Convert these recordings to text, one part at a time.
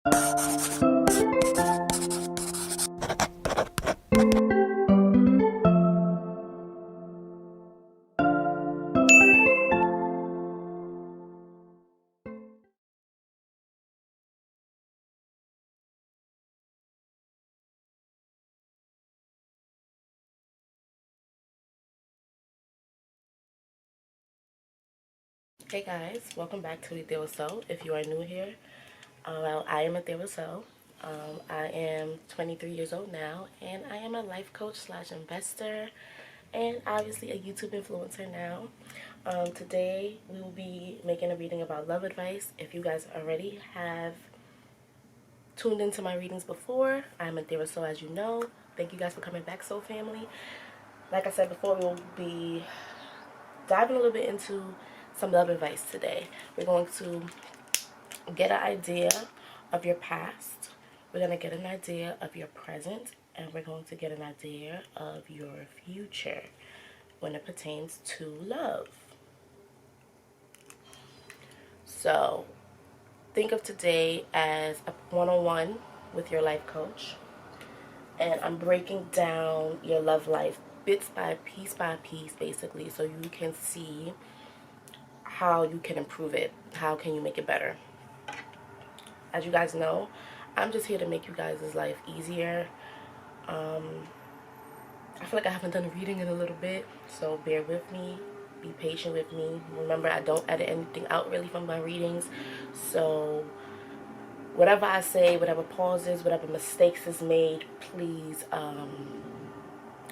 Hey guys, welcome back to Ethereal Soul. If you are new here, well, I am Ethereal Soul. I am 23 years old now, and I am a life coach slash investor, and obviously a YouTube influencer now. Today, we will be making a reading about love advice. If you guys already have tuned into my readings before, I'm Ethereal Soul, as you know. Thank you guys for coming back, Soul Family. Like I said before, we will be diving a little bit into some love advice today. We're going to get an idea of your past, we're going to get an idea of your present, and we're going to get an idea of your future when it pertains to love. So think of today as a one-on-one with your life coach, and I'm breaking down your love life bits by piece basically, so you can see how you can improve it, how can you make it better. As you guys know, I'm just here to make you guys' life easier. I feel like I haven't done a reading in a little bit, so bear with me, be patient with me. Remember, I don't edit anything out really from my readings, so whatever I say, whatever pauses, whatever mistakes is made, please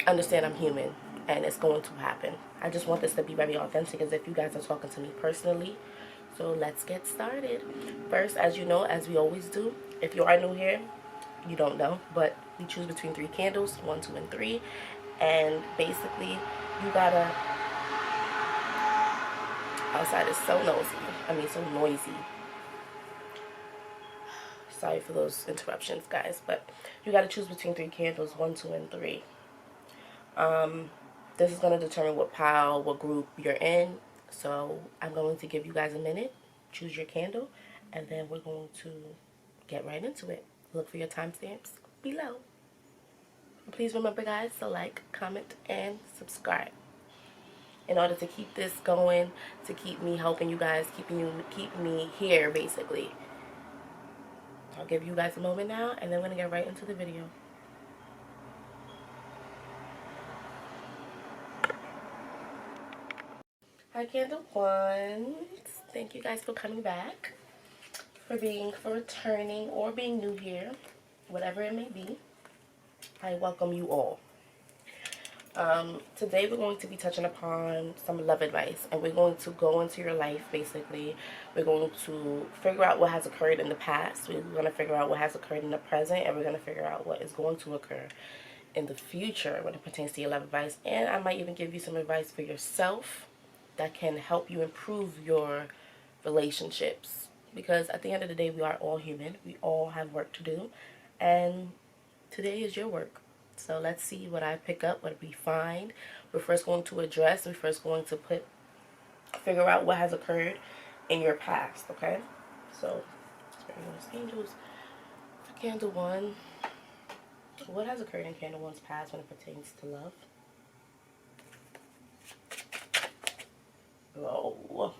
understand I'm human and it's going to happen. I just want this to be very authentic, as if you guys are talking to me personally. So let's get started. First, as you know, as we always do, if you are new here, you don't know, but we choose between 3 candles, 1, 2, and 3. And basically, you gotta, outside is so so noisy. Sorry for those interruptions, guys, but you gotta choose between 3 candles, 1, 2, and 3. This is going to determine what pile, what group you're in. So I'm going to give you guys a minute, choose your candle, and then we're going to get right into it. Look for your timestamps below. Please remember, guys, to like, comment, and subscribe in order to keep this going, to keep me helping you guys, keep me here, basically. I'll give you guys a moment now, and then we're going to get right into the video. Hi, candle ones. Thank you guys for coming back, for returning, or being new here, whatever it may be. I welcome you all. Today we're going to be touching upon some love advice, and we're going to go into your life, basically. We're going to figure out what has occurred in the past, we're going to figure out what has occurred in the present, and we're going to figure out what is going to occur in the future when it pertains to your love advice. And I might even give you some advice for yourself that can help you improve your relationships, because at the end of the day, we are all human, we all have work to do, and today is your work. So let's see what I pick up, what we find. We're first going to figure out what has occurred in your past, okay? So angels for candle 1, what has occurred in candle 1's past when it pertains to love? Oh,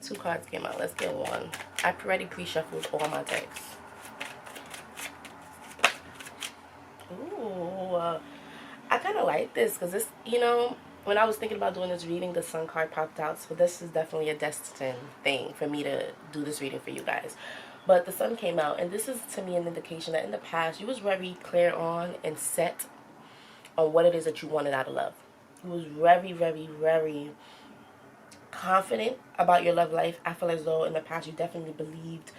2 cards came out. Let's get 1. I already pre-shuffled all my decks. Ooh, I kind of like this because this, when I was thinking about doing this reading, the Sun card popped out. So this is definitely a destined thing for me to do this reading for you guys. But the Sun came out, and this is to me an indication that in the past you was very clear on and set on what it is that you wanted out of love. You was very, very, very confident about your love life. I feel as though in the past you definitely believed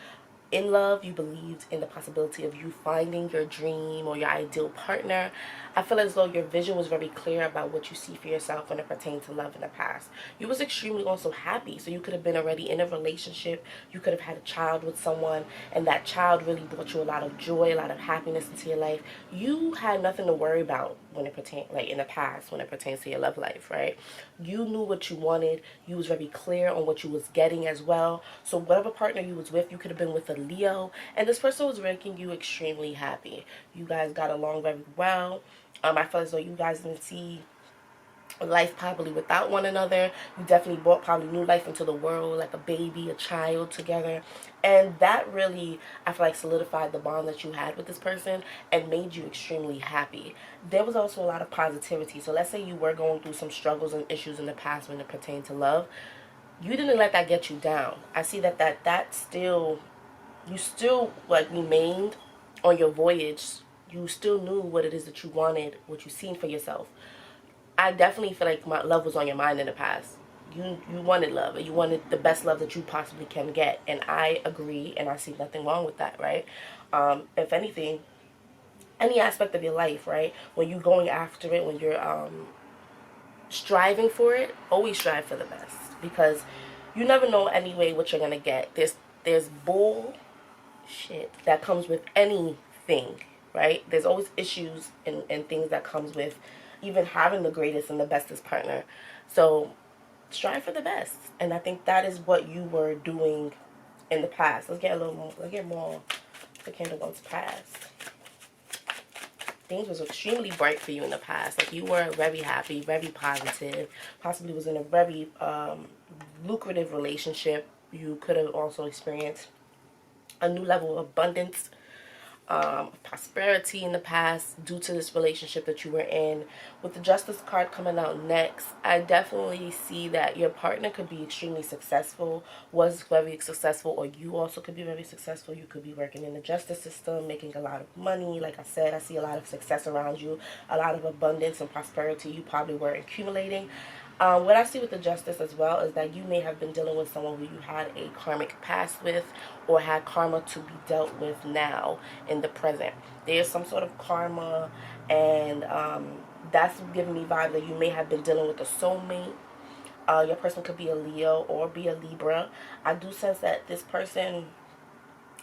in love, you believed in the possibility of you finding your dream or your ideal partner. I feel as though your vision was very clear about what you see for yourself when it pertains to love in the past. You was extremely also happy, so you could have been already in a relationship, you could have had a child with someone, and that child really brought you a lot of joy, a lot of happiness into your life. You had nothing to worry about when it pertains, like in the past, when it pertains to your love life, right? You knew what you wanted, you was very clear on what you was getting as well. So whatever partner you was with, you could have been with a Leo, and this person was making you extremely happy. You guys got along very well. I feel as though you guys didn't see life probably without one another. You definitely brought probably new life into the world, like a baby, a child together, and that really, I feel like, solidified the bond that you had with this person and made you extremely happy. There was also a lot of positivity. So let's say you were going through some struggles and issues in the past when it pertained to love. You didn't let that get you down. I see that still, you still like remained on your voyage. You still knew what it is that you wanted, what you seen for yourself. I definitely feel like my love was on your mind in the past. You wanted love, and you wanted the best love that you possibly can get, and I agree, and I see nothing wrong with that, right? If anything, any aspect of your life, right, when you're going after it, when you're striving for it, always strive for the best, because you never know anyway what you're gonna get. There's bullshit that comes with anything, right? There's always issues and things that comes with even having the greatest and the bestest partner. So strive for the best, and I think that is what you were doing in the past. Let's get a little more. Let's get more. The candle once passed. Things was extremely bright for you in the past. Like, you were very happy, very positive. Possibly was in a very lucrative relationship. You could have also experienced a new level of abundance, prosperity in the past due to this relationship that you were in. With the Justice card coming out next, I definitely see that your partner could be extremely successful, was very successful, or you also could be very successful. You could be working in the justice system, making a lot of money. Like I said, I see a lot of success around you, a lot of abundance and prosperity you probably were accumulating. What I see with the Justice as well is that you may have been dealing with someone who you had a karmic past with, or had karma to be dealt with now in the present. There's some sort of karma, and that's giving me vibe that you may have been dealing with a soulmate. Your person could be a Leo or be a Libra. I do sense that this person,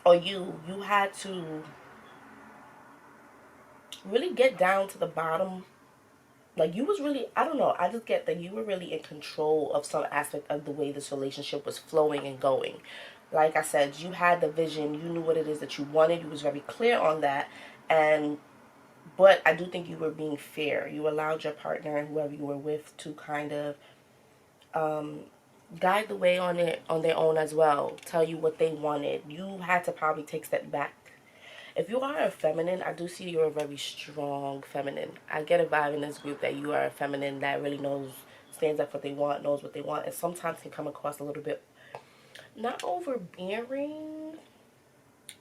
or you had to really get down to the bottom. Like, you was really, I don't know, I just get that you were really in control of some aspect of the way this relationship was flowing and going. Like I said, you had the vision, you knew what it is that you wanted, you was very clear on that, but I do think you were being fair. You allowed your partner and whoever you were with to kind of guide the way on their own as well, tell you what they wanted. You had to probably take a step back. If you are a feminine, I do see you're a very strong feminine. I get a vibe in this group that you are a feminine that really stands up for what they want, knows what they want, and sometimes can come across a little bit, not overbearing,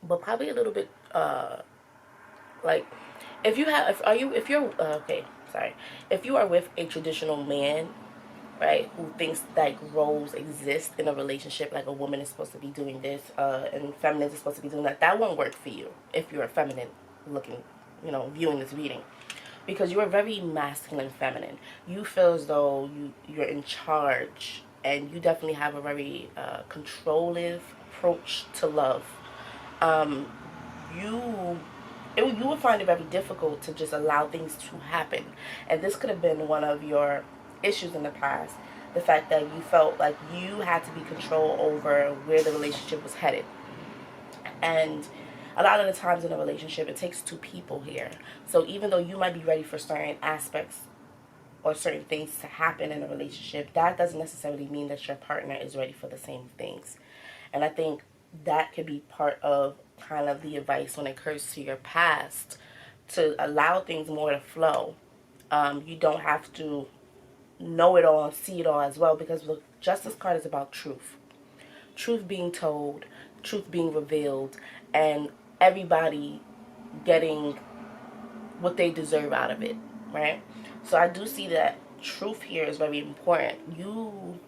but probably a little bit, like, if you are with a traditional man, right, who thinks like roles exist in a relationship, like a woman is supposed to be doing this, and feminine is supposed to be doing that, that won't work for you if you're a feminine looking, viewing this reading. Because you're very masculine feminine. You feel as though you're in charge, and you definitely have a very controlling approach to love. You would find it very difficult to just allow things to happen. And this could have been one of your issues in the past, the fact that you felt like you had to be control over where the relationship was headed. And a lot of the times in a relationship, it takes two people here. So even though you might be ready for certain aspects or certain things to happen in a relationship, that doesn't necessarily mean that your partner is ready for the same things. And I think that could be part of kind of the advice when it comes to your past, to allow things more to flow. You don't have to know it all and see it all as well, because the Justice card is about truth. Truth being told, truth being revealed, and everybody getting what they deserve out of it, right? So I do see that truth here is very important. You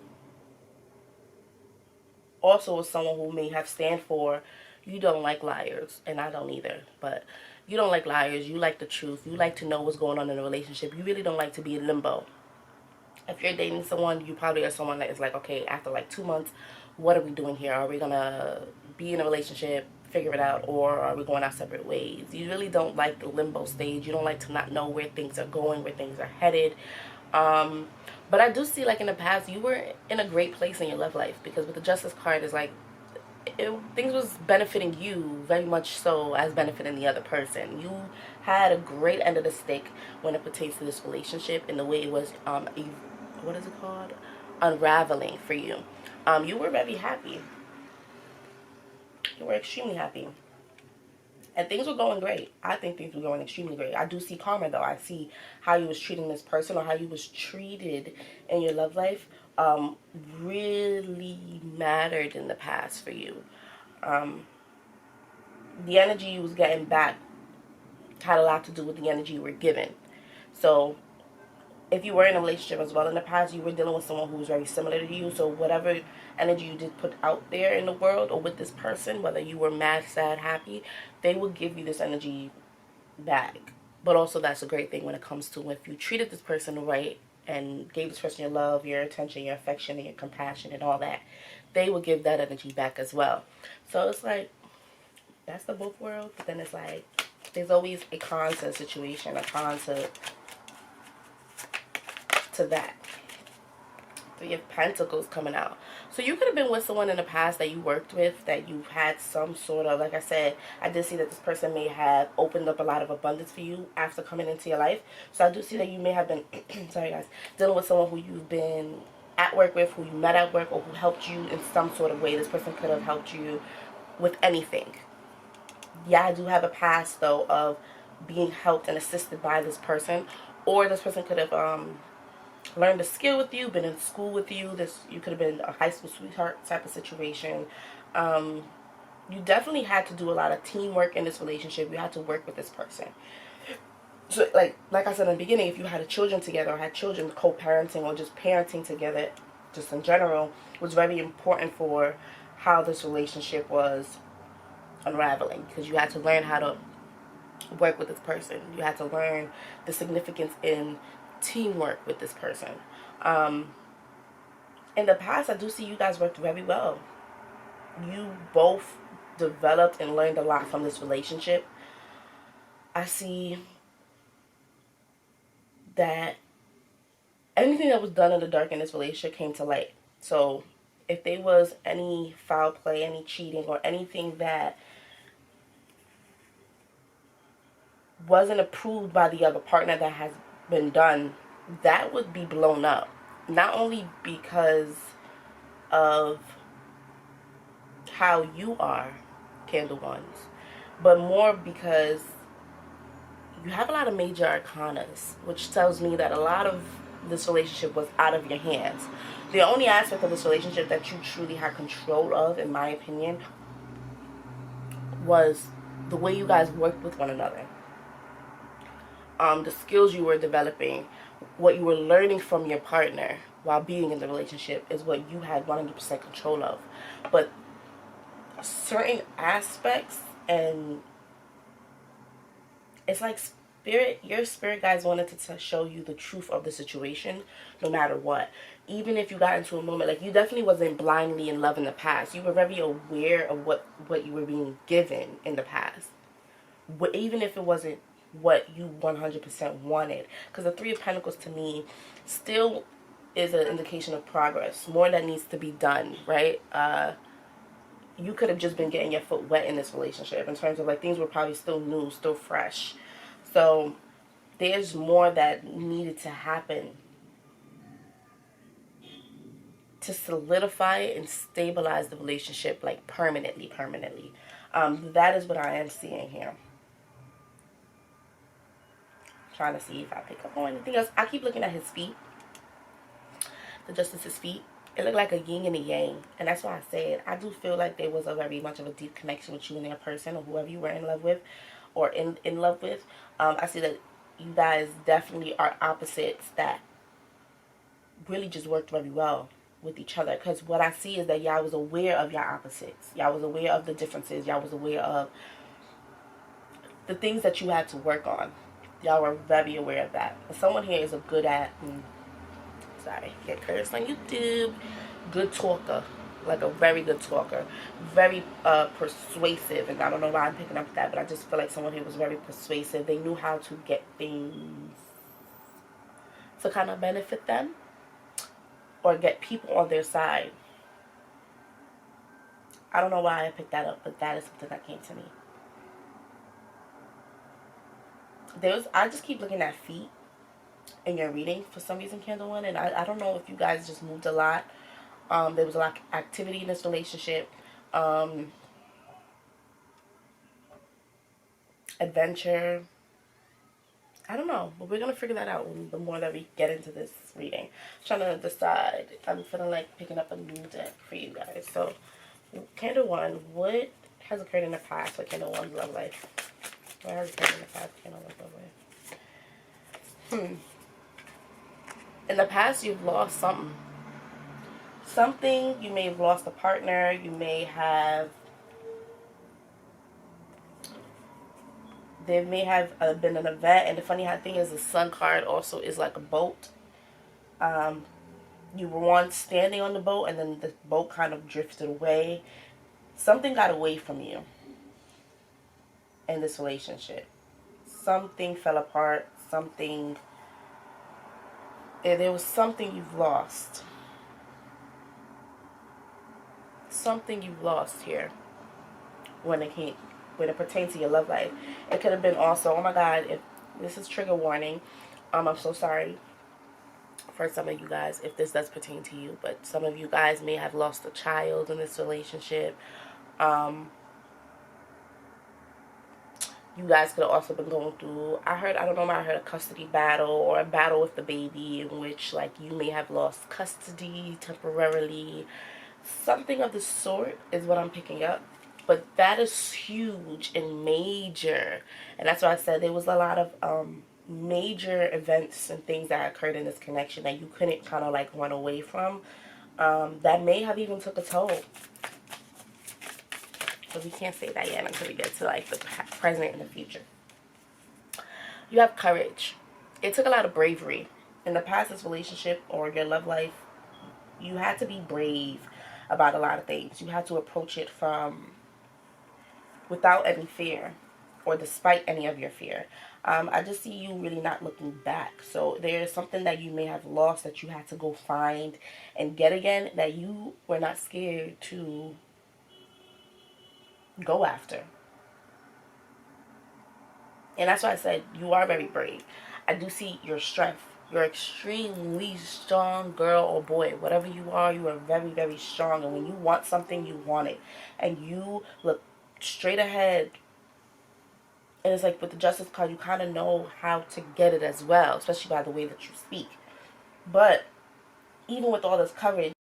also is someone who may have stand for, you don't like liars, and I don't either, but you don't like liars. You like the truth. You like to know what's going on in a relationship. You really don't like to be in limbo. If you're dating someone, you probably are someone that is like, okay, after like 2 months, what are we doing here? Are we gonna be in a relationship, figure it out, or are we going our separate ways? You really don't like the limbo stage. You don't like to not know where things are going, where things are headed. But I do see, like, in the past, you were in a great place in your love life, because with the Justice card, it's like things was benefiting you very much so as benefiting the other person. You had a great end of the stick when it pertains to this relationship, and the way it was what is it called, unraveling for you. You were very happy. You were extremely happy. And things were going great. I think things were going extremely great. I do see karma, though. I see how you was treating this person, or how you was treated in your love life, really mattered in the past for you. The energy you was getting back had a lot to do with the energy you were given. So if you were in a relationship as well in the past, you were dealing with someone who was very similar to you. So whatever energy you did put out there in the world or with this person, whether you were mad, sad, happy, they will give you this energy back. But also that's a great thing when it comes to if you treated this person right and gave this person your love, your attention, your affection, and your compassion and all that, they will give that energy back as well. So it's like, that's the both worlds. But then it's like, there's always a con to a situation, a con to that. Three of Pentacles coming out. So you could have been with someone in the past that you worked with, that you had some sort of, like I said, I did see that this person may have opened up a lot of abundance for you after coming into your life. So I do see that you may have been, sorry guys, dealing with someone who you've been at work with, who you met at work, or who helped you in some sort of way. This person could have helped you with anything. Yeah, I do have a past, though, of being helped and assisted by this person. Or this person could have learned a skill with you, been in school with you. You could have been a high school sweetheart type of situation. You definitely had to do a lot of teamwork in this relationship. You had to work with this person. So like I said in the beginning, if you had children together, or had children, co-parenting, or just parenting together, just in general, was very important for how this relationship was unraveling, because you had to learn how to work with this person. You had to learn the significance in teamwork with this person. In the past, I do see you guys worked very well. You both developed and learned a lot from this relationship. I see that anything that was done in the dark in this relationship came to light. So if there was any foul play, any cheating, or anything that wasn't approved by the other partner that has been done, that would be blown up. Not only because of how you are, Candle Ones, but more because you have a lot of major arcanas, which tells me that a lot of this relationship was out of your hands. The only aspect of this relationship that you truly had control of, in my opinion, was the way you guys worked with one another. The skills you were developing, what you were learning from your partner while being in the relationship, is what you had 100% control of. But certain aspects, and it's like your spirit guys wanted to show you the truth of the situation, no matter what. Even if you got into a moment, like, you definitely wasn't blindly in love in the past. You were very aware of what you were being given in the past, even if it wasn't what you 100% wanted. Because the Three of Pentacles, to me, still is an indication of progress. More that needs to be done, right? You could have just been getting your foot wet in this relationship, in terms of, like, things were probably still new, still fresh. So there's more that needed to happen to solidify and stabilize the relationship, like, permanently. That is what I am seeing here. Trying to see if I pick up on anything else. I keep looking at his feet, the Justice's feet. It looked like a yin and a yang, and that's why I said I do feel like there was a very much of a deep connection with you and that person, or whoever you were in love with, or in love with. I see that you guys definitely are opposites that really just worked very well with each other. Because what I see is that y'all was aware of your opposites. Y'all was aware of the differences. Y'all was aware of the things that you had to work on. Y'all were very aware of that. But someone here is a good at, get cursed on YouTube, good talker, like a very good talker, very persuasive. And I don't know why I'm picking up that, but I just feel like someone here was very persuasive. They knew how to get things to kind of benefit them, or get people on their side. I don't know why I picked that up, but that is something that came to me. I just keep looking at feet in your reading for some reason, Candle One, and I don't know if you guys just moved a lot. There was a lot of activity in this relationship. Adventure. I don't know, but we're gonna figure that out the more that we get into this reading. I'm trying to decide. I'm feeling like picking up a new deck for you guys. So, Candle One, what has occurred in the past with Candle One's love life? What has occurred in the past with Candle One's love life? In the past, you've lost something. Something. You may have lost a partner. You may have. There may have been an event, and the funny thing is, the Sun card also is like a boat. You were once standing on the boat, and then the boat kind of drifted away. Something got away from you in this relationship. Something fell apart. There was something you've lost. Something you've lost here when it pertains to your love life. It could have been also, oh my God, if this is trigger warning, I'm so sorry for some of you guys if this does pertain to you, but some of you guys may have lost a child in this relationship. You guys could have also been going through, I heard a custody battle or a battle with the baby in which, like, you may have lost custody temporarily. Something of the sort is what I'm picking up. But that is huge and major. And that's why I said there was a lot of major events and things that occurred in this connection that you couldn't kind of like run away from. That may have even took a toll. But we can't say that yet until we get to like the present and the future. You have courage. It took a lot of bravery. In the past, this relationship or your love life, you had to be brave about a lot of things. You had to approach it without any fear or despite any of your fear. I just see you really not looking back. So there's something that you may have lost that you had to go find and get again that you were not scared to go after. And that's why I said you are very brave. I do see your strength. You're extremely strong, girl or boy. Whatever you are very, very strong. And when you want something, you want it. And you look straight ahead. And it's like with the Justice card, you kind of know how to get it as well, especially by the way that you speak. But even with all this courage,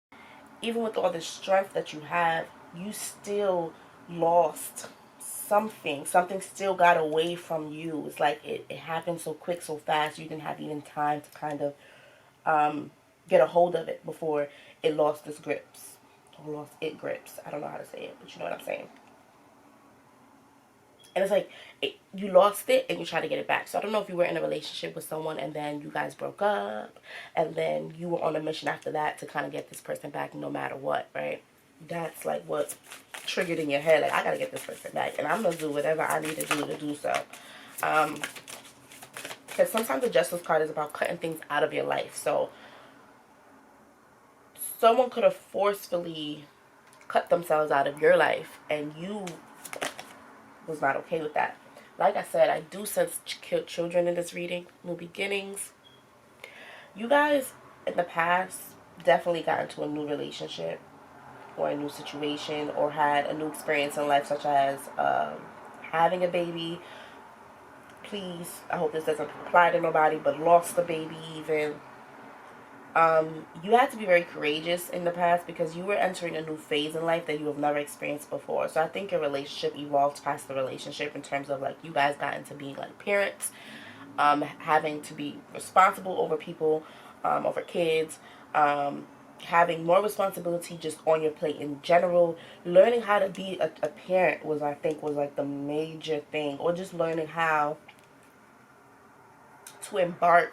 even with all this strength that you have, you still lost something. Something still got away from you. It's like it happened so quick, so fast, you didn't have even time to kind of get a hold of it before it lost its grips. Or lost its grips. I don't know how to say it, but you know what I'm saying. And it's like, you lost it and you try to get it back. So I don't know if you were in a relationship with someone and then you guys broke up. And then you were on a mission after that to kind of get this person back no matter what, right? That's like what triggered in your head. Like, I got to get this person back. And I'm going to do whatever I need to do so. Because sometimes the Justice card is about cutting things out of your life. So someone could have forcefully cut themselves out of your life. And you was not okay with that. Like I said, I do sense children in this reading. New beginnings. You guys in the past definitely got into a new relationship or a new situation or had a new experience in life, such as having a baby. Please, I hope this doesn't apply to nobody, but lost the baby even. You had to be very courageous in the past because you were entering a new phase in life that you have never experienced before. So I think your relationship evolved past the relationship in terms of like you guys got into being like parents, having to be responsible over people, over kids, having more responsibility just on your plate in general. Learning how to be a parent was, I think, was like the major thing, or just learning how to embark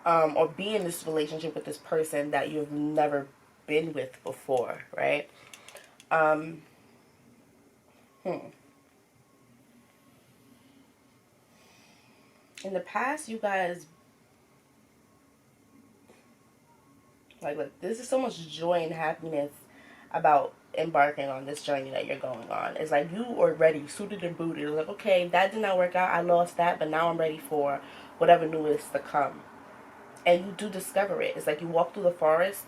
or be in this relationship with this person that you've never been with before, right? In the past, you guys, like this is so much joy and happiness about embarking on this journey that you're going on. It's like you are ready, suited and booted. It's like, okay, that did not work out. I lost that, but now I'm ready for whatever new is to come. And you do discover it. It's like you walk through the forest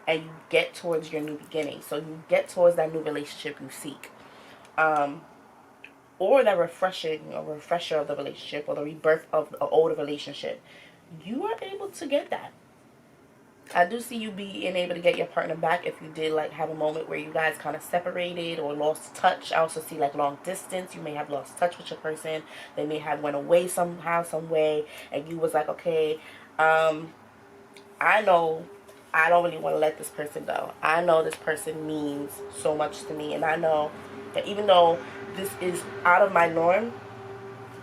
and you get towards your new beginning. So you get towards that new relationship you seek. Or that refresher of the relationship, or the rebirth of the older relationship. You are able to get that. I do see you being able to get your partner back if you did like have a moment where you guys kind of separated or lost touch. I also see like long distance. You may have lost touch with your person. They may have went away somehow, some way, and you was like, okay, I know I don't really want to let this person go. I know this person means so much to me, and I know that even though this is out of my norm,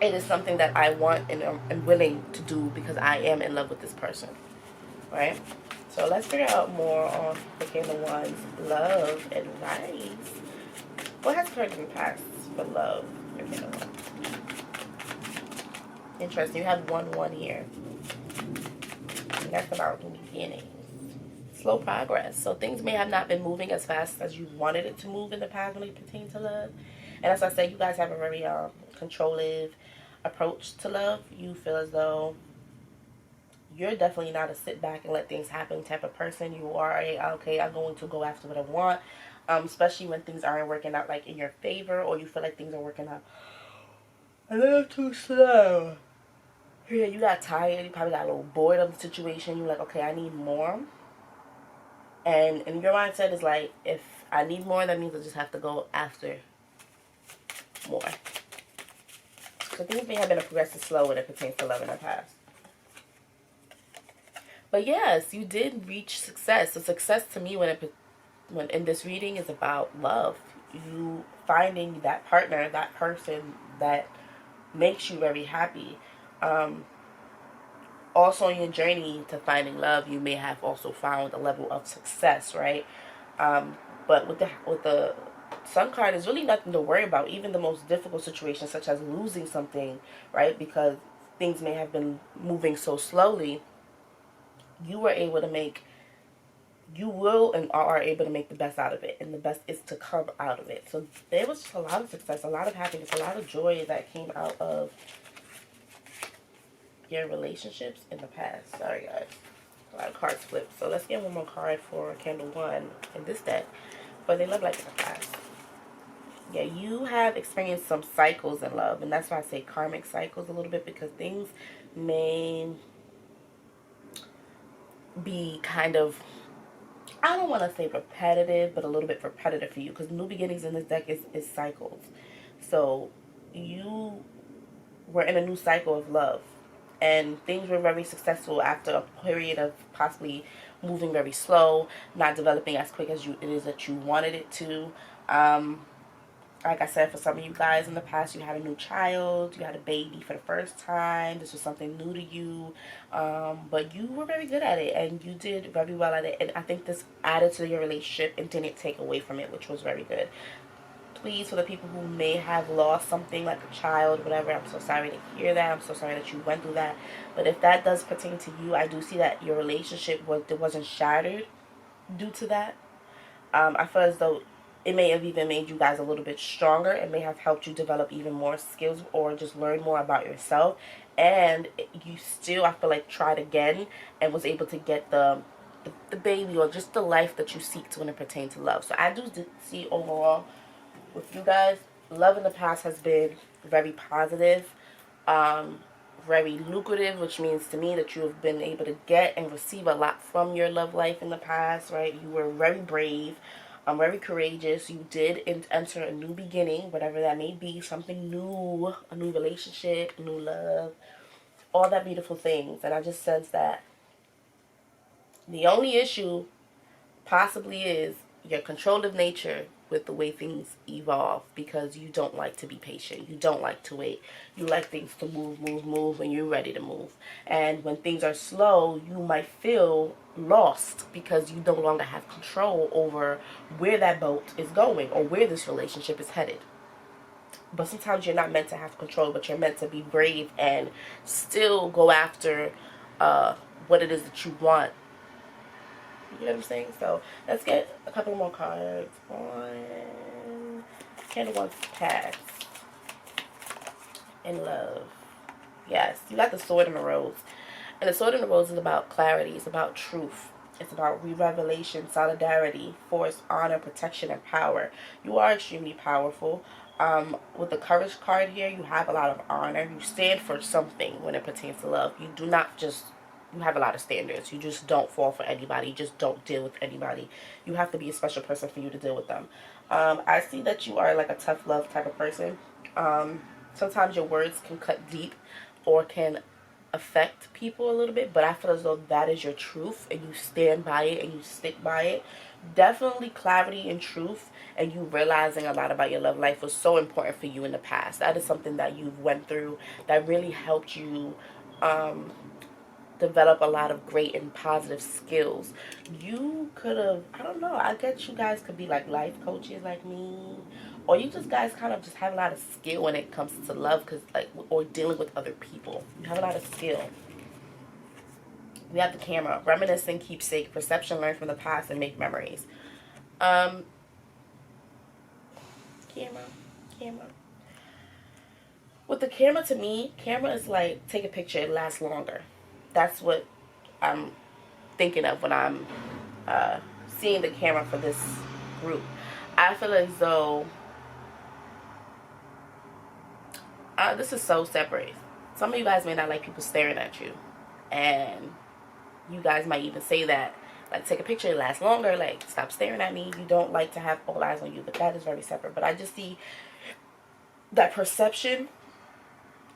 it is something that I want and am willing to do because I am in love with this person, right? So let's figure out more on the King of Wands love advice. What has occurred in the past for love for King of Wands? Interesting. You have 1-1 here. And that's about new beginnings. Slow progress. So things may have not been moving as fast as you wanted it to move in the past when it pertains to love. And as I said, you guys have a very controlling approach to love. You feel as though you're definitely not a sit back and let things happen type of person. You are a, okay, I'm going to go after what I want. Especially when things aren't working out like in your favor, or you feel like things are working out a little too slow. Yeah, you got tired. You probably got a little bored of the situation. You're like, okay, I need more. And your mindset is like, if I need more, that means I just have to go after more. So things may have been a progressive slow when it pertains to love in the past. But yes, you did reach success. So success to me when in this reading is about love. You finding that partner, that person that makes you very happy. Also in your journey to finding love, you may have also found a level of success, right? But with the Sun card, is really nothing to worry about. Even the most difficult situations, such as losing something, right? Because things may have been moving so slowly. You were able to make, you will and are able to make the best out of it. And the best is to come out of it. So there was just a lot of success, a lot of happiness, a lot of joy that came out of your relationships in the past. Sorry, guys. A lot of cards flipped. So let's get one more card for Candle 1 in this deck. But they love like in the past. Yeah, you have experienced some cycles in love. And that's why I say karmic cycles a little bit. Because things may be kind of, I don't want to say repetitive, but a little bit repetitive for you, because new beginnings in this deck is cycles. So you were in a new cycle of love, and things were very successful after a period of possibly moving very slow, not developing as quick as it is that you wanted it to. Like I said, for some of you guys in the past, you had a new child, you had a baby for the first time. This was something new to you, but you were very good at it, and you did very well at it. And I think this added to your relationship and didn't take away from it, which was very good. Please, for the people who may have lost something like a child, whatever, I'm so sorry to hear that. I'm so sorry that you went through that. But if that does pertain to you, I do see that your relationship wasn't shattered due to that. I feel as though it may have even made you guys a little bit stronger. It may have helped you develop even more skills or just learn more about yourself. And you still, I feel like, tried again and was able to get the baby or just the life that you seek to when it pertains to love. So I do see overall with you guys, love in the past has been very positive, very lucrative, which means to me that you have been able to get and receive a lot from your love life in the past, right? You were very brave, very courageous. You did enter a new beginning, whatever that may be, something new, a new relationship, new love, all that beautiful things. And I just sense that the only issue possibly is your controlling nature with the way things evolve, because you don't like to be patient. You don't like to wait. You like things to move when you're ready to move. And when things are slow, you might feel lost because you no longer have control over where that boat is going or where this relationship is headed. But sometimes you're not meant to have control, but you're meant to be brave and still go after what it is that you want You know what I'm saying? So let's get a couple more cards on Candle One's past in love. Yes, you got the Sword and the Rose. And the Sword and the Rose is about clarity. It's about truth. It's about revelation, solidarity, force, honor, protection, and power. You are extremely powerful. With the Courage card here, you have a lot of honor. You stand for something when it pertains to love. You do not just, you have a lot of standards. You just don't fall for anybody. You just don't deal with anybody. You have to be a special person for you to deal with them. I see that you are like a tough love type of person. Sometimes your words can cut deep or can affect people a little bit, but I feel as though that is your truth and you stand by it and you stick by it. Definitely clarity and truth, and you realizing a lot about your love life was so important for you in the past. That is something that you've went through that really helped you develop a lot of great and positive skills. You could have, I don't know, I guess you guys could be like life coaches like me, or you just guys kind of just have a lot of skill when it comes to love, because like, or dealing with other people. You have a lot of skill. We have the Camera, reminiscing, keepsake, perception, learn from the past, and make memories. Camera. With the Camera, to me, Camera is like, take a picture, it lasts longer. That's what I'm thinking of when I'm seeing the Camera for this group. I feel as though this is so separate. Some of you guys may not like people staring at you, and you guys might even say that, like, take a picture, it lasts longer, like, stop staring at me. You don't like to have all eyes on you, but that is very separate. But I just see that perception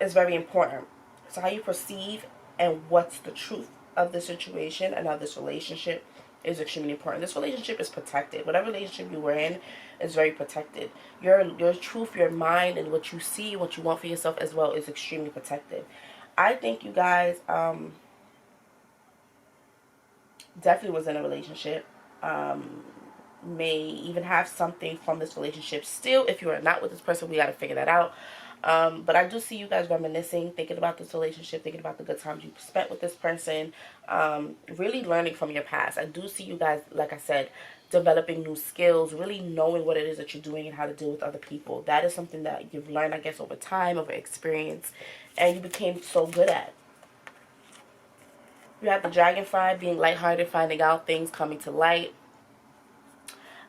is very important. So how you perceive and what's the truth of the situation and of this relationship is extremely important. This relationship is protected. Whatever relationship you were in is very protected. Your truth, your mind, and what you see, what you want for yourself as well is extremely protected. I think you guys definitely was in a relationship. May even have something from this relationship still. If you are not with this person, we got to figure that out. But I do see you guys reminiscing, thinking about this relationship, thinking about the good times you spent with this person, really learning from your past. I do see you guys, like I said, developing new skills, really knowing what it is that you're doing and how to deal with other people. That is something that you've learned, I guess, over time, over experience, and you became so good at. You have the Dragonfly, being lighthearted, finding out things, coming to light.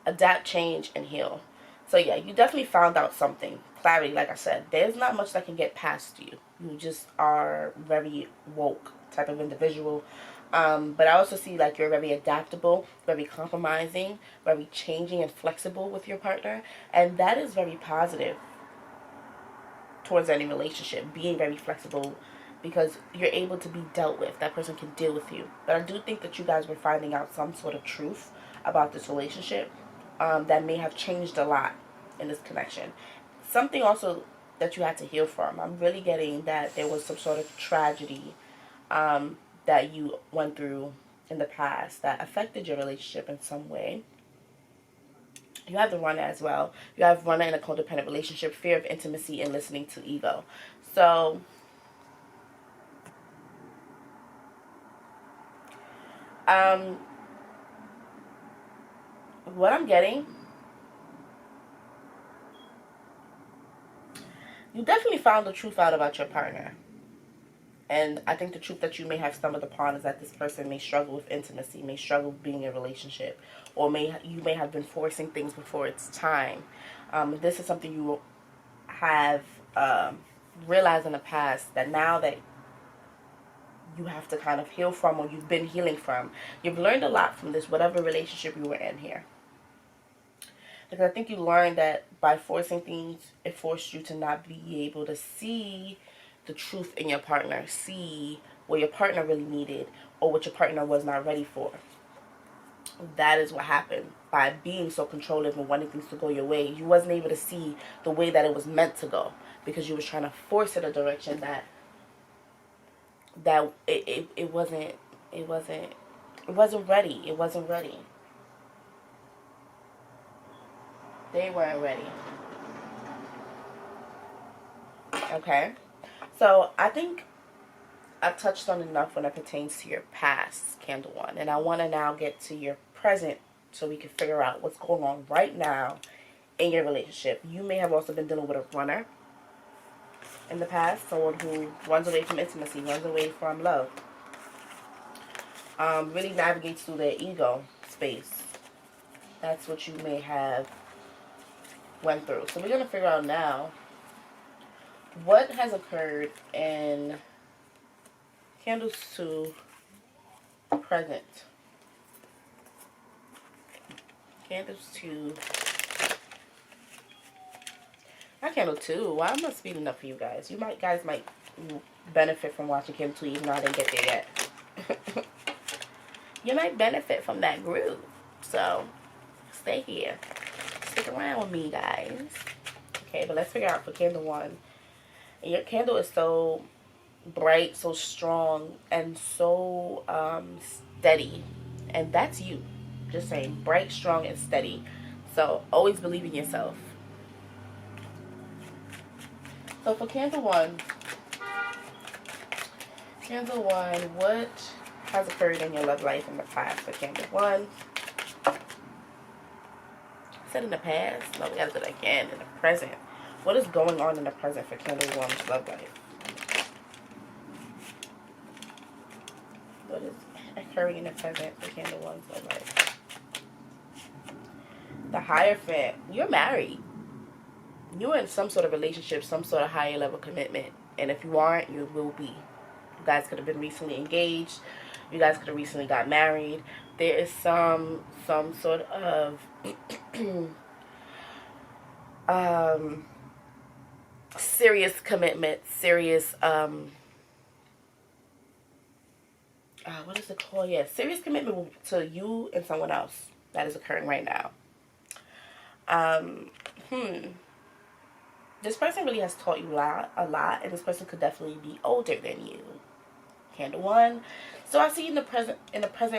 Adapt, change, and heal. So yeah, you definitely found out something. Clarity, like I said. There's not much that can get past you. You just are very woke type of individual. But I also see like you're very adaptable, very compromising, very changing and flexible with your partner. And that is very positive towards any relationship. Being very flexible, because you're able to be dealt with. That person can deal with you. But I do think that you guys were finding out some sort of truth about this relationship that may have changed a lot in this connection. Something also that you had to heal from. I'm really getting that there was some sort of tragedy that you went through in the past that affected your relationship in some way. You have the Runner as well. You have Runner in a codependent relationship, fear of intimacy, and listening to ego. So what I'm getting, you definitely found the truth out about your partner. And I think the truth that you may have stumbled upon is that this person may struggle with intimacy, may struggle with being in a relationship, or you may have been forcing things before it's time. This is something you have realized in the past, that now that you have to kind of heal from, or you've been healing from. You've learned a lot from this, whatever relationship you were in here. Because I think you learned that by forcing things, it forced you to not be able to see the truth in your partner, see what your partner really needed or what your partner was not ready for. That is what happened. By being so controlling and wanting things to go your way, you wasn't able to see the way that it was meant to go, because you was trying to force it a direction that it wasn't ready. It wasn't ready. They weren't ready. Okay. So I think I've touched on enough when it pertains to your past, Candle 1. And I want to now get to your present so we can figure out what's going on right now in your relationship. You may have also been dealing with a runner in the past, someone who runs away from intimacy, runs away from love, really navigates through their ego space. That's what you may have went through. So we're going to figure out now what has occurred in Candles 2 present. Candles 2. Not Candle 2. Why am I speeding up for you guys? Guys might benefit from watching Candle 2 even though I didn't get there yet. You might benefit from that groove. So stay here. Stick around with me, guys. Okay, but let's figure out for Candle 1. And your candle is so bright, so strong, and so steady. And that's you. Just saying, bright, strong, and steady. So always believe in yourself. So for Candle 1, what has occurred in your love life in the past for Candle 1? Said in the past? No, we gotta do that again. In the present. What is going on in the present for Candle 1's love life? What is occurring in the present for Candle 1's love life? The Hierophant. You're married. You're in some sort of relationship, some sort of higher level commitment. And if you aren't, you will be. You guys could have been recently engaged. You guys could have recently got married. There is some sort of serious commitment, serious what is it called? Yeah, serious commitment to you and someone else that is occurring right now. This person really has taught you a lot, and this person could definitely be older than you. Candle 1. So I see in the present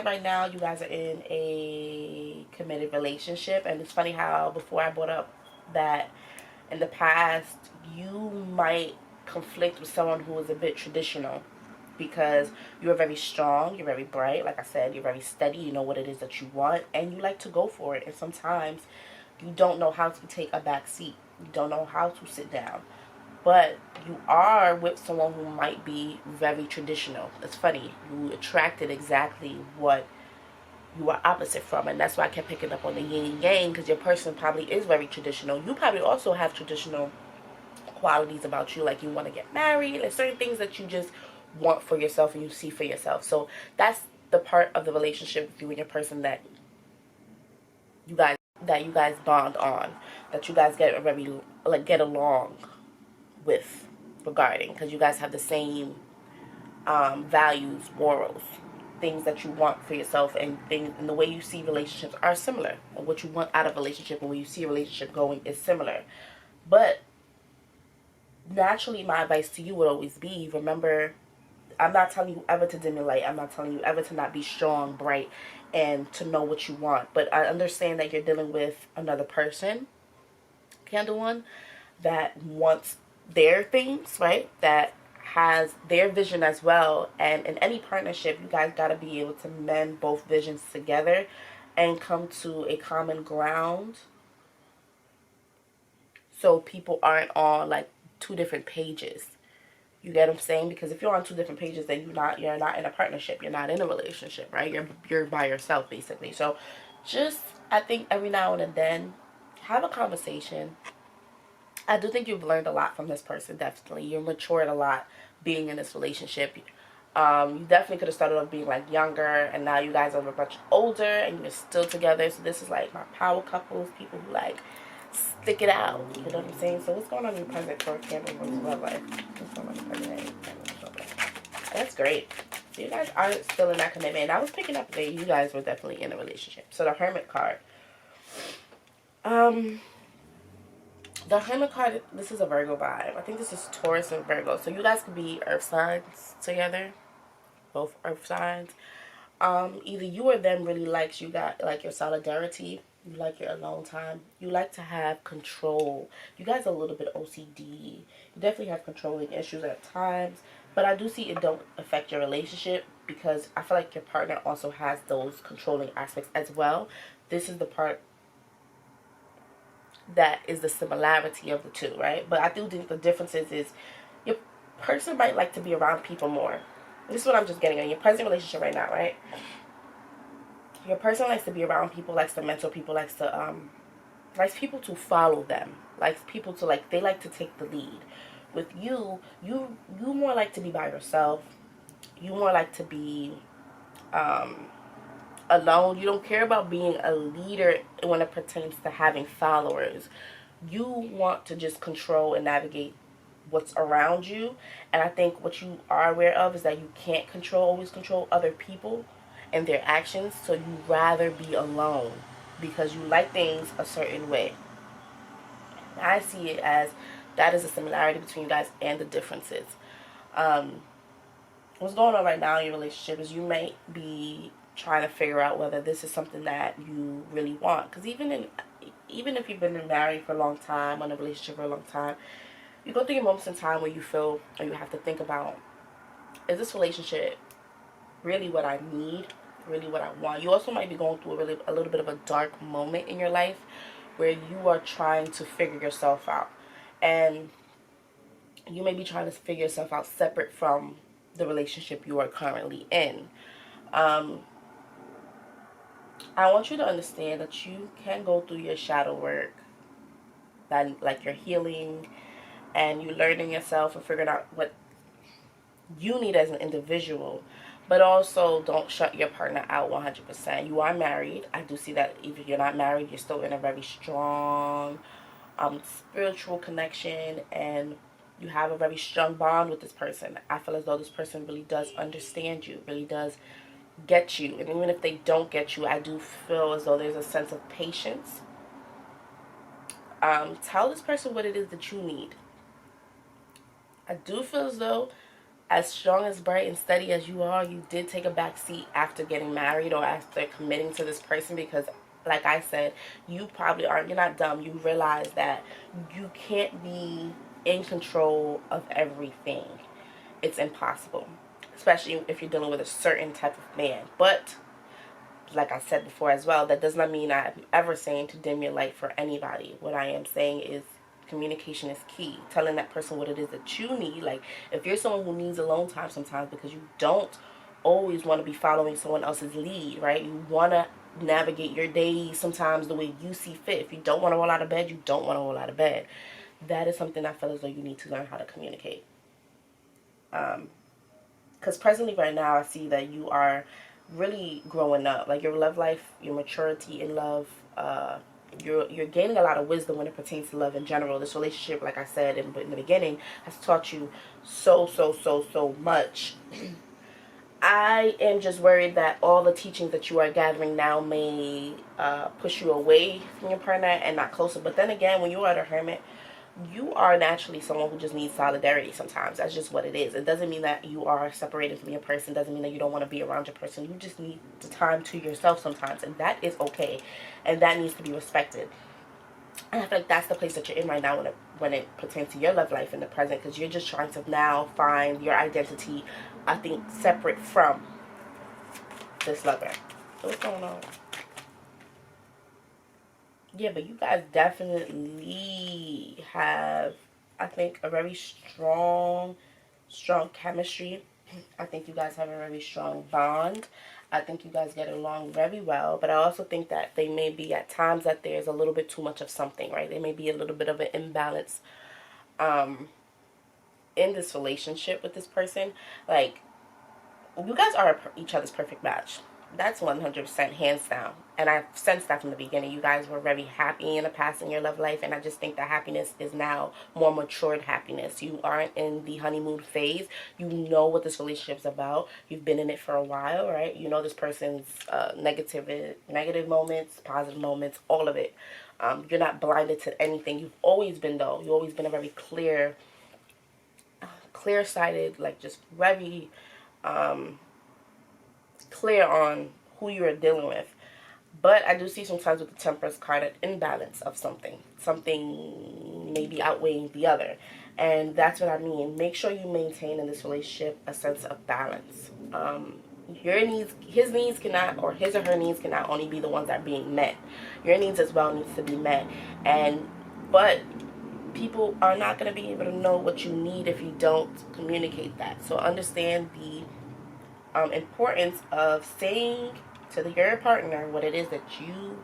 right now, you guys are in a committed relationship, and it's funny how before I brought up that in the past you might conflict with someone who is a bit traditional, because you're very strong, you're very bright, like I said, you're very steady, you know what it is that you want, and you like to go for it. And sometimes you don't know how to take a back seat, you don't know how to sit down, but you are with someone who might be very traditional. It's funny, you attracted exactly what you are opposite from, and that's why I kept picking up on the yin and yang, because your person probably is very traditional. You probably also have traditional qualities about you, like you want to get married, like certain things that you just want for yourself and you see for yourself. So that's the part of the relationship with you and your person that you guys bond on, that you guys get along with, regarding, because you guys have the same values, morals, things that you want for yourself, and things, and the way you see relationships are similar, and what you want out of a relationship and where you see a relationship going is similar. But naturally, my advice to you would always be, remember, I'm not telling you ever to dim your light. I'm not telling you ever to not be strong, bright, and to know what you want. But I understand that you're dealing with another person, Candle 1, that wants their things, right? That has their vision as well. And in any partnership, you guys got to be able to mend both visions together and come to a common ground, so people aren't on like two different pages. You get what I'm saying? Because if you're on two different pages, then you're not in a partnership. You're not in a relationship, right? You're by yourself, basically. So just, I think every now and then, have a conversation. I do think you've learned a lot from this person, definitely. You're matured a lot being in this relationship. You definitely could have started off being like younger, and now you guys are much older and you're still together. So this is like my power couples, people who like stick it out. You know what I'm saying? So what's going on in your present for Candle 1's love life? What's going on in your present? That's great. So you guys are still in that commitment. And I was picking up that you guys were definitely in a relationship. So the Hermit card. The Hermit card, this is a Virgo vibe. I think this is Taurus and Virgo. So you guys could be earth signs together. Both earth signs. Either you or them really likes you, got like your solidarity. You like your alone time. You like to have control. You guys are a little bit OCD. You definitely have controlling issues at times. But I do see it don't affect your relationship, because I feel like your partner also has those controlling aspects as well. This is the part that is the similarity of the two, right? But I do think the difference is your person might like to be around people more. This is what I'm just getting on your present relationship right now, right? Your person likes to be around people, likes to mentor people, likes people to follow them, likes people to, like, they like to take the lead. With you, you more like to be by yourself. You more like to be alone. You don't care about being a leader when it pertains to having followers. You want to just control and navigate what's around you. And I think what you are aware of is that you can't always control other people and their actions. So you rather be alone because you like things a certain way. I see it as that is a similarity between you guys and the differences. What's going on right now in your relationship is you might be trying to figure out whether this is something that you really want. Because even if you've been married for a long time, in a relationship for a long time, you go through your moments in time where you feel, or you have to think about, is this relationship really what I need, really what I want? You also might be going through a little bit of a dark moment in your life where you are trying to figure yourself out. And you may be trying to figure yourself out separate from the relationship you are currently in. I want you to understand that you can go through your shadow work, that like your healing and you learning yourself and figuring out what you need as an individual, but also don't shut your partner out 100%. You are married. I do see that if you're not married, you're still in a very strong spiritual connection, and you have a very strong bond with this person. I feel as though this person really does understand you, really does get you. And even if they don't get you, I do feel as though there's a sense of patience. Tell this person what it is that you need. I do feel as though, as strong, as bright, and steady as you are, you did take a back seat after getting married or after committing to this person, because like I said, you probably aren't, you're not dumb. You realize that you can't be in control of everything. It's impossible, especially if you're dealing with a certain type of man. But like I said before as well, that does not mean I'm ever saying to dim your light for anybody. What I am saying is communication is key. Telling that person what it is that you need. Like, if you're someone who needs alone time sometimes because you don't always want to be following someone else's lead, right? You want to navigate your days sometimes the way you see fit. If you don't want to roll out of bed, you don't want to roll out of bed. That is something I feel as though you need to learn how to communicate. Because presently right now I see that you are really growing up. Like, your love life, your maturity in love, you're gaining a lot of wisdom when it pertains to love in general. This relationship, like I said in the beginning, has taught you so much. I am just worried that all the teachings that you are gathering now may push you away from your partner and not closer. But then again, when you are the hermit, you are naturally someone who just needs solidarity sometimes. That's just what it is. It doesn't mean that you are separated from your person. It doesn't mean that you don't want to be around your person. You just need the time to yourself sometimes, and that is okay, and that needs to be respected. And I feel like that's the place that you're in right now when it pertains to your love life in the present, because you're just trying to now find your identity, I think, separate from this lover. So what's going on? Yeah, but you guys definitely have, I think, a very strong chemistry. I think you guys have a very strong bond. I think you guys get along very well. But I also think that they may be at times that there's a little bit too much of something, right? There may be a little bit of an imbalance in this relationship with this person. Like, you guys are each other's perfect match. That's 100% hands down. And I've sensed that from the beginning. You guys were very happy in the past in your love life. And I just think that happiness is now more matured happiness. You aren't in the honeymoon phase. You know what this relationship's about. You've been in it for a while, right? You know this person's negative moments, positive moments, all of it. You're not blinded to anything. You've always been, though. You've always been a very clear-sighted, like, just very clear on who you are dealing with. But I do see sometimes with the Temperance card an imbalance of something. Something maybe outweighing the other. And that's what I mean. Make sure you maintain in this relationship a sense of balance. Your needs, his needs cannot, or his or her needs cannot only be the ones that are being met. Your needs as well needs to be met. But people are not going to be able to know what you need if you don't communicate that. So understand the importance of saying to your partner what it is that you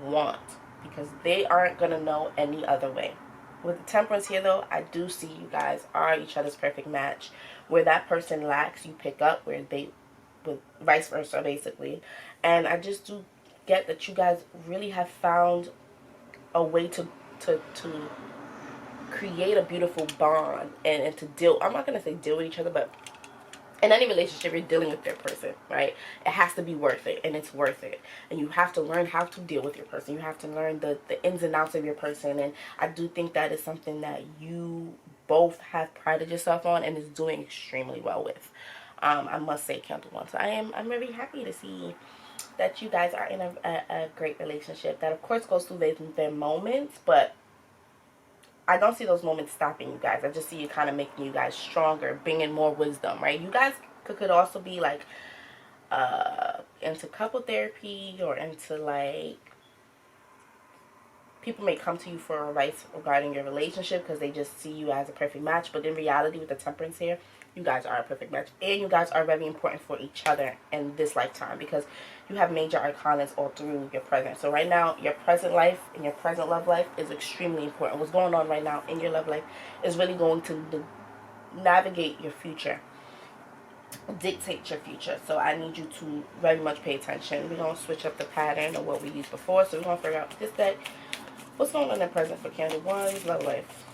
want, because they aren't going to know any other way. With the temperance here, though, I do see you guys are each other's perfect match. Where that person lacks, you pick up where they, with vice versa, basically. And I just do get that you guys really have found a way to create a beautiful bond and to deal. I'm not gonna say deal with each other, but in any relationship, you're dealing with their person, right? It has to be worth it, and it's worth it. And you have to learn how to deal with your person. You have to learn the ins and outs of your person. And I do think that is something that you both have prided yourself on and is doing extremely well with. I must say, Candle One. So I'm really happy to see that you guys are in a great relationship. That, of course, goes through their moments, but I don't see those moments stopping you guys. I just see it kind of making you guys stronger, bringing more wisdom, right? You guys could also be like into couple therapy, or into like, people may come to you for advice regarding your relationship because they just see you as a perfect match. But in reality, with the temperance here, you guys are a perfect match, and you guys are very important for each other in this lifetime, because you have major arcanas all through your present. So right now, your present life and your present love life is extremely important. What's going on right now in your love life is really going to navigate your future, dictate your future. So I need you to very much pay attention. We're going to switch up the pattern of what we used before. So we're going to figure out this deck. What's going on in the present for Candle One's love life?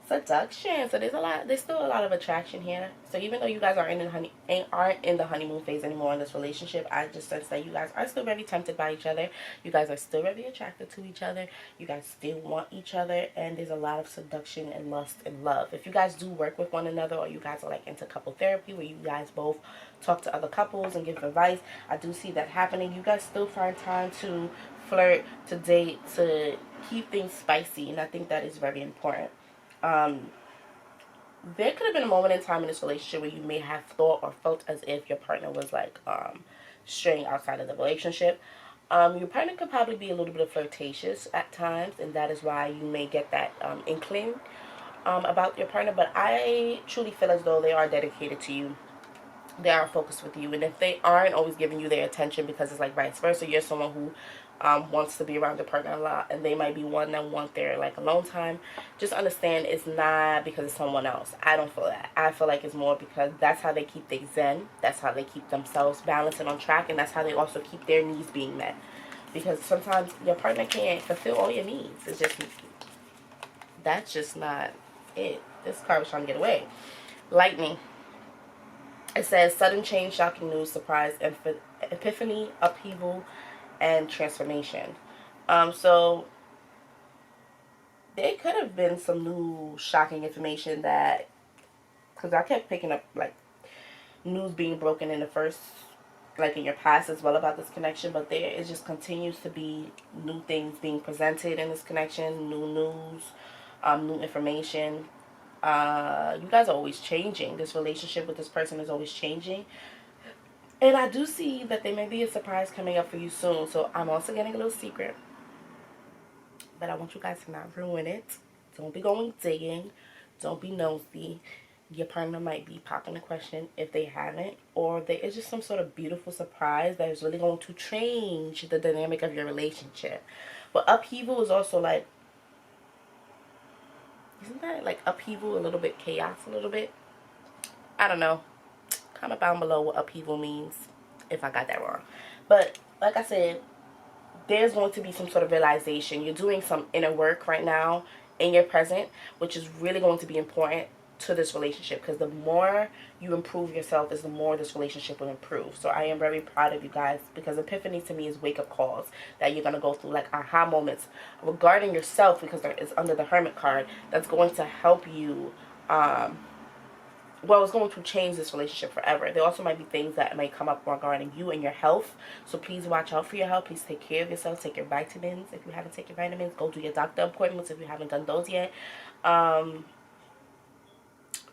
Seduction. So there's still a lot of attraction here. So even though you guys aren't in the honeymoon phase anymore in this relationship, I just sense that you guys are still very tempted by each other. You guys are still very attracted to each other. You guys still want each other, and there's a lot of seduction and lust and love. If you guys do work with one another, or you guys are like into couple therapy where you guys both talk to other couples and give advice, I do see that happening. You guys still find time to flirt, to date, to keep things spicy, and I think that is very important. There could have been a moment in time in this relationship where you may have thought or felt as if your partner was like straying outside of the relationship. Your partner could probably be a little bit flirtatious at times, and that is why you may get that inkling about your partner. But I truly feel as though they are dedicated to you. They are focused with you, and if they aren't always giving you their attention, because it's like vice versa, you're someone who wants to be around their partner a lot, and they might be one that want their like alone time, just understand it's not because it's someone else. I don't feel that. I feel like it's more because that's how they keep things zen, that's how they keep themselves balanced and on track, and that's how they also keep their needs being met, because sometimes your partner can't fulfill all your needs. It's just, that's just not it. This card was trying to get away. Lightning. It says sudden change, shocking news, surprise, epiphany, upheaval, and transformation. So there could have been some new shocking information that, because I kept picking up like news being broken in the first, like in your past as well about this connection, but there it just continues to be new things being presented in this connection, new news, new information. You guys are always changing. This relationship with this person is always changing. And I do see that there may be a surprise coming up for you soon. So I'm also getting a little secret. But I want you guys to not ruin it. Don't be going digging. Don't be nosy. Your partner might be popping a question if they haven't. Or there is just some sort of beautiful surprise that is really going to change the dynamic of your relationship. But upheaval is also like, isn't that like upheaval a little bit, chaos a little bit? I don't know. Comment down below what upheaval means if I got that wrong. But like I said, there's going to be some sort of realization. You're doing some inner work right now in your present, which is really going to be important to this relationship, because the more you improve yourself is the more this relationship will improve. So I am very proud of you guys, because epiphany to me is wake-up calls that you're going to go through, like aha moments regarding yourself, because it's under the Hermit card, that's going to help you well, it's going to change this relationship forever. There also might be things that may come up regarding you and your health. So please watch out for your health. Please take care of yourself. Take your vitamins. If you haven't taken vitamins, go do your doctor appointments if you haven't done those yet.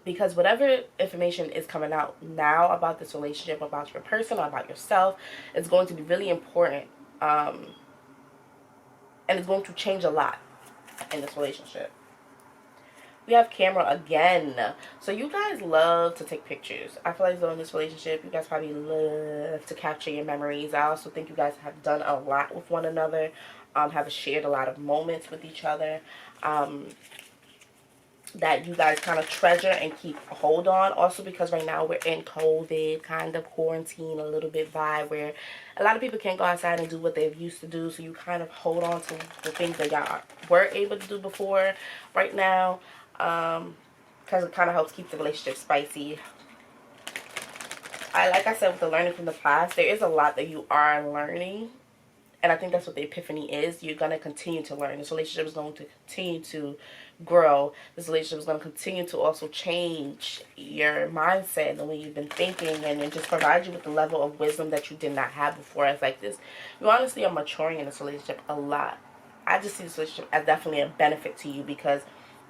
Because whatever information is coming out now about this relationship, about your person, or about yourself, is going to be really important. And it's going to change a lot in this relationship. We have camera again. So you guys love to take pictures. I feel like though in this relationship, you guys probably love to capture your memories. I also think you guys have done a lot with one another. Have shared a lot of moments with each other. That you guys kind of treasure and keep a hold on. Also because right now we're in COVID, kind of quarantine, a little bit vibe where a lot of people can't go outside and do what they've used to do. So you kind of hold on to the things that y'all were able to do before right now. Because it kind of helps keep the relationship spicy. Like I said, with the learning from the past, there is a lot that you are learning. And I think that's what the epiphany is. You're going to continue to learn. This relationship is going to continue to grow. This relationship is going to continue to also change your mindset and the way you've been thinking, and just provide you with the level of wisdom that you did not have before. It's like this. You honestly are maturing in this relationship a lot. I just see this relationship as definitely a benefit to you because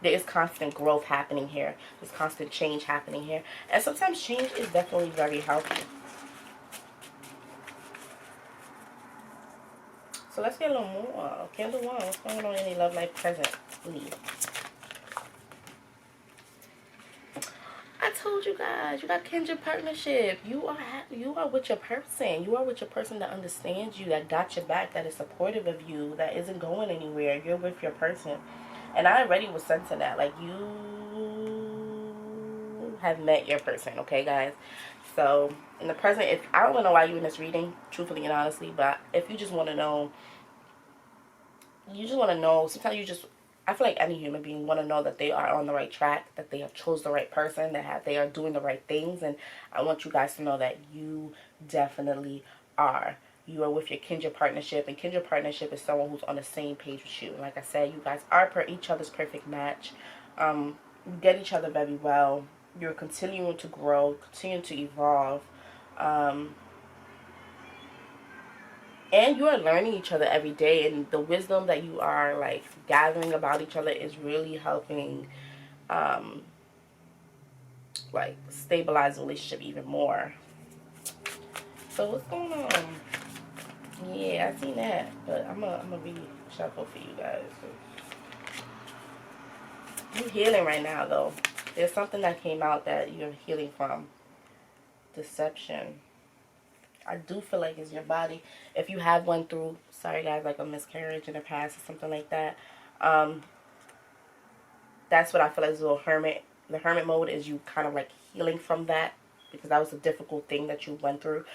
there is constant growth happening here. There's constant change happening here. And sometimes change is definitely very healthy. So let's get a little more. Candle 1, what's going on in your love life presently? I told you guys, you got kindred partnership. You are with your person. You are with your person that understands you, that got your back, that is supportive of you, that isn't going anywhere. You're with your person. And I already was sensing that. Like, you have met your person, okay, guys? So, in the present, if I don't know why you're in this reading, truthfully and honestly, but if you just want to know, sometimes you just, I feel like any human being want to know that they are on the right track, that they have chose the right person, that they are doing the right things, and I want you guys to know that you definitely are. You are with your kindred partnership, and kindred partnership is someone who's on the same page with you. Like I said, you guys are each other's perfect match. You get each other very well. You're continuing to grow, continuing to evolve. And you are learning each other every day, and the wisdom that you are like gathering about each other is really helping like stabilize the relationship even more. So what's going on? Yeah, I seen that, but I'm gonna be shuffle for you guys. You're healing right now though. There's something that came out that you're healing from. Deception. I do feel like it's your body. If you have went through, sorry guys, like a miscarriage in the past or something like that, that's what I feel like is a little hermit. The hermit mode is you kind of like healing from that because that was a difficult thing that you went through.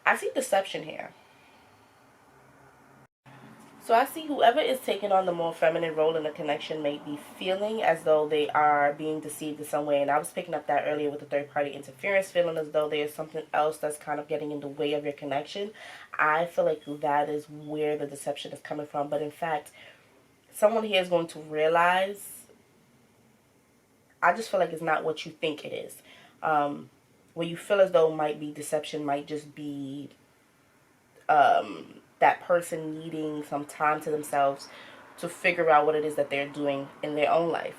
I see deception here. So I see whoever is taking on the more feminine role in the connection may be feeling as though they are being deceived in some way. And I was picking up that earlier with the third-party interference, feeling as though there's something else that's kind of getting in the way of your connection. I feel like that is where the deception is coming from. But in fact, someone here is going to realize, I just feel like it's not what you think it is. What you feel as though might be deception might just be that person needing some time to themselves to figure out what it is that they're doing in their own life.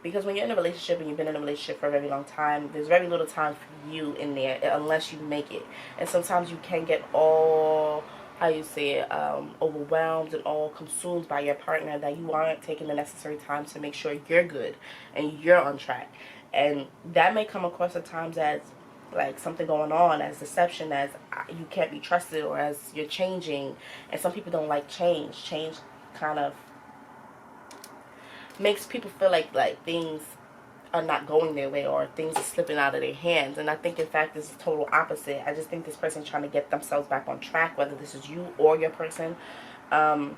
Because when you're in a relationship and you've been in a relationship for a very long time, there's very little time for you in there unless you make it. And sometimes you can get all, how you say it, overwhelmed and all consumed by your partner that you aren't taking the necessary time to make sure you're good and you're on track. And that may come across at times as like something going on, as deception, as you can't be trusted, or as you're changing. And some people don't like change. Change kind of makes people feel like things are not going their way or things are slipping out of their hands. And I think in fact this is total opposite. I just think this person's trying to get themselves back on track, whether this is you or your person. So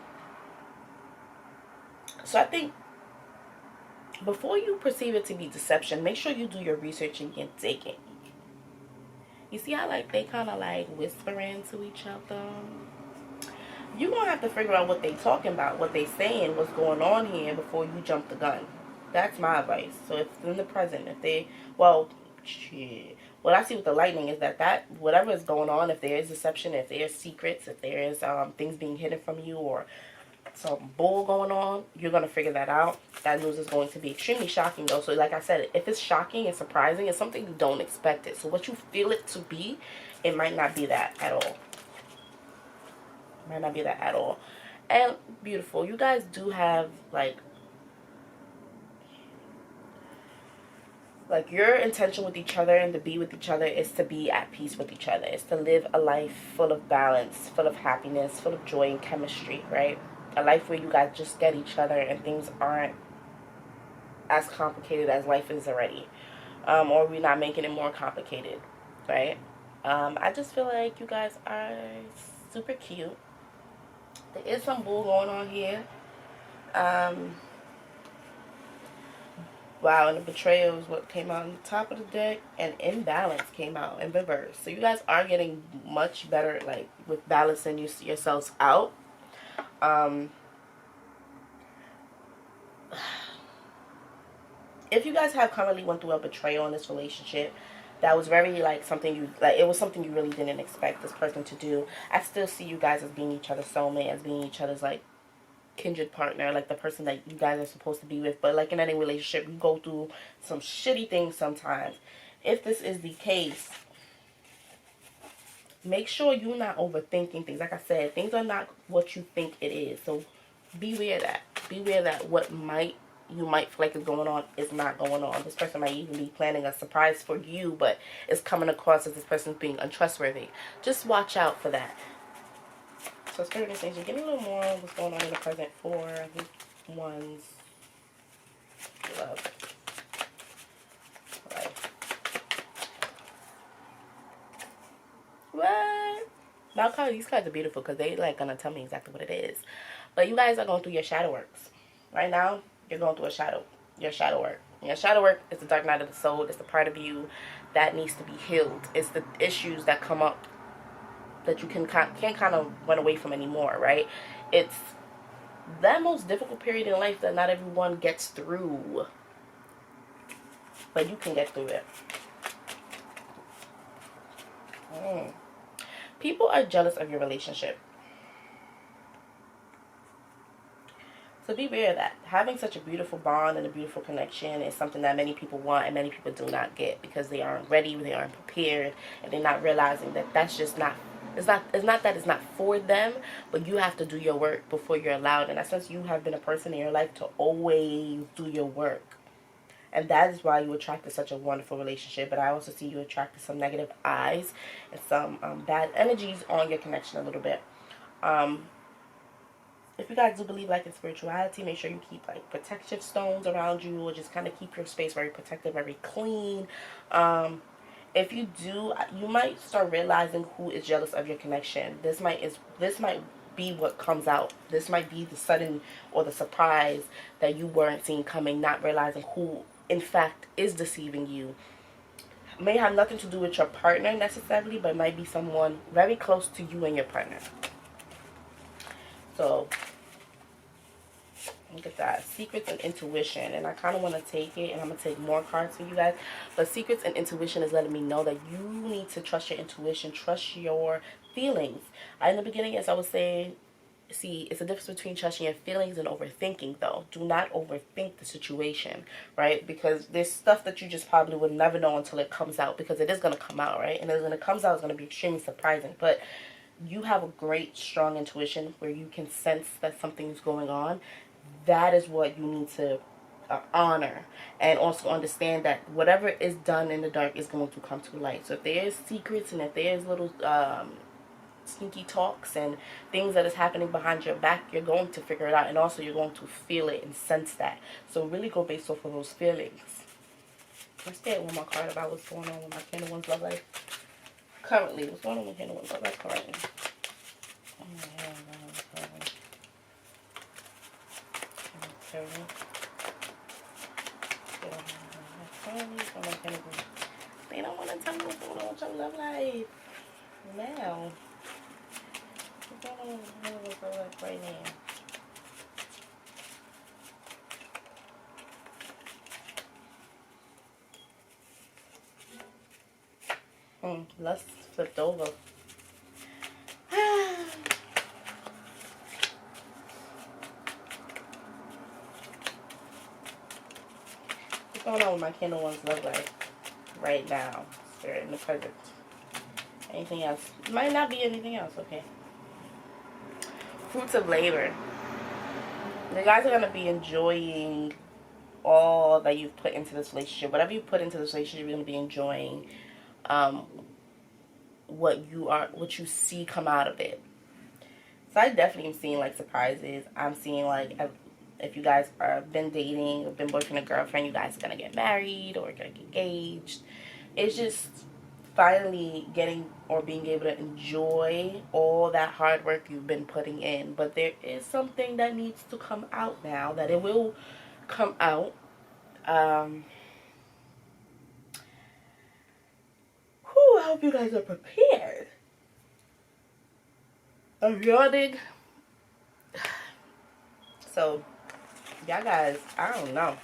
I think before you perceive it to be deception, make sure you do your research and get digging. You see how like they kind of like whispering to each other? You're going to have to figure out what they talking about, what they saying, what's going on here before you jump the gun. That's my advice. So if in the present, if they, well, shit. What I see with the lightning is that whatever is going on, if there is deception, if there's secrets, if there is things being hidden from you, or some bull going on, you're going to figure that out. That news is going to be extremely shocking, though. So like I said, if it's shocking and surprising, it's something you don't expect it. So what you feel it to be, it might not be that at all. It might not be that at all. And beautiful. You guys do have, like your intention with each other and to be with each other is to be at peace with each other. It's to live a life full of balance, full of happiness, full of joy and chemistry, right? A life where you guys just get each other and things aren't as complicated as life is already. Or we're not making it more complicated, right? I just feel like you guys are super cute. There is some bull going on here. Wow, and the betrayal is what came out on the top of the deck, and imbalance came out in reverse. So you guys are getting much better, like, with balancing yourselves out. If you guys have currently went through a betrayal in this relationship, that was very, like, something you, like, it was something you really didn't expect this person to do. I still see you guys as being each other's soulmate, as being each other's, like, kindred partner, like the person that you guys are supposed to be with. But like in any relationship, you go through some shitty things sometimes. If this is the case, make sure you're not overthinking things. Like I said, things are not what you think it is. So beware that. Beware that what you might feel like is going on is not going on. This person might even be planning a surprise for you, but it's coming across as this person's being untrustworthy. Just watch out for that. So Spirit and Angel, give me a little more of what's going on in the present for these ones. Love. Right. What? Now, these cards are beautiful because they like gonna tell me exactly what it is. But you guys are going through your shadow works. Right now, you're going through your shadow work. Your shadow work is the dark night of the soul. It's the part of you that needs to be healed. It's the issues that come up that you can't kind of run away from anymore, right? It's that most difficult period in life that not everyone gets through, but you can get through it. People are jealous of your relationship. So be aware of that. Having such a beautiful bond and a beautiful connection is something that many people want and many people do not get because they aren't ready, they aren't prepared, and they're not realizing that that's just not. It's not that it's not for them, but you have to do your work before you're allowed. And since you have been a person in your life to always do your work, and that is why you attracted such a wonderful relationship. But I also see you attracted some negative eyes and some bad energies on your connection a little bit. If you guys do believe like in spirituality, make sure you keep like protective stones around you, or just kind of keep your space very protective, very clean. If you do, you might start realizing who is jealous of your connection. This might be what comes out. This might be the sudden or the surprise that you weren't seeing coming, not realizing who in fact is deceiving you. May have nothing to do with your partner necessarily, but might be someone very close to you and your partner. So look at that. Secrets and intuition. And I kind of want to take it, and I'm going to take more cards for you guys. But secrets and intuition is letting me know that you need to trust your intuition. Trust your feelings. In the beginning, as I was saying, see, it's a difference between trusting your feelings and overthinking, though. Do not overthink the situation, right? Because there's stuff that you just probably would never know until it comes out, because it is going to come out, right? And then when it comes out, it's going to be extremely surprising. But you have a great, strong intuition where you can sense that something's going on. That is what you need to honor, and also understand that whatever is done in the dark is going to come to light. So if there's secrets and if there's little sneaky talks and things that is happening behind your back, you're going to figure it out, and also you're going to feel it and sense that. So really go based off of those feelings. Let's get one more card about what's going on with my Candle One's love life currently. What's going on with Candle One's love life currently? They don't want to tell me what's going on with your love life now. What's going on with your love life right now? Lust flipped over. What's going on with my Candle One's love life right now? Spirit in the present. Anything else? Might not be anything else, okay. Fruits of labor. You guys are going to be enjoying all that you've put into this relationship. Whatever you put into this relationship, you're going to be enjoying what you see come out of it. So I definitely am seeing like surprises. I'm seeing like if you guys are been dating or been boyfriend and girlfriend, you guys are going to get married or going to get engaged. It's just finally getting or being able to enjoy all that hard work you've been putting in. But there is something that needs to come out now, that it will come out. I hope you guys are prepared. I'm yawning. So, y'all guys, I don't know.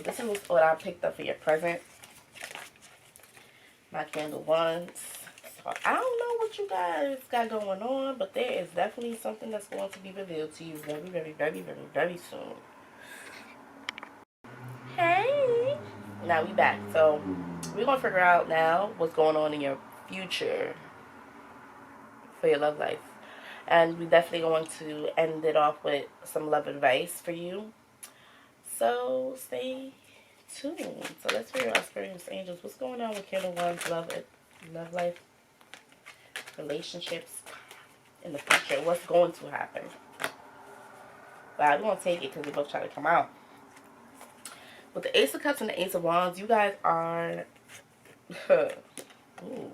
This is what I picked up for your present. My Candle Ones. So I don't know what you guys got going on, but there is definitely something that's going to be revealed to you very, very, very, very, very soon. Hey! Now we back. So we're going to figure out now what's going on in your future for your love life. And we're definitely going to end it off with some love advice for you. So stay tuned. So let's figure out Aspiration Angels. What's going on with Candle One's love life, relationships in the future? What's going to happen? But I'm going to take it because we both try to come out. With the Ace of Cups and the Ace of Wands, you guys are... Ooh.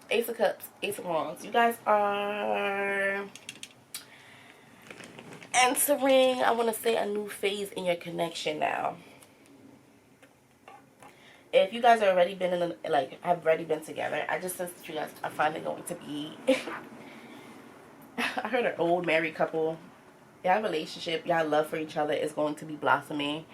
Ace of Cups, Ace of Wands. You guys are entering, I want to say, a new phase in your connection now. If you guys have already been have already been together, I just sense that you guys are finally going to be... I heard an old married couple. Y'all relationship, y'all love for each other is going to be blossoming.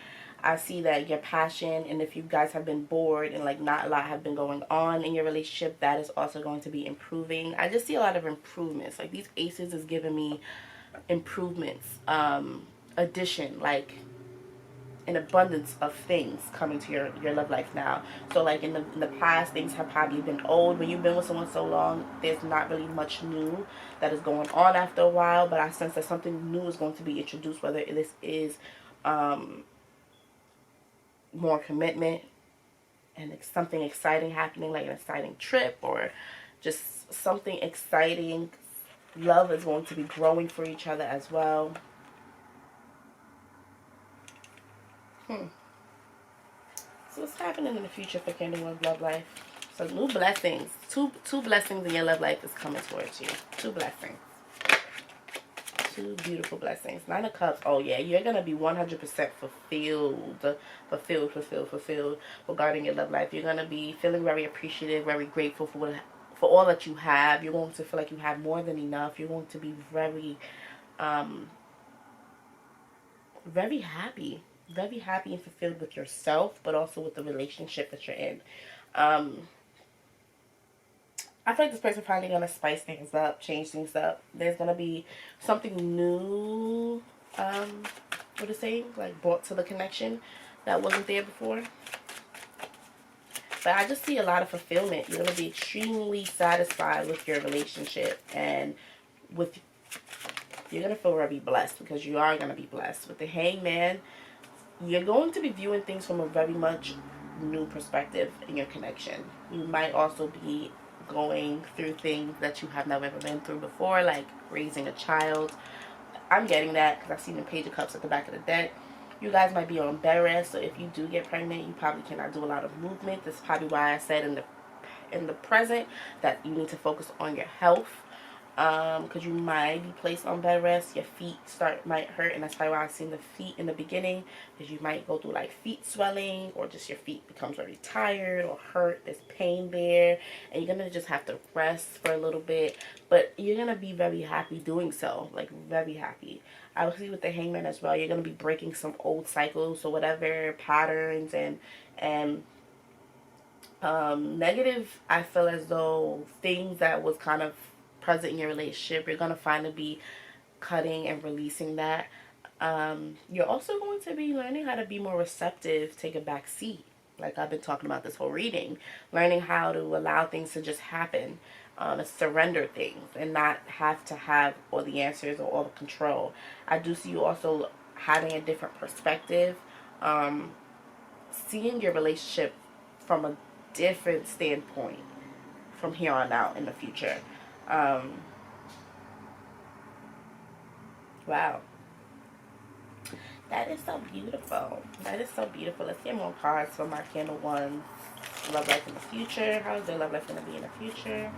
I see that your passion, and if you guys have been bored and like not a lot have been going on in your relationship, that is also going to be improving. I just see a lot of improvements. Like these aces is giving me improvements, addition, like an abundance of things coming to your love life now. So like in the past, things have probably been old. When you've been with someone so long, there's not really much new that is going on after a while, but I sense that something new is going to be introduced, whether this is more commitment and something exciting happening, like an exciting trip or just something exciting. Love is going to be growing for each other as well. So what's happening in the future for Candle One's love life? So new blessings. Two blessings in your love life is coming towards you. Two blessings. Two beautiful blessings. Nine of Cups. Oh yeah, you're going to be 100% fulfilled regarding your love life. You're going to be feeling very appreciative, very grateful for all that you have. You're going to feel like you have more than enough. You're going to be very very happy. Very happy and fulfilled with yourself, but also with the relationship that you're in. I feel like this person finally going to spice things up, change things up. There's going to be something new, what is saying, like brought to the connection that wasn't there before. But I just see a lot of fulfillment. You're going to be extremely satisfied with your relationship, and you're going to feel very blessed, because you are going to be blessed. With the Hangman, you're going to be viewing things from a very much new perspective in your connection. You might also be going through things that you have never ever been through before, like raising a child. I'm getting that because I've seen the Page of Cups at the back of the deck. You guys might be on bed rest, so if you do get pregnant, you probably cannot do a lot of movement. This is probably why I said in the present that you need to focus on your health. Because you might be placed on bed rest, your feet might hurt, and that's probably why I've seen the feet in the beginning, because you might go through like feet swelling, or just your feet becomes very tired or hurt. There's pain there, and you're gonna just have to rest for a little bit, but you're gonna be very happy doing so, like very happy. I will see with the Hangman as well, you're gonna be breaking some old cycles, so whatever patterns and Negative, I feel as though things that was kind of present in your relationship, you're going to finally be cutting and releasing that. You're also going to be learning how to be more receptive, take a back seat. Like I've been talking about this whole reading, learning how to allow things to just happen, and surrender things, and not have to have all the answers or all the control. I do see you also having a different perspective, um, seeing your relationship from a different standpoint from here on out in the future. Um, wow. That is so beautiful. That is so beautiful. Let's get more cards for my candle ones. Love life in the future. How is their love life going to be in the future?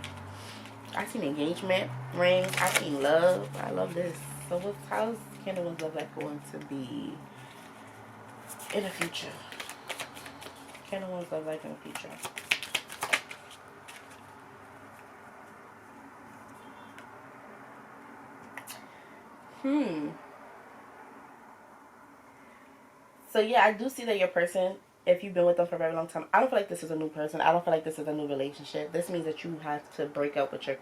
I seen engagement rings. I seen love. I love this. So how's candle one's love life going to be in the future? Candle one's love life in the future. So yeah, I do see that your person, if you've been with them for a very long time, I don't feel like this is a new person. I don't feel like this is a new relationship. This means that you have to break up with your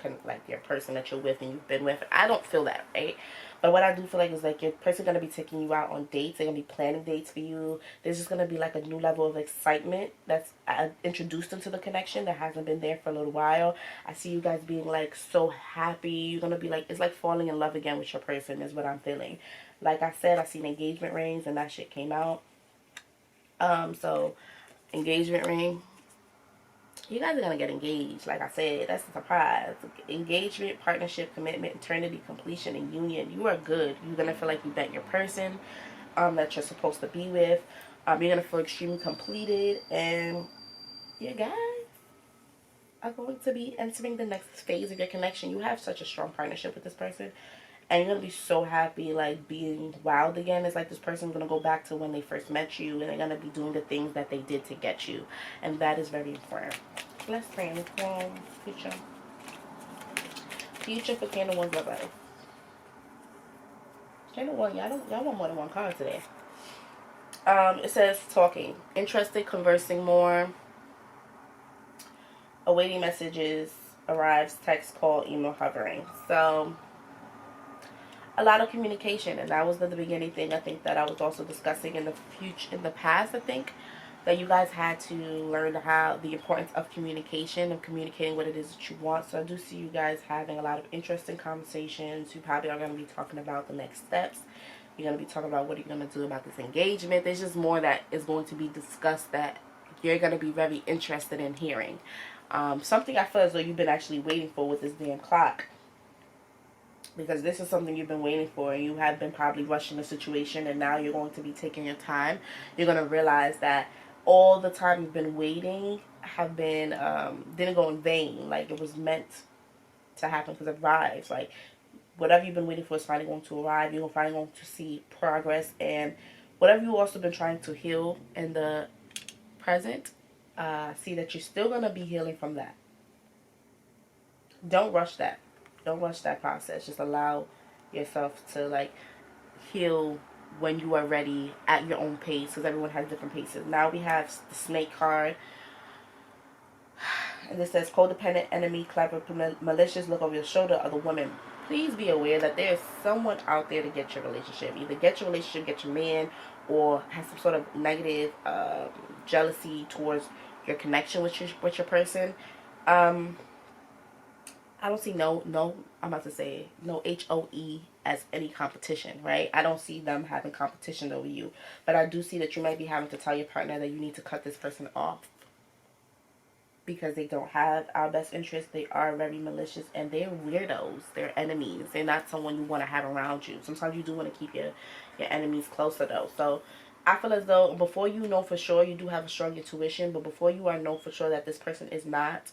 your person that you're with and you've been with. I don't feel that, right? But what I do feel like is like your person gonna be taking you out on dates. They're gonna be planning dates for you. There's just gonna be like a new level of excitement that's introduced into the connection that hasn't been there for a little while. I see you guys being like so happy. You're gonna be like, it's like falling in love again with your person is what I'm feeling. Like I said, I seen engagement rings and that shit came out. So engagement ring. You guys are gonna get engaged. Like I said, that's a surprise. Engagement, partnership, commitment, eternity, completion, and union. You are good. You're gonna feel like you met your person that you're supposed to be with. You're gonna feel extremely completed, and you guys are going to be entering the next phase of your connection. You have such a strong partnership with this person, and you're gonna be so happy, like being wild again. It's like this person's gonna go back to when they first met you, and they're gonna be doing the things that they did to get you, and that is very important. Let's pray. Future. Future for Candle One's love life. Candle One, y'all want more than one card today. It says talking, interested, conversing more, awaiting messages, arrives, text, call, email, hovering. So a lot of communication, and that was the beginning thing. I think that I was also discussing in the future, in the past. I think that you guys had to learn how the importance of communication and communicating what it is that you want. So I do see you guys having a lot of interesting conversations. You probably are going to be talking about the next steps. You're going to be talking about what you're going to do about this engagement. There's just more that is going to be discussed that you're going to be very interested in hearing. Something I feel as though you've been actually waiting for with this damn clock, because this is something you've been waiting for, and you have been probably rushing the situation, and now you're going to be taking your time. You're going to realize that all the time you've been waiting have been didn't go in vain. Like it was meant to happen because it arrives. Like whatever you've been waiting for is finally going to arrive. You're finally going to see progress, and whatever you've also been trying to heal in the present, see that you're still going to be healing from that. Don't rush that. Don't rush that process. Just allow yourself to like heal when you are ready at your own pace, because everyone has different paces. Now we have the snake card, and this says codependent, enemy, clever, malicious, look over your shoulder, other women. Please be aware that there's someone out there to get your relationship. Either get your relationship, get your man, or has some sort of negative jealousy towards your connection with your person. I don't see I'm about to say no HOE as any competition, right? I don't see them having competition over you. But I do see that you might be having to tell your partner that you need to cut this person off because they don't have our best interest. They are very malicious, and they're weirdos. They're enemies. They're not someone you want to have around you. Sometimes you do want to keep your enemies closer, though. So I feel as though before you know for sure, you do have a strong intuition, but before you know for sure that this person is not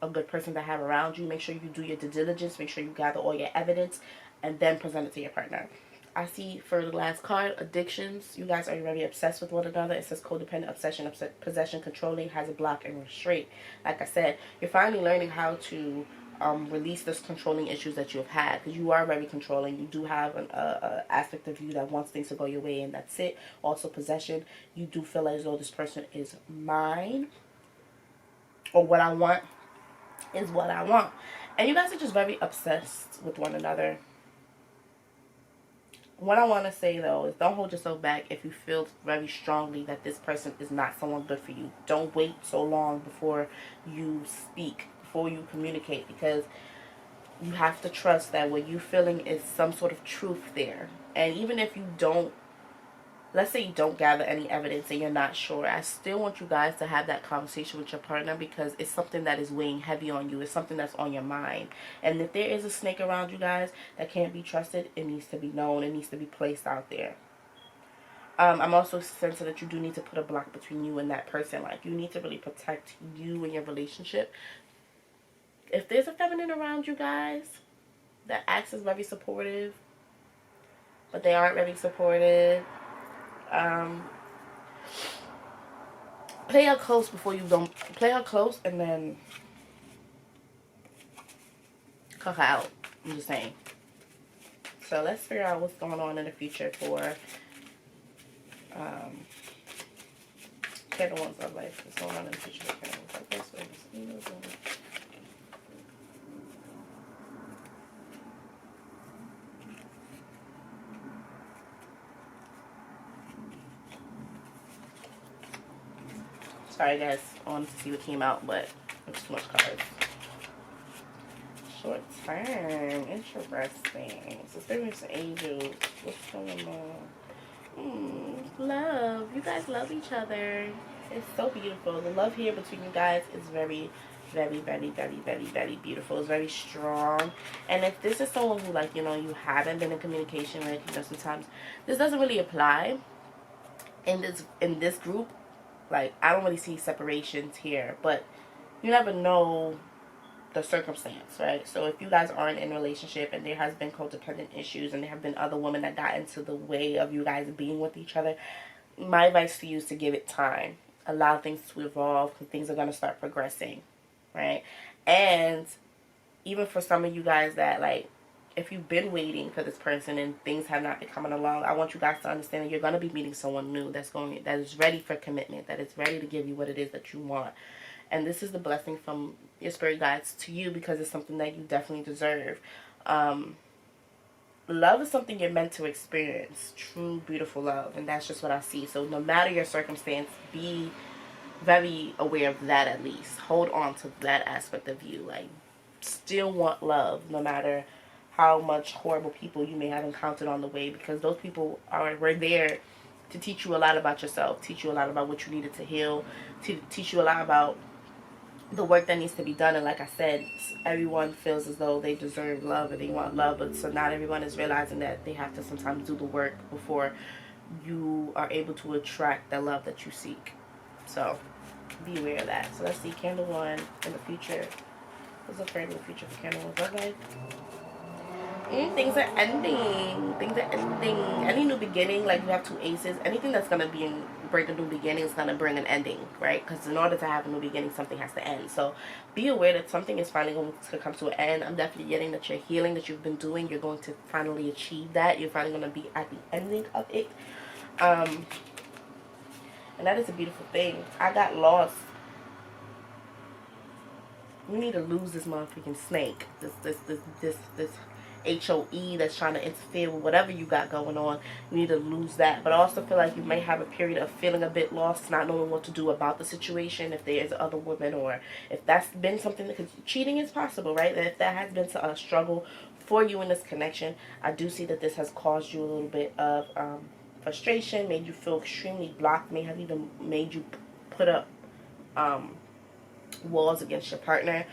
a good person to have around you, make sure you do your due diligence, make sure you gather all your evidence, and then present it to your partner. I see for the last card, addictions. You guys are very obsessed with one another. It says codependent, obsession, possession, controlling, has a block, and restraint. Like I said, you're finally learning how to release those controlling issues that you've had, because you are very controlling. You do have an aspect of you that wants things to go your way, and that's it. Also possession. You do feel as though this person is mine. or what I want is what I want. And you guys are just very obsessed with one another. What I want to say though is don't hold yourself back if you feel very strongly that this person is not someone good for you. Don't wait so long before you speak, before you communicate, because you have to trust that what you're feeling is some sort of truth there. And even if you don't, let's say you don't gather any evidence and you're not sure, I still want you guys to have that conversation with your partner, because it's something that is weighing heavy on you. It's something that's on your mind. And if there is a snake around you guys that can't be trusted, it needs to be known. It needs to be placed out there. I'm also sensing that you do need to put a block between you and that person. Like, you need to really protect you and your relationship. If there's a feminine around you guys that acts as very supportive, but they aren't very supportive, play her close before you don't play her close, and then cut her out. I'm just saying. So let's figure out what's going on in the future for Candle One's love life. What's going on in the future for Candle One's love life? Sorry guys, I wanted to see what came out, but it's too much cards. Short term, interesting. Suspicious angels, what's going on? Love, you guys love each other. It's so beautiful. The love here between you guys is very, very, very, very, very, very beautiful. It's very strong. And if this is someone who, like, you know, you haven't been in communication with, you know, sometimes this doesn't really apply in this group. Like, I don't really see separations here, but you never know the circumstance, right? So if you guys aren't in a relationship and there has been codependent issues and there have been other women that got into the way of you guys being with each other, my advice to you is to give it time. Allow things to evolve, because things are going to start progressing, right? And even for some of you guys that, like, if you've been waiting for this person and things have not been coming along, I want you guys to understand that you're going to be meeting someone new that is ready for commitment, that is ready to give you what it is that you want. And this is the blessing from your spirit guides to you, because it's something that you definitely deserve. Love is something you're meant to experience. True, beautiful love. And that's just what I see. So no matter your circumstance, be very aware of that at least. Hold on to that aspect of you. Like, still want love no matter how much horrible people you may have encountered on the way, because those people were there to teach you a lot about yourself, teach you a lot about what you needed to heal, to teach you a lot about the work that needs to be done. And like I said, everyone feels as though they deserve love and they want love, but so not everyone is realizing that they have to sometimes do the work before you are able to attract the love that you seek. So be aware of that. So let's see, Candle One in the future. What's up for in the future for Candle One's love life? Things are ending. Things are ending. Any new beginning, like you have two aces, anything that's going to bring a new beginning is going to bring an ending, right? Because in order to have a new beginning, something has to end. So be aware that something is finally going to come to an end. I'm definitely getting that your healing that you've been doing, you're going to finally achieve that. You're finally going to be at the ending of it. And that is a beautiful thing. I got lost. We need to lose this motherfucking snake. This HOE that's trying to interfere with whatever you got going on. You need to lose that. But I also feel like you may have a period of feeling a bit lost, not knowing what to do about the situation, if there's other women, or if that's been something, because cheating is possible, right? If that has been a struggle for you in this connection, I do see that this has caused you a little bit of frustration, made you feel extremely blocked, may have even made you put up walls against your partner.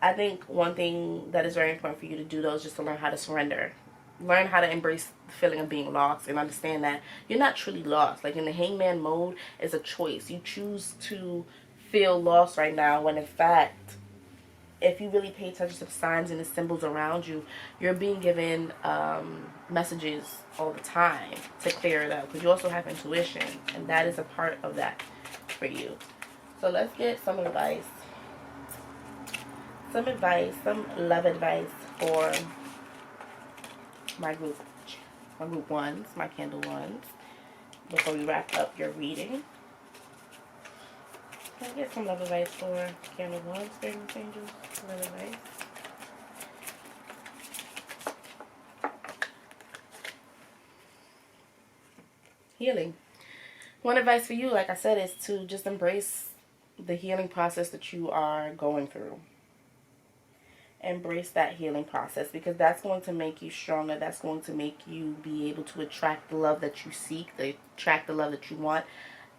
I think one thing that is very important for you to do, though, is just to learn how to surrender. Learn how to embrace the feeling of being lost and understand that you're not truly lost. Like, in the hangman mode, it's a choice. You choose to feel lost right now, when in fact, if you really pay attention to the signs and the symbols around you, you're being given messages all the time to clear it up. Because you also have intuition, and that is a part of that for you. So let's get some advice. Some love advice for my group ones, my candle ones. before we wrap up your reading. Can I get some love advice for Candle 1, Spirit Angels? Love advice. Healing. One advice for you, like I said, is to just embrace the healing process that you are going through. Embrace that healing process, because that's going to make you stronger. That's going to make you be able to attract the love that you seek, attract the love that you want.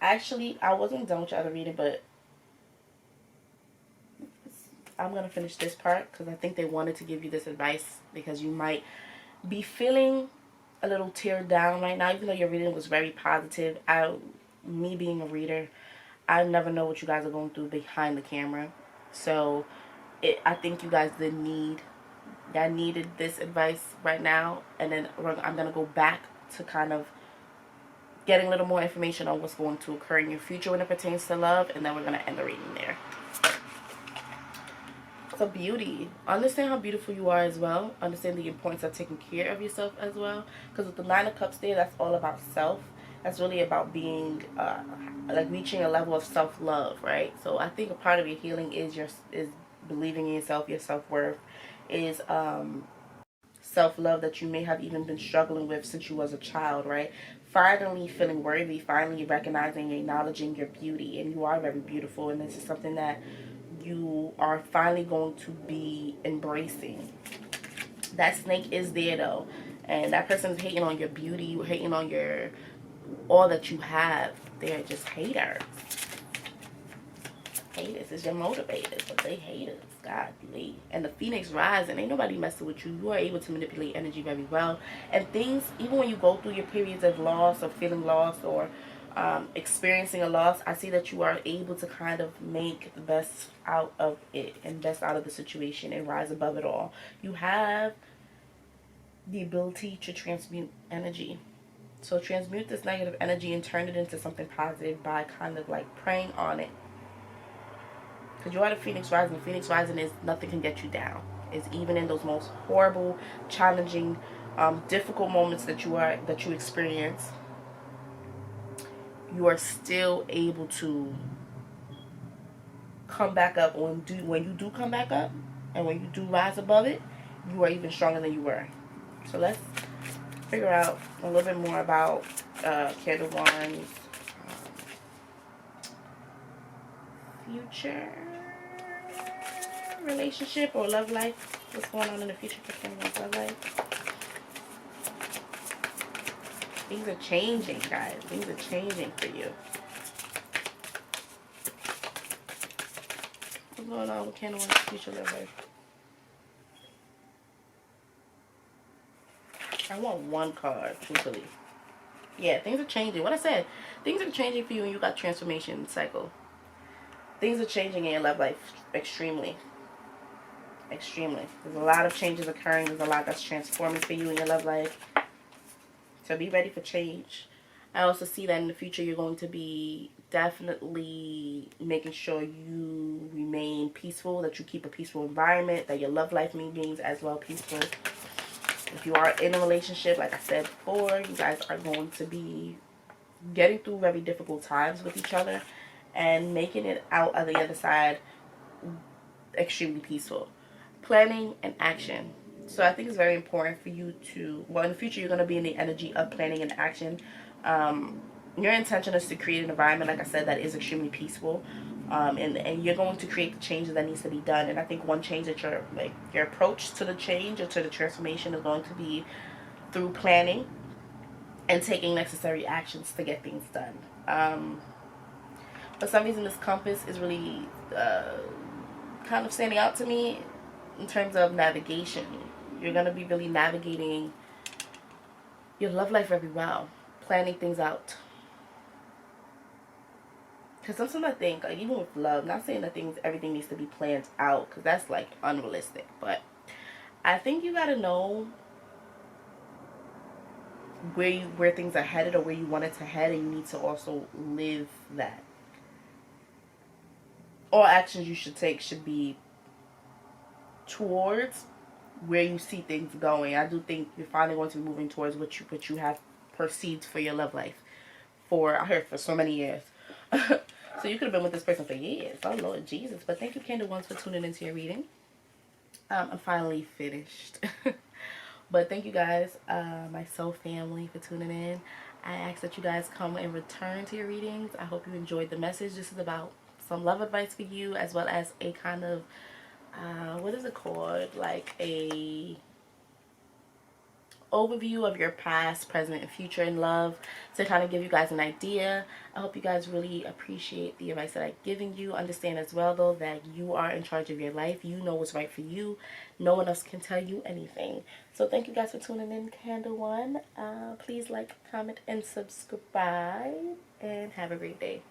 Actually, I wasn't done with your other reading, but I'm going to finish this part because I think they wanted to give you this advice, because you might be feeling a little teared down right now, even though your reading was very positive. Me being a reader, I never know what you guys are going through behind the camera. So I think you guys needed this advice right now. And then I'm going to go back to kind of getting a little more information on what's going to occur in your future when it pertains to love. And then we're going to end the reading there. So beauty. Understand how beautiful you are as well. Understand the importance of taking care of yourself as well. Because with the Nine of Cups there, that's all about self. That's really about being, like reaching a level of self-love, right? So I think a part of your healing is believing in yourself, your self-worth, is self-love that you may have even been struggling with since you was a child, right? Finally feeling worthy, finally recognizing and acknowledging your beauty. And you are very beautiful, and this is something that you are finally going to be embracing. That snake is there though, and that person is hating on your beauty, hating on your all that you have. They're just haters. Haters is your motivators, but they haters. Godly. And the Phoenix rising, ain't nobody messing with you. You are able to manipulate energy very well. And things, even when you go through your periods of loss or feeling lost or experiencing a loss, I see that you are able to kind of make the best out of it and best out of the situation and rise above it all. You have the ability to transmute energy. So transmute this negative energy and turn it into something positive by kind of like praying on it. Because you are the Phoenix rising. The Phoenix rising is nothing can get you down. It's even in those most horrible, challenging, difficult moments that you experience, you are still able to come back up. When you do come back up, and when you do rise above it, you are even stronger than you were. So let's figure out a little bit more about Candle 1's future relationship or love life. What's going on in the future for Candle 1's love life? Things are changing, guys. Things are changing for you. What's going on with Candle 1's future love life? I want one card, truthfully. Yeah, things are changing. What I said, things are changing for you, and you got transformation cycle. Things are changing in your love life extremely. Extremely. There's a lot of changes occurring. There's a lot that's transforming for you in your love life. So be ready for change. I also see that in the future you're going to be definitely making sure you remain peaceful, that you keep a peaceful environment, that your love life remains as well peaceful. If you are in a relationship, like I said before, you guys are going to be getting through very difficult times with each other and making it out of the other side extremely peaceful. Planning and action. So I think it's very important for you to, well, in the future you're going to be in the energy of planning and action. Your intention is to create an environment, like I said, that is extremely peaceful. And you're going to create the changes that needs to be done. And I think one change that your approach to the change or to the transformation is going to be through planning and taking necessary actions to get things done. For some reason, this compass is really kind of standing out to me in terms of navigation. You're going to be really navigating your love life very well, planning things out. Because sometimes I think, like, even with love, not saying that everything needs to be planned out, because that's like unrealistic, but I think you got to know where things are headed or where you want it to head, and you need to also live that. All actions you should take should be towards where you see things going. I do think you're finally going to be moving towards what you have perceived for your love life. for, I heard, for so many years. So you could have been with this person for years. Oh, Lord Jesus. But thank you, Candle Ones, for tuning into your reading. I'm finally finished. But thank you guys, my soul family, for tuning in. I ask that you guys come and return to your readings. I hope you enjoyed the message. This is about some love advice for you, as well as a kind of, what is it called? Like a overview of your past, present, and future in love, to kind of give you guys an idea. I hope you guys really appreciate the advice that I've given you. Understand as well, though, that you are in charge of your life. You know what's right for you. No one else can tell you anything. So thank you guys for tuning in, Candle One. Please like, comment, and subscribe, and have a great day.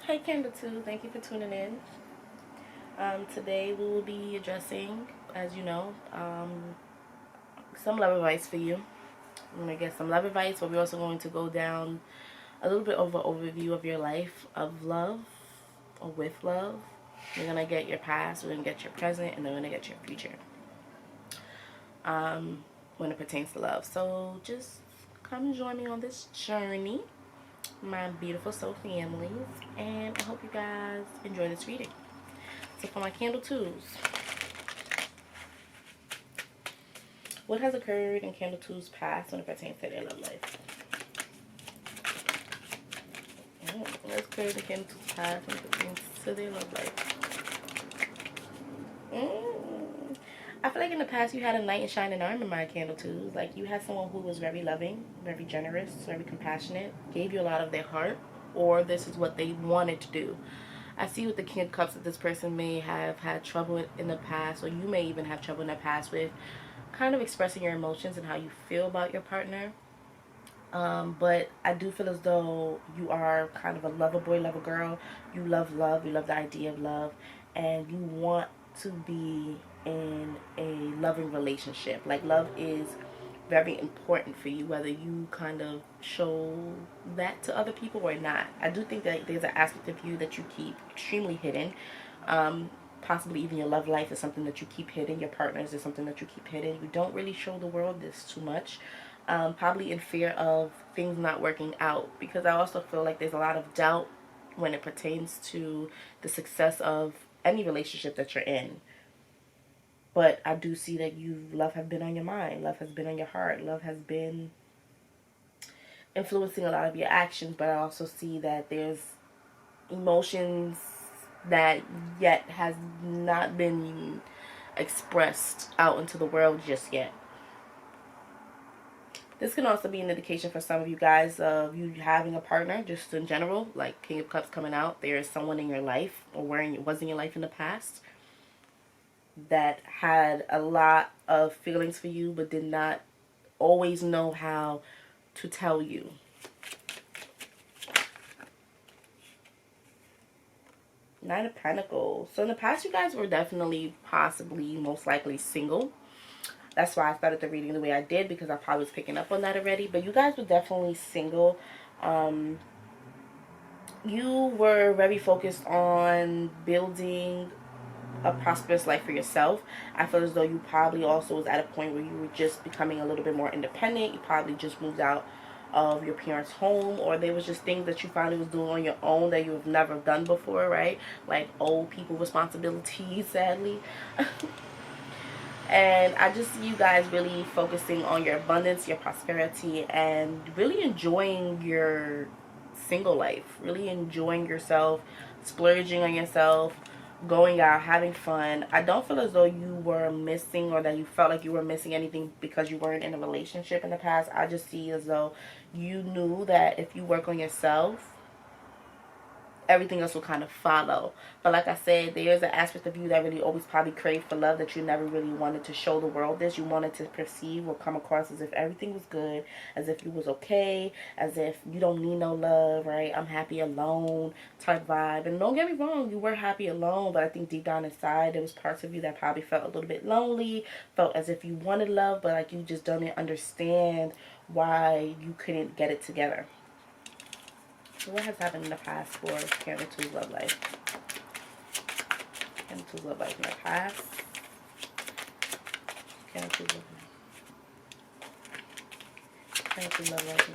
Hey, Candle Two, thank you for tuning in. Today we will be addressing, as you know, some love advice for you. I'm going to get some love advice, but we're also going to go down a little bit of an overview of your life of love, or with love. We're going to get your past, we're going to get your present, and then we're going to get your future when it pertains to love. So just come and join me on this journey, my beautiful soul families, and I hope you guys enjoy this reading. So for my Candle Twos, what has occurred in Candle Two's past when it pertains to their love life? What has occurred in Candle Two's past when it pertains to their love life? I feel like in the past you had a knight in shining armor, my Candle Twos. Like you had someone who was very loving, very generous, very compassionate, gave you a lot of their heart, or this is what they wanted to do. I see with the King of Cups that this person may have had trouble in the past, or you may even have trouble in the past with kind of expressing your emotions and how you feel about your partner. But I do feel as though you are kind of a lover boy, lover girl. You love love, you love the idea of love, and you want to be in a loving relationship. Like love is very important for you, whether you kind of show that to other people or not. I do think that there's an aspect of you that you keep extremely hidden. Possibly even your love life is something that you keep hidden. Your partners is something that you keep hidden. You don't really show the world this too much. Probably in fear of things not working out, because I also feel like there's a lot of doubt when it pertains to the success of any relationship that you're in. But I do see that love has been on your mind. Love has been on your heart. Love has been influencing a lot of your actions. But I also see that there's emotions that yet has not been expressed out into the world just yet. This can also be an indication for some of you guys of you having a partner, just in general, like King of Cups coming out. There is someone in your life, or was in your life in the past, that had a lot of feelings for you but did not always know how to tell you. Nine of Pentacles. So in the past you guys were definitely, possibly, most likely single. That's why I started the reading the way I did, because I probably was picking up on that already. But you guys were definitely single. You were very focused on building a prosperous life for yourself. I feel as though you probably also was at a point where you were just becoming a little bit more independent. You probably just moved out of your parents' home, or there was just things that you finally was doing on your own that you have never done before, right? Like old people responsibilities, sadly. And I just see you guys really focusing on your abundance, your prosperity, and really enjoying your single life. Really enjoying yourself, splurging on yourself, going out, having fun. I don't feel as though you were missing, or that you felt like you were missing anything because you weren't in a relationship in the past. I just see as though you knew that if you work on yourself, everything else will kind of follow. But like I said, there's an aspect of you that really always probably craved for love, that you never really wanted to show the world this. You wanted to perceive or come across as if everything was good, as if you was okay, as if you don't need no love, right? I'm happy alone type vibe. And don't get me wrong, you were happy alone, but I think deep down inside there was parts of you that probably felt a little bit lonely, felt as if you wanted love, but like you just don't understand why you couldn't get it together. So what has happened in the past for Candle Two's love life? Candle Two's love life in the past. Candle Two's love life. Candle Two's love life in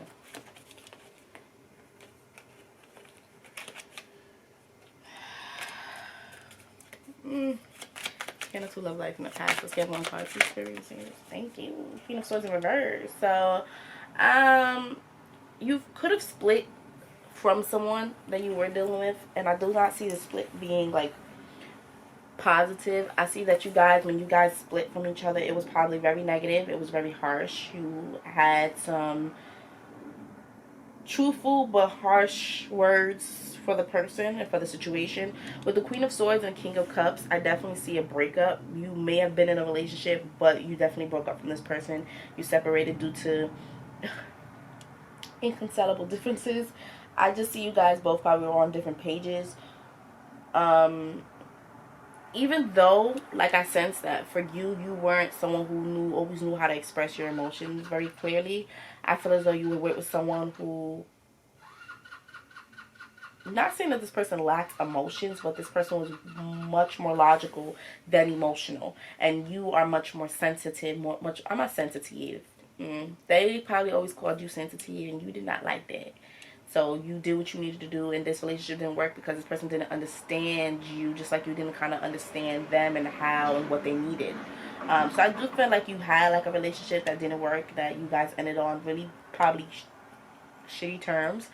Candle 2 love life in the past. Let's get one card to experiencing it. Thank you. Queen of Swords in reverse. So, you could have split from someone that you were dealing with, and I do not see the split being like positive. I see that you guys, when you guys split from each other, it was probably very negative. It was very harsh. You had some truthful but harsh words for the person and for the situation. With the Queen of Swords and King of Cups, I definitely see a breakup. You may have been in a relationship, but you definitely broke up from this person. You separated due to inconsolable differences. I just see you guys both probably were on different pages. Even though, like, I sense that for you, you weren't someone who always knew how to express your emotions very clearly. I feel as though you were with someone who, not saying that this person lacked emotions, but this person was much more logical than emotional. And you are much more sensitive, I'm not sensitive. They probably always called you sensitive, and you did not like that. So you did what you needed to do, and this relationship didn't work because this person didn't understand you, just like you didn't kind of understand them and how and what they needed. So I do feel like you had like a relationship that didn't work, that you guys ended on really probably shitty terms.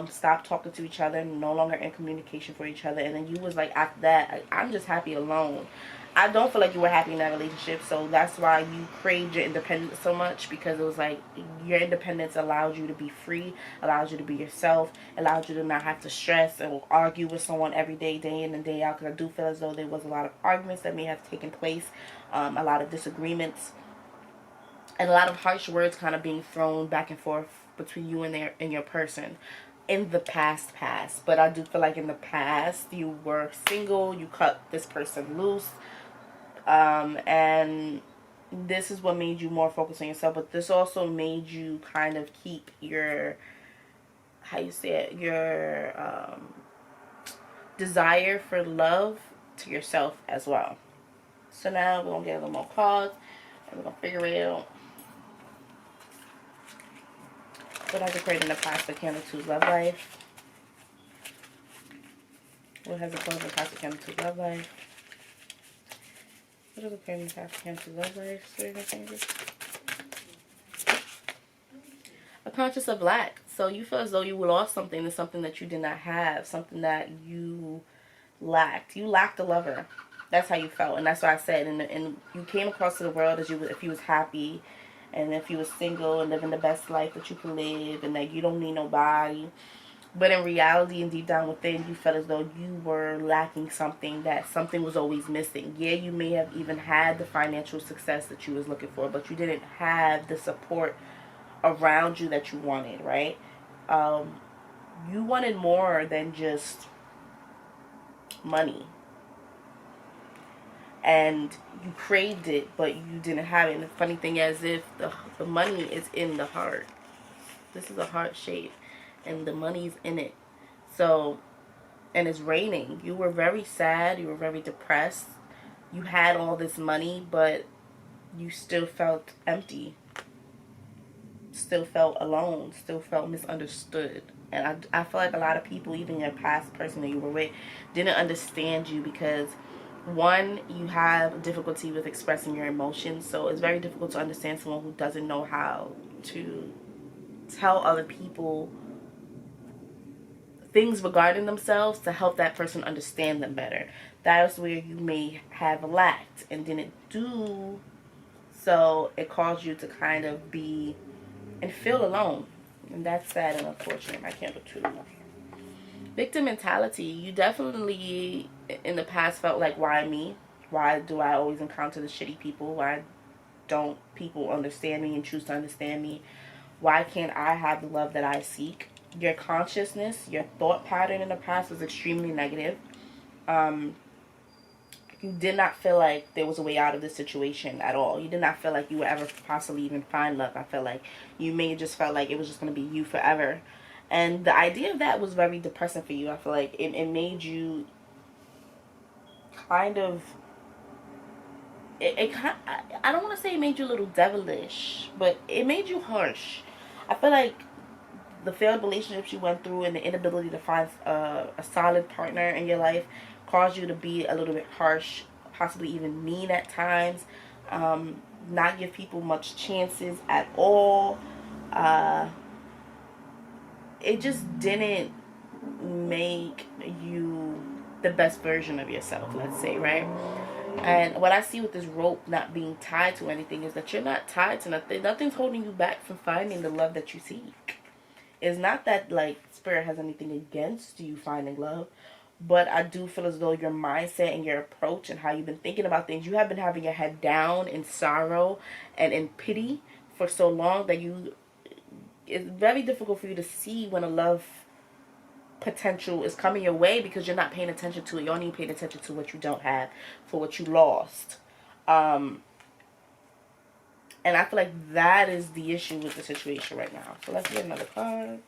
Stopped talking to each other, no longer in communication for each other, and then you was like, after that, I'm just happy alone. I don't feel like you were happy in that relationship, so that's why you craved your independence so much, because it was like your independence allowed you to be free, allowed you to be yourself, allowed you to not have to stress and argue with someone every day, day in and day out, because I do feel as though there was a lot of arguments that may have taken place, a lot of disagreements, and a lot of harsh words kind of being thrown back and forth between you and your person in the past. But I do feel like in the past you were single, you cut this person loose, and this is what made you more focused on yourself, but this also made you kind of keep your, how you say it, your desire for love to yourself as well. So now we're gonna get a little more cards and we're gonna figure it out. What has occurred in the past for Candle 2's love life? What has occurred in the past for Candle 2's love life? What has occurred in the past for Candle 2's love life? A conscious of lack. So you feel as though you lost something to something that you did not have, something that you lacked. You lacked a lover. That's how you felt, and that's what I said. And you came across to the world as if you was happy, and if you was single and living the best life that you could live, and that you don't need nobody. But in reality and deep down within, you felt as though you were lacking something, that something was always missing. Yeah, you may have even had the financial success that you was looking for, but you didn't have the support around you that you wanted, right? You wanted more than just money. And you craved it, but you didn't have it. And the funny thing is, if the money is in the heart. This is a heart shape, and the money's in it. So, and it's raining. You were very sad. You were very depressed. You had all this money, but you still felt empty. Still felt alone. Still felt misunderstood. And I feel like a lot of people, even your past person that you were with, didn't understand you because, one, you have difficulty with expressing your emotions, so it's very difficult to understand someone who doesn't know how to tell other people things regarding themselves to help that person understand them better. That is where you may have lacked and didn't do, so it caused you to kind of be and feel alone, and that's sad and unfortunate. I can't do too much. Victim mentality. You definitely in the past felt like, why me? Why do I always encounter the shitty people? Why don't people understand me and choose to understand me? Why can't I have the love that I seek? Your consciousness, your thought pattern in the past was extremely negative. You did not feel like there was a way out of this situation at all. You did not feel like you would ever possibly even find love. I feel like you may have just felt like it was just going to be you forever. And the idea of that was very depressing for you. I feel like it made you kind of, I don't want to say it made you a little devilish, but it made you harsh. I feel like the failed relationships you went through and the inability to find a solid partner in your life caused you to be a little bit harsh possibly even mean at times, not give people much chances at all. It just didn't make you the best version of yourself, let's say, right? And what I see with this rope not being tied to anything is that you're not tied to nothing. Nothing's holding you back from finding the love that you seek. It's not that, like, Spirit has anything against you finding love, but I do feel as though your mindset and your approach and how you've been thinking about things, you have been having your head down in sorrow and in pity for so long that it's very difficult for you to see when a love potential is coming your way, because you're not paying attention to it. You're only paying attention to what you don't have, for what you lost. And I feel like that is the issue with the situation right now. So let's get another card.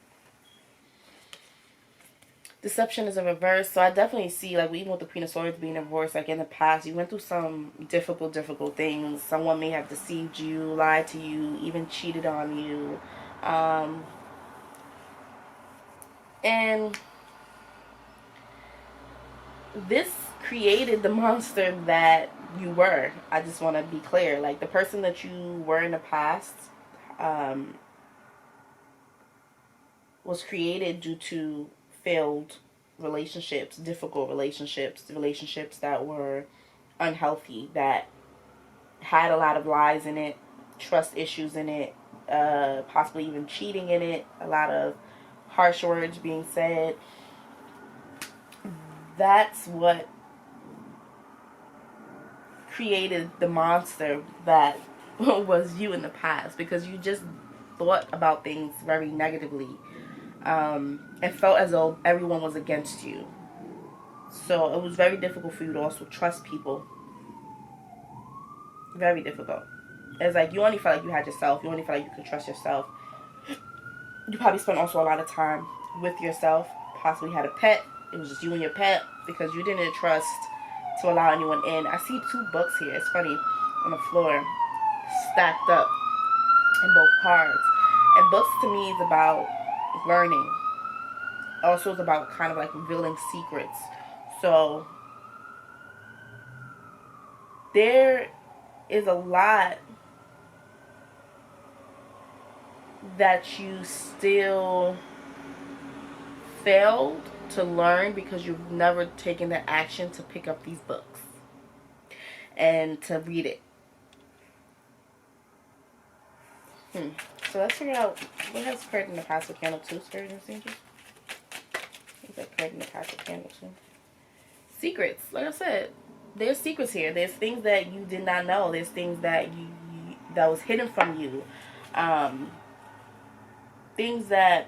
Deception is in reverse. So I definitely see, like, even with the Queen of Swords being in reverse, like in the past, you went through some difficult things. Someone may have deceived you, lied to you, even cheated on you. And this created the monster that you were. I just want to be clear. Like, the person that you were in the past was created due to failed relationships, difficult relationships, relationships that were unhealthy, that had a lot of lies in it, trust issues in it, possibly even cheating in it, a lot of harsh words being said. That's what created the monster that was you in the past, because you just thought about things very negatively, and felt as though everyone was against you. So it was very difficult for you to also trust people. Very difficult. It's like you only felt like you had yourself. You only felt like you could trust yourself. You probably spent also a lot of time with yourself. Possibly had a pet. It was just you and your pet, because you didn't trust to allow anyone in. I see 2 books here. It's funny, on the floor, stacked up in both cards. And books to me is about learning. Also, it's about kind of like revealing secrets. So there is a lot that you still failed to learn because you've never taken the action to pick up these books and to read it. So let's figure out what has occurred in the past with candle 2, Spirit and Angels. What's occurred in the past with candle 2? Secrets. Like I said, there's secrets here. There's things that you did not know. There's things that that was hidden from you. Things that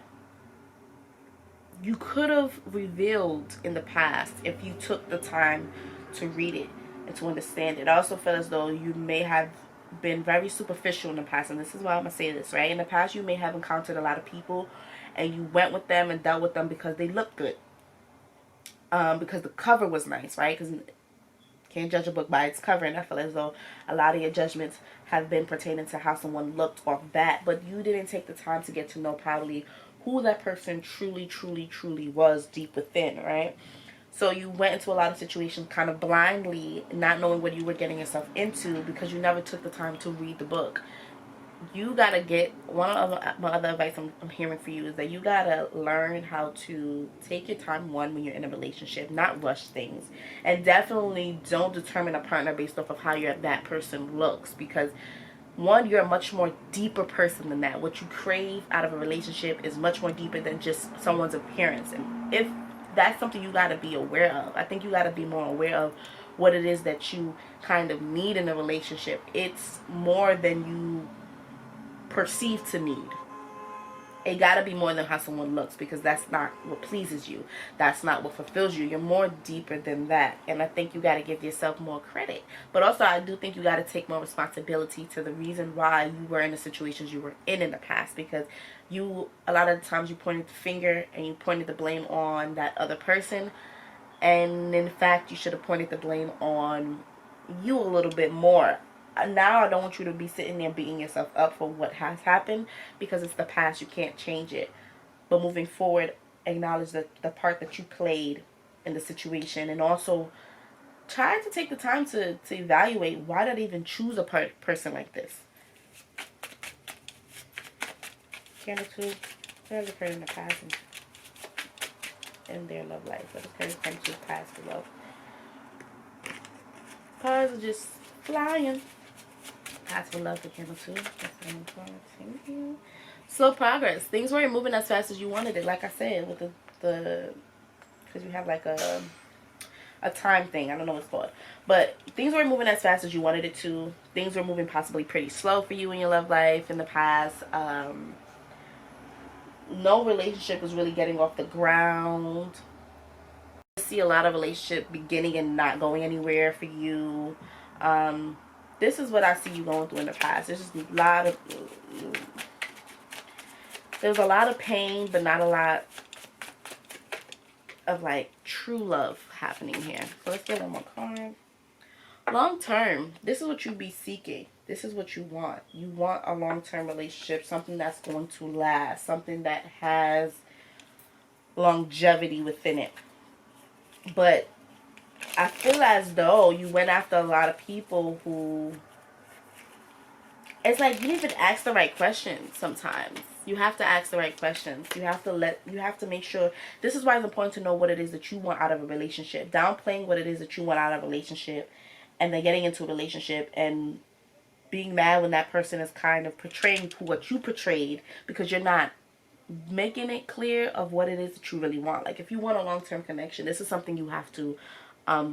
you could have revealed in the past if you took the time to read it and to understand it. I also feel as though you may have been very superficial in the past, and this is why I'm going to say this, right? In the past, you may have encountered a lot of people, and you went with them and dealt with them because they looked good. Because the cover was nice, right? Because can't judge a book by its cover, and I feel as though a lot of your judgments have been pertaining to how someone looked off bat, but you didn't take the time to get to know probably who that person truly was deep within, right? So you went into a lot of situations kind of blindly, not knowing what you were getting yourself into because you never took the time to read the book. You gotta get, one of my other advice I'm hearing for you is that you gotta learn how to take your time, one, when you're in a relationship, not rush things. And definitely don't determine a partner based off of how that person looks, because one, you're a much more deeper person than that. What you crave out of a relationship is much more deeper than just someone's appearance. And if that's something you got to be aware of, I think you got to be more aware of what it is that you kind of need in a relationship. It's more than you perceive to need. It got to be more than how someone looks, because that's not what pleases you. That's not what fulfills you. You're more deeper than that. And I think you got to give yourself more credit. But also, I do think you got to take more responsibility to the reason why you were in the situations you were in the past. Because a lot of the times you pointed the finger and you pointed the blame on that other person. And in fact, you should have pointed the blame on you a little bit more. Now I don't want you to be sitting there beating yourself up for what has happened, because it's the past. You can't change it. But moving forward, acknowledge the part that you played in the situation, and also try to take the time to evaluate why did I even choose a person like this. Candle 2. What has occurred in the past in their love life? What has occurred in the past for love? Cards are just flying. Past for love for Candle 2. Thank you. Slow progress. Things weren't moving as fast as you wanted it. Like I said, with the because you have like a time thing. I don't know what it's called. But things weren't moving as fast as you wanted it to. Things were moving possibly pretty slow for you in your love life in the past. No relationship was really getting off the ground. I see a lot of relationship beginning and not going anywhere for you. This is what I see you going through in the past. There's just a lot of... There's a lot of pain, but not a lot of like true love happening here. So let's get one more card. Long term, this is what you be seeking. This is what you want. You want a long-term relationship, something that's going to last, something that has longevity within it. But I feel as though you went after a lot of people who, it's like you didn't even ask the right questions sometimes. You have to ask the right questions. You have to make sure. This is why it's important to know what it is that you want out of a relationship. Downplaying what it is that you want out of a relationship and then getting into a relationship and being mad when that person is kind of portraying what you portrayed because you're not making it clear of what it is that you really want. Like if you want a long-term connection, this is something you have to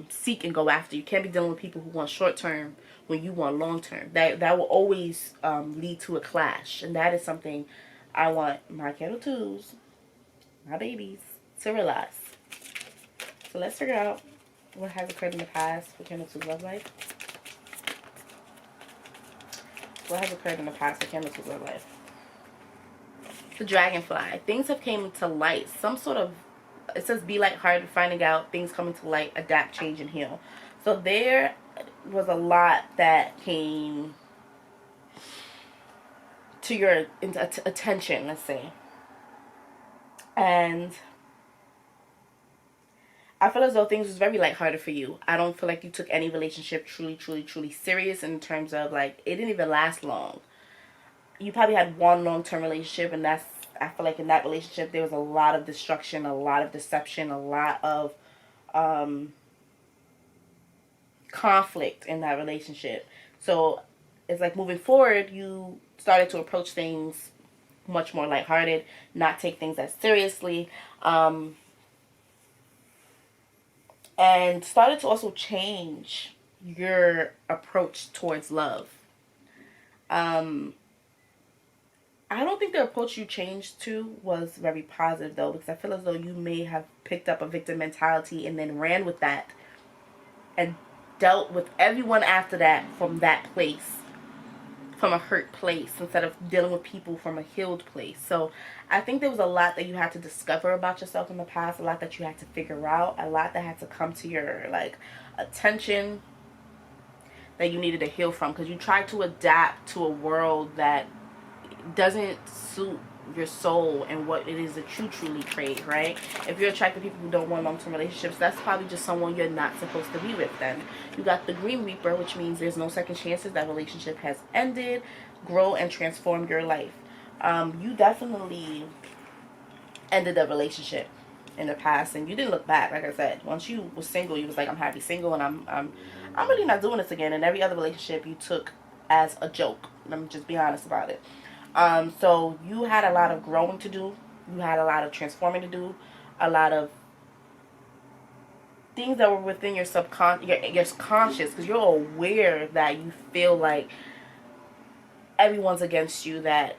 seek and go after. You can't be dealing with people who want short-term when you want long-term. That will always lead to a clash, and that is something I want my Candle 2s, my babies, to realize. So let's figure out what has occurred in the past for Candle 2's love life. What has occurred in the past for Candle 2's love life? The Dragonfly. Things have came to light. Some sort of, it says be lighthearted, finding out, things coming to light, adapt, change, and heal. So there was a lot that came to your attention, let's say. And I feel as though things was very lighthearted for you. I don't feel like you took any relationship truly serious in terms of like, it didn't even last long. You probably had one long-term relationship, and that's, I feel like in that relationship there was a lot of destruction, a lot of deception, a lot of conflict in that relationship. So it's like moving forward, you started to approach things much more lighthearted, not take things as seriously, and started to also change your approach towards love. I don't think the approach you changed to was very positive though, because I feel as though you may have picked up a victim mentality and then ran with that and dealt with everyone after that from that place, from a hurt place, instead of dealing with people from a healed place. So I think there was a lot that you had to discover about yourself in the past, a lot that you had to figure out, a lot that had to come to your like attention that you needed to heal from, because you tried to adapt to a world that doesn't suit your soul and what it is that you truly crave, right? If you're attracted to people who don't want long-term relationships, that's probably just someone you're not supposed to be with. Then you got the Green Reaper, which means there's no second chances. That relationship has ended. Grow and transform your life. You definitely ended a relationship in the past, and you didn't look back. Like I said, once you were single, you was like, I'm happy single, and I'm really not doing this again. And every other relationship you took as a joke. Let me just be honest about it. So you had a lot of growing to do. You had a lot of transforming to do. A lot of things that were within your your conscious, because you're aware that you feel like everyone's against you, that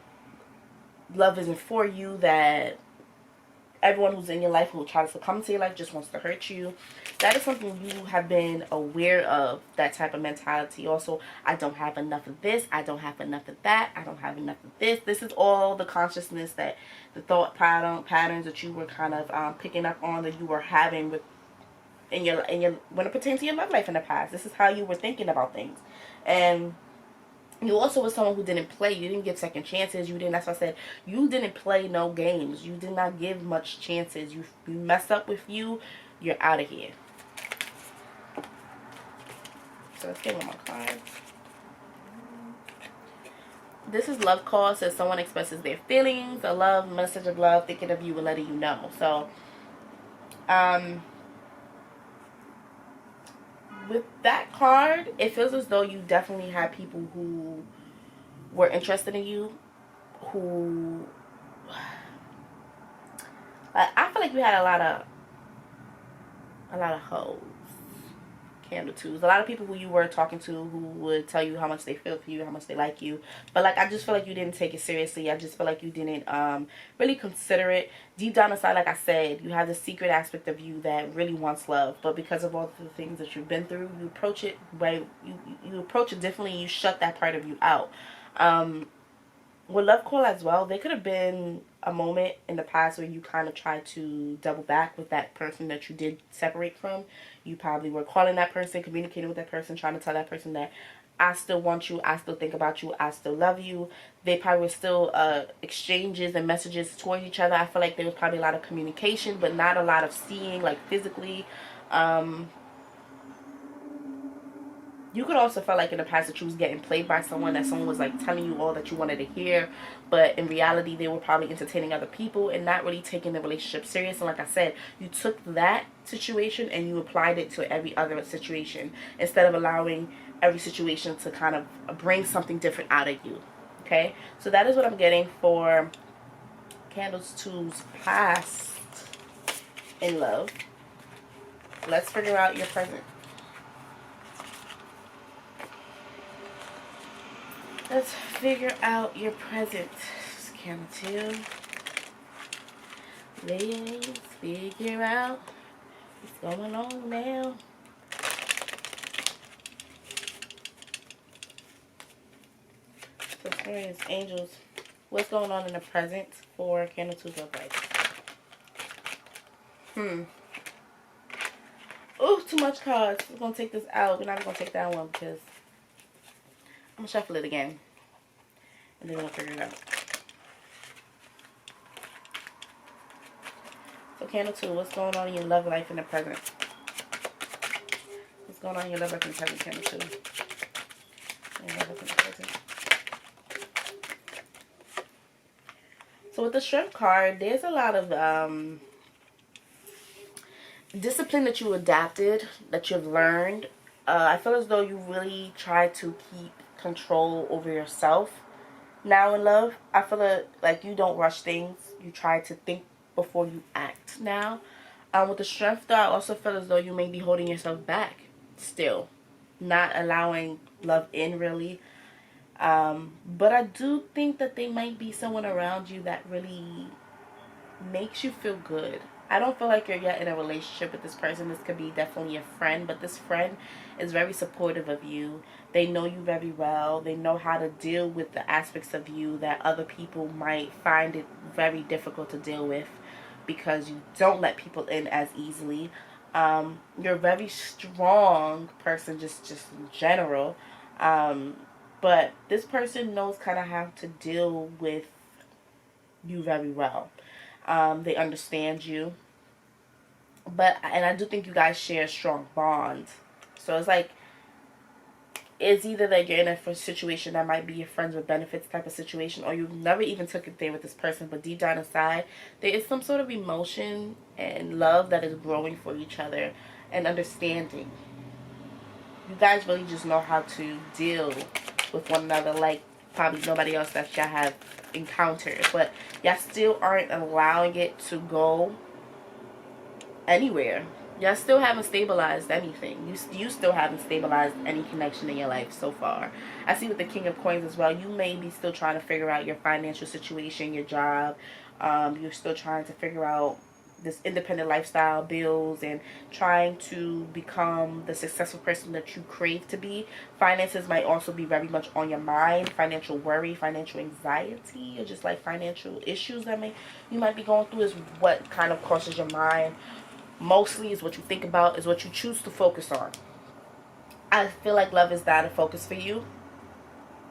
love isn't for you, that everyone who's in your life who tries to come to your life just wants to hurt you. That is something you have been aware of, that type of mentality. Also, I don't have enough of this, I don't have enough of that, I don't have enough of this. This is all the consciousness, that the thought patterns that you were kind of picking up on, that you were having with in your when it pertains to your love life in the past. This is how you were thinking about things. And you also was someone who didn't play. You didn't give second chances. You didn't. That's why I said you didn't play no games. You did not give much chances. You mess up with you, you're out of here. So let's get one more card. This is love call. Says someone expresses their feelings, a love message of love, thinking of you and letting you know. So, with that card, it feels as though you definitely had people who were interested in you, who, I feel like you had a lot of hoes. Candle twos. A lot of people who you were talking to who would tell you how much they feel for you, how much they like you. But like, I just feel like you didn't take it seriously. I just feel like you didn't really consider it. Deep down inside, like I said, you have the secret aspect of you that really wants love. But because of all the things that you've been through, you approach it you approach it differently. You shut that part of you out. With love call as well, there could have been a moment in the past where you kind of tried to double back with that person that you did separate from. You probably were calling that person, communicating with that person, trying to tell that person that I still want you, I still think about you, I still love you. They probably were still exchanges and messages towards each other. I feel like there was probably a lot of communication, but not a lot of seeing, like physically. You could also feel like in the past that you was getting played by someone, that someone was like telling you all that you wanted to hear, but in reality they were probably entertaining other people and not really taking the relationship serious. And like I said, you took that situation and you applied it to every other situation instead of allowing every situation to kind of bring something different out of you. Okay, so that is what I'm getting for candles twos past in love. Let's figure out your present. Let's figure out your present. Candle two. Let's figure out what's going on now. So Aquarius, angels, what's going on in the present for candle two of light? Oh, too much cards. We're gonna take this out. We're not gonna take that one because I'm gonna shuffle it again, and then we'll figure it out. So candle two, what's going on in your love life in the present? What's going on in your love life in the present, candle two? Your love life in the present. So with the Strength card, there's a lot of discipline that you adapted, that you've learned. I feel as though you really try to keep control over yourself now in love. I feel like you don't rush things. You try to think before you act now. With the Strength though, I also feel as though you may be holding yourself back still, not allowing love in really. But I do think that there might be someone around you that really makes you feel good. I don't feel like you're yet in a relationship with this person. This could be definitely a friend, but this friend is very supportive of you. They know you very well. They know how to deal with the aspects of you that other people might find it very difficult to deal with because you don't let people in as easily. You're a very strong person just in general. But this person knows kind of how to deal with you very well. They understand you. And I do think you guys share a strong bond. So it's like, it's either that you're in a situation that might be a friends with benefits type of situation, or you've never even took it there with this person, but deep down inside, there is some sort of emotion and love that is growing for each other and understanding. You guys really just know how to deal with one another like probably nobody else that y'all have encountered, but y'all still aren't allowing it to go anywhere. Y'all still haven't stabilized anything. You still haven't stabilized any connection in your life so far. I see with the King of Coins as well, you may be still trying to figure out your financial situation, your job. You're still trying to figure out this independent lifestyle, bills, and trying to become the successful person that you crave to be. Finances might also be very much on your mind. Financial worry, financial anxiety, or just like financial issues that you might be going through is what kind of crosses your mind. Mostly is what you think about, is what you choose to focus on. I feel like love is not a focus for you,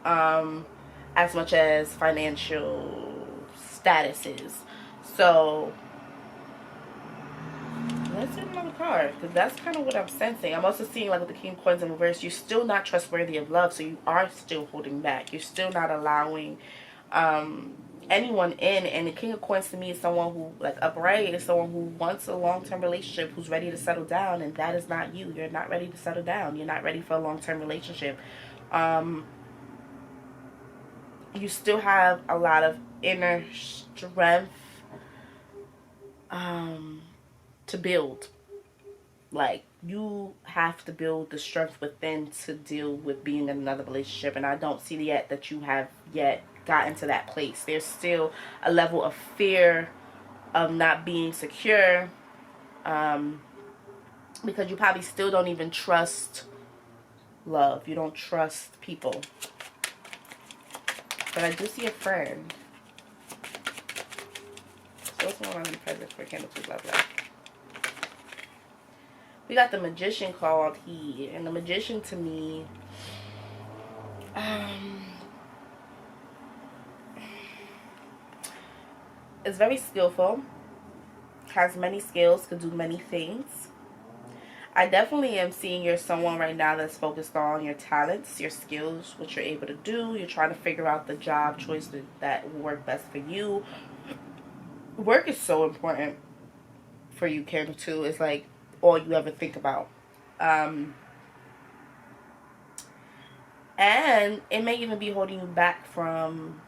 as much as financial status is. So let's do another card, because that's kind of what I'm sensing. I'm also seeing, like, with the King of Coins in reverse, you're still not trustworthy of love, so you are still holding back. You're still not allowing anyone in. And the King of Coins to me is someone who, like, upright, is someone who wants a long-term relationship, who's ready to settle down, and that is not you. You're not ready to settle down. You're not ready for a long-term relationship. You still have a lot of inner strength to build. Like, you have to build the strength within to deal with being in another relationship, and I don't see yet that you have yet gotten to that place. There's still a level of fear of not being secure, because you probably still don't even trust love. You don't trust people. But I do see a friend. So what's going on in the present for Candle 2 Love Life? We got the Magician called here. And the Magician to me, is very skillful. Has many skills. Could do many things. I definitely am seeing you're someone right now that's focused on your talents, your skills, what you're able to do. You're trying to figure out the job choice that will work best for you. Work is so important for you, Candle 2. It's like all you ever think about. And it may even be holding you back from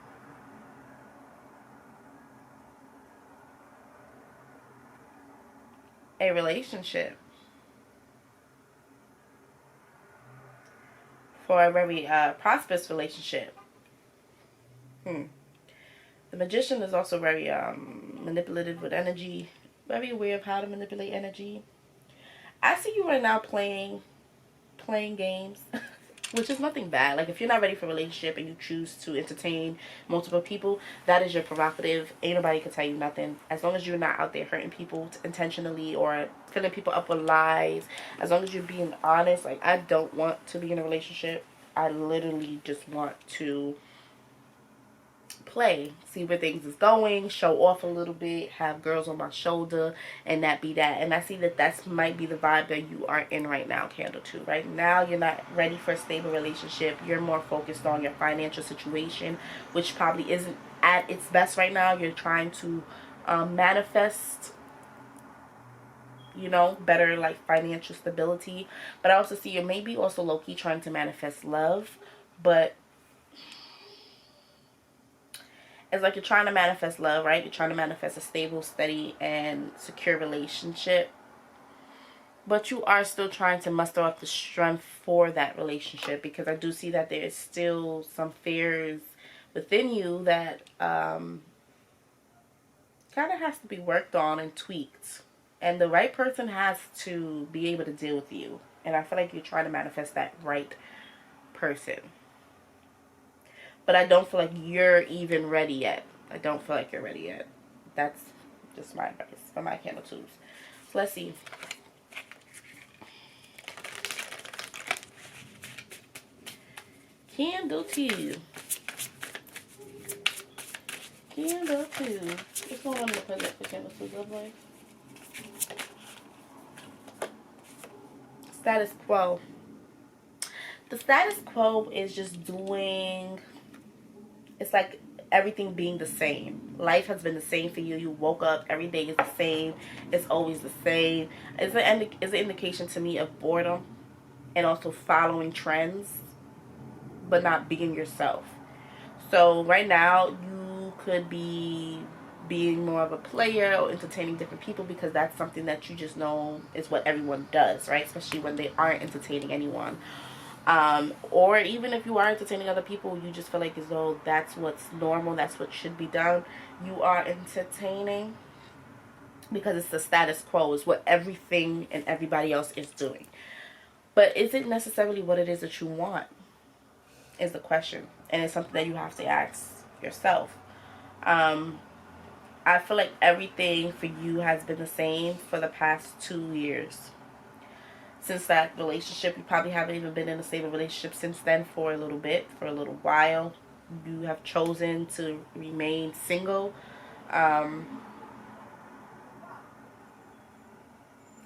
a relationship. For a very prosperous relationship. The Magician is also very manipulative with energy. Very aware of how to manipulate energy. I see you right now playing games, which is nothing bad. Like, if you're not ready for a relationship and you choose to entertain multiple people, that is your prerogative. Ain't nobody can tell you nothing. As long as you're not out there hurting people intentionally or filling people up with lies. As long as you're being honest. Like, I don't want to be in a relationship. I literally just want to play, see where things is going, show off a little bit, have girls on my shoulder, and that be that. And I see that that's might be the vibe that you are in right now, Candle 2. Right now, you're not ready for a stable relationship. You're more focused on your financial situation, which probably isn't at its best right now. You're trying to manifest, you know, better, like, financial stability. But I also see you're maybe also low-key trying to manifest love, but it's like you're trying to manifest love, right? You're trying to manifest a stable, steady, and secure relationship. But you are still trying to muster up the strength for that relationship, because I do see that there is still some fears within you that kind of has to be worked on and tweaked. And the right person has to be able to deal with you. And I feel like you're trying to manifest that right person. But I don't feel like you're even ready yet. I don't feel like you're ready yet. That's just my advice for my Candle 2s. So let's see. Candle 2. Candle 2. What's going on in the present for Candle 2, love life? Status quo. The status quo is just doing... It's like everything being the same. Life has been the same for you. You woke up, every day is the same. It's always the same. It's an indication to me of boredom and also following trends, but not being yourself. So right now, you could be being more of a player or entertaining different people, because that's something that you just know is what everyone does, right? Especially when they aren't entertaining anyone. Or even if you are entertaining other people, you just feel like as though that's what's normal, that's what should be done. You are entertaining because it's the status quo, is what everything and everybody else is doing. But is it necessarily what it is that you want, is the question. And it's something that you have to ask yourself. I feel like everything for you has been the same for the past 2 years. Since that relationship, you probably haven't even been in a stable relationship since then for a little bit, for a little while. You have chosen to remain single. And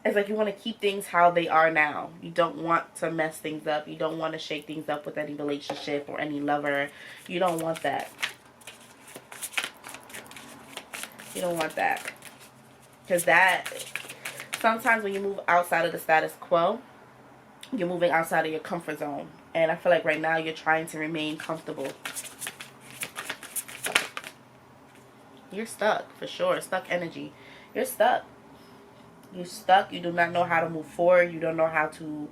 It's like you want to keep things how they are now. You don't want to mess things up. You don't want to shake things up with any relationship or any lover. You don't want that. You don't want that. Because that, sometimes when you move outside of the status quo, you're moving outside of your comfort zone. And I feel like right now you're trying to remain comfortable. You're stuck, for sure. Stuck energy. You're stuck. You're stuck. You do not know how to move forward. You don't know how to,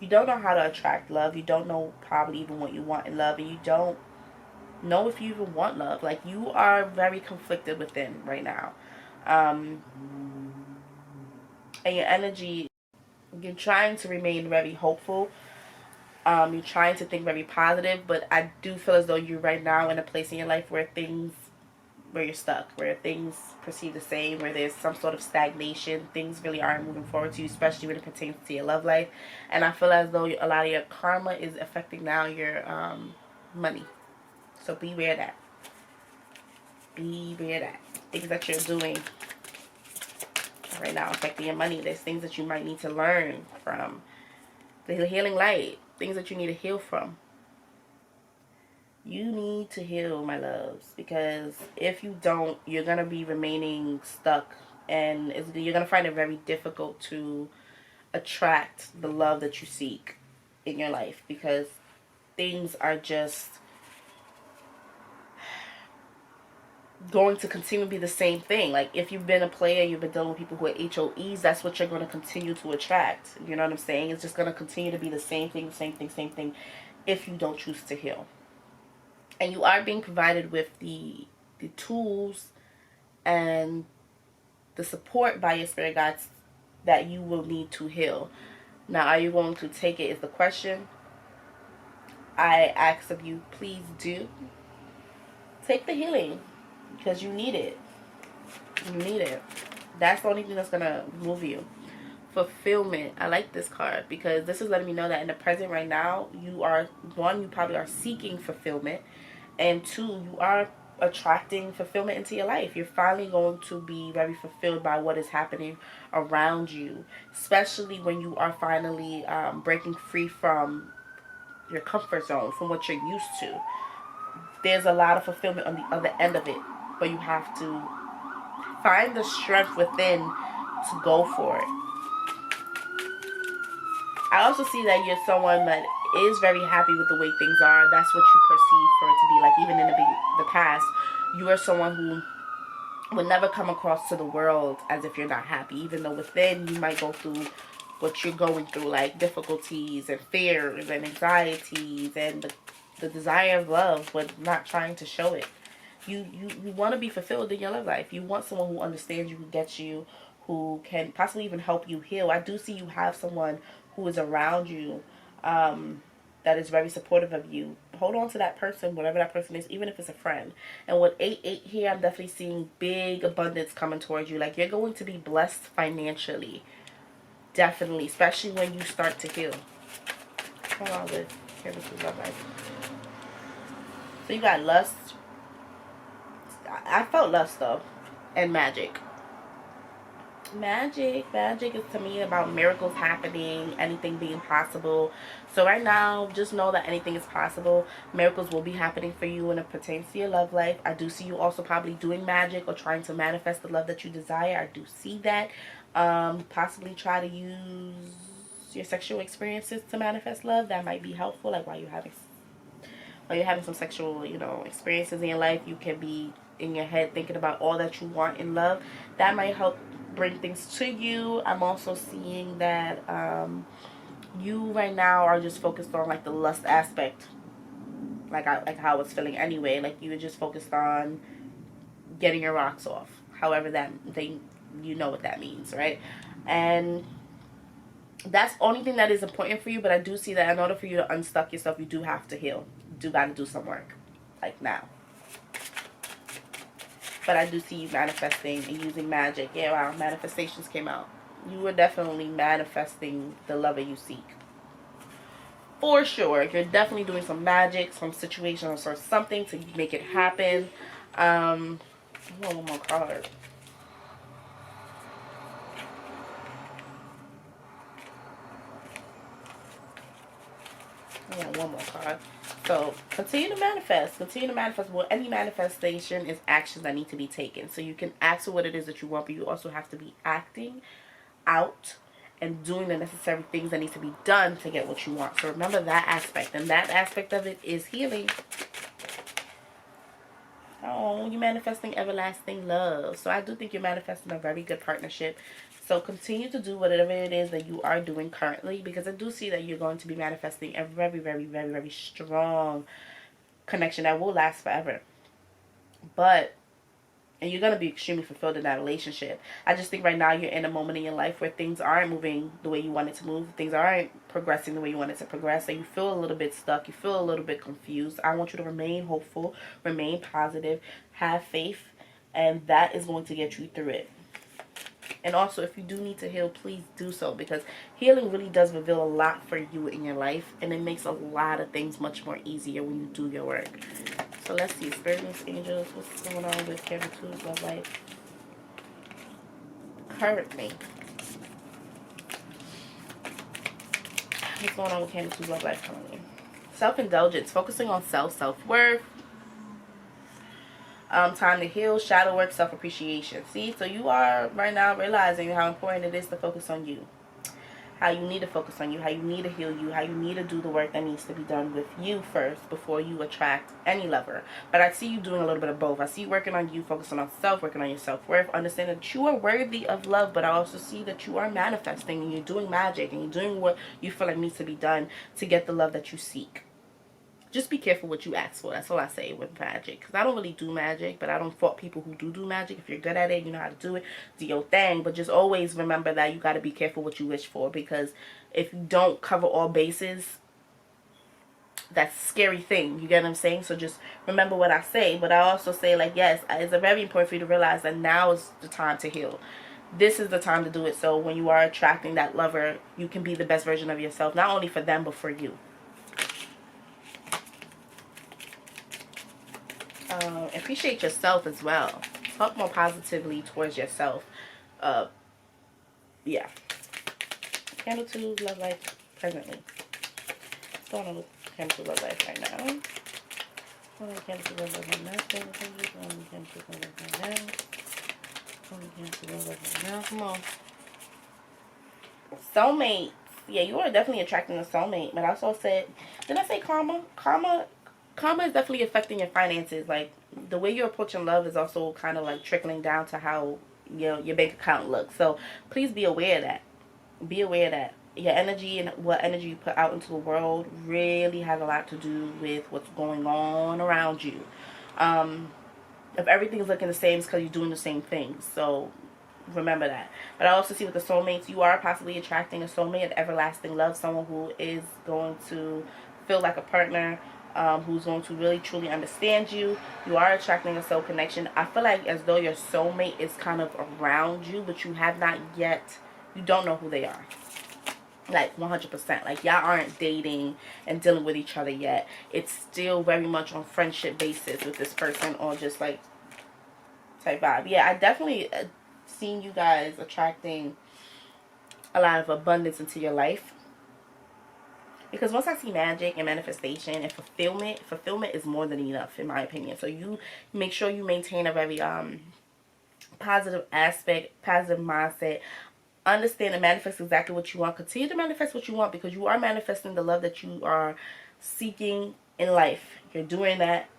you don't know how to attract love. You don't know probably even what you want in love. And you don't know if you even want love. Like, you are very conflicted within right now. And your energy, you're trying to remain very hopeful. You're trying to think very positive. But I do feel as though you're right now in a place in your life where you're stuck, where things perceive the same, where there's some sort of stagnation. Things really aren't moving forward to you, especially when it pertains to your love life. And I feel as though a lot of your karma is affecting now your money. So beware that. Beware that. Things that you're doing right now affecting your money. There's things that you might need to learn from the healing light. Things that you need to heal from. You need to heal, my loves, because if you don't, you're going to be remaining stuck, and you're going to find it very difficult to attract the love that you seek in your life, because things are just going to continue to be the same thing. Like, if you've been a player, you've been dealing with people who are HOEs, that's what you're going to continue to attract. You know what I'm saying? It's just going to continue to be the same thing, if you don't choose to heal. And you are being provided with the tools and the support by your spirit guides that you will need to heal. Now, are you going to take it is the question. I ask of you, please do take the healing, because you need it. You need it. That's the only thing that's going to move you. Fulfillment. I like this card because this is letting me know that in the present right now, you probably are seeking fulfillment, and two, you are attracting fulfillment into your life. You're finally going to be very fulfilled by what is happening around you, especially when you are finally breaking free from your comfort zone, from what you're used to. There's a lot of fulfillment on the other end of it, but you have to find the strength within to go for it. I also see that you're someone that is very happy with the way things are. That's what you perceive for it to be like. Even in the past, you are someone who would never come across to the world as if you're not happy, even though within you might go through what you're going through, like difficulties and fears and anxieties and the desire of love, but not trying to show it. You want to be fulfilled in your love life. You want someone who understands you, who gets you, who can possibly even help you heal. I do see you have someone who is around you that is very supportive of you. Hold on to that person, whatever that person is, even if it's a friend. And with 8-8 here, I'm definitely seeing big abundance coming towards you. Like, you're going to be blessed financially. Definitely. Especially when you start to heal. Hold on, Liz. Here, this is love life. So you got lust. I felt lust, though. And magic. Magic is to me about miracles happening, anything being possible. So right now, just know that anything is possible. Miracles will be happening for you when it pertains to your love life. I do see you also probably doing magic or trying to manifest the love that you desire. I do see that. Possibly try to use your sexual experiences to manifest love. That might be helpful. Like, while you're having some sexual, experiences in your life, you can be in your head thinking about all that you want in love. That might help bring things to you. I'm also seeing that you right now are just focused on like the lust aspect, like how I was feeling anyway. Like, you were just focused on getting your rocks off, however you know what that means, right? And that's the only thing that is important for you. But I do see that in order for you to unstuck yourself, you do have to heal. You do got to do some work, like now. But I do see you manifesting and using magic. Yeah, wow, manifestations came out. You were definitely manifesting the lover you seek. For sure. You're definitely doing some magic, some situations or something to make it happen. I want one more card. I want one more card. So continue to manifest. Continue to manifest. Well, any manifestation is actions that need to be taken. So you can ask for what it is that you want, but you also have to be acting out and doing the necessary things that need to be done to get what you want. So remember that aspect. And that aspect of it is healing. Oh, you're manifesting everlasting love. So I do think you're manifesting a very good partnership. So continue to do whatever it is that you are doing currently, because I do see that you're going to be manifesting a very, very, very, very strong connection that will last forever. And you're going to be extremely fulfilled in that relationship. I just think right now you're in a moment in your life where things aren't moving the way you want it to move. Things aren't progressing the way you want it to progress. So you feel a little bit stuck. You feel a little bit confused. I want you to remain hopeful, remain positive, have faith, and that is going to get you through it. And also, if you do need to heal, please do so, because healing really does reveal a lot for you in your life, and it makes a lot of things much more easier when you do your work. So let's see, spirits, angels, what's going on with Cancer 2's love life currently? What's going on with Cancer 2's love life currently? Self-indulgence, focusing on self-worth. Time to heal, shadow work, self-appreciation. See, so you are right now realizing how important it is to focus on you. How you need to focus on you, how you need to heal you, how you need to do the work that needs to be done with you first before you attract any lover. But I see you doing a little bit of both. I see you working on you, focusing on self, working on your self-worth, understanding that you are worthy of love, but I also see that you are manifesting and you're doing magic and you're doing what you feel like needs to be done to get the love that you seek. Just be careful what you ask for. That's all I say with magic. Because I don't really do magic, but I don't fault people who do magic. If you're good at it, you know how to do it, do your thing. But just always remember that you got to be careful what you wish for. Because if you don't cover all bases, that's a scary thing. You get what I'm saying? So just remember what I say. But I also say, like, yes, it's very important for you to realize that now is the time to heal. This is the time to do it. So when you are attracting that lover, you can be the best version of yourself. Not only for them, but for you. Appreciate yourself as well. Talk more positively towards yourself. Yeah. Candle 2, love life, presently. What's going on with Candle 2, love life right now? Candle 2, love life right now. Candle 2, love life right now. Come on. Soulmates. Yeah, you are definitely attracting a soulmate. But I also said, did I say karma? Karma is definitely affecting your finances. Like, the way you're approaching love is also kind of like trickling down to how your bank account looks. So please be aware of that. Be aware of that. Your energy and what energy you put out into the world really has a lot to do with what's going on around you. If everything's looking the same, it's because you're doing the same things. So remember that. But I also see with the soulmates, you are possibly attracting a soulmate, an everlasting love, someone who is going to feel like a partner, who's going to really truly understand you. You are attracting a soul connection. I feel like as though your soulmate is kind of around you, but you have not yet, you don't know who they are. Like 100%. Like y'all aren't dating and dealing with each other yet. It's still very much on friendship basis with this person, or just like type vibe. Yeah, I definitely seen you guys attracting a lot of abundance into your life. Because once I see magic and manifestation and fulfillment is more than enough, in my opinion. So you make sure you maintain a very positive aspect, positive mindset. Understand and manifest exactly what you want. Continue to manifest what you want, because you are manifesting the love that you are seeking in life. You're doing that,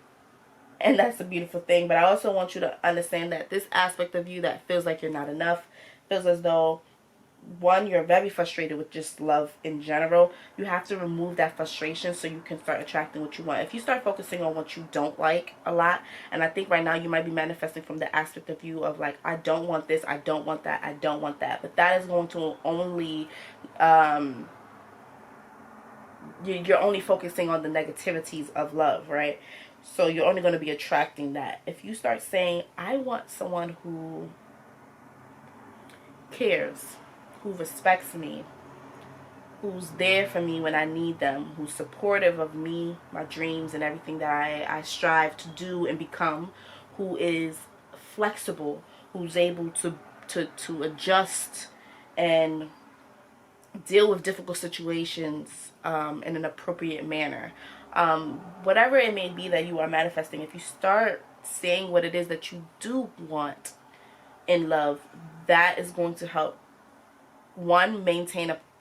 and that's a beautiful thing. But I also want you to understand that this aspect of you that feels like you're not enough, feels as though, one, you're very frustrated with just love in general. You have to remove that frustration so you can start attracting what you want. If you start focusing on what you don't like a lot, and I think right now you might be manifesting from the aspect of you of like, I don't want this, I don't want that, I don't want that. But that is going to only, you're only focusing on the negativities of love, right? So you're only going to be attracting that. If you start saying, I want someone who cares, who respects me, who's there for me when I need them, who's supportive of me, my dreams, and everything that I strive to do and become, who is flexible, who's able to adjust and deal with difficult situations in an appropriate manner. Whatever it may be that you are manifesting, if you start saying what it is that you do want in love, that is going to help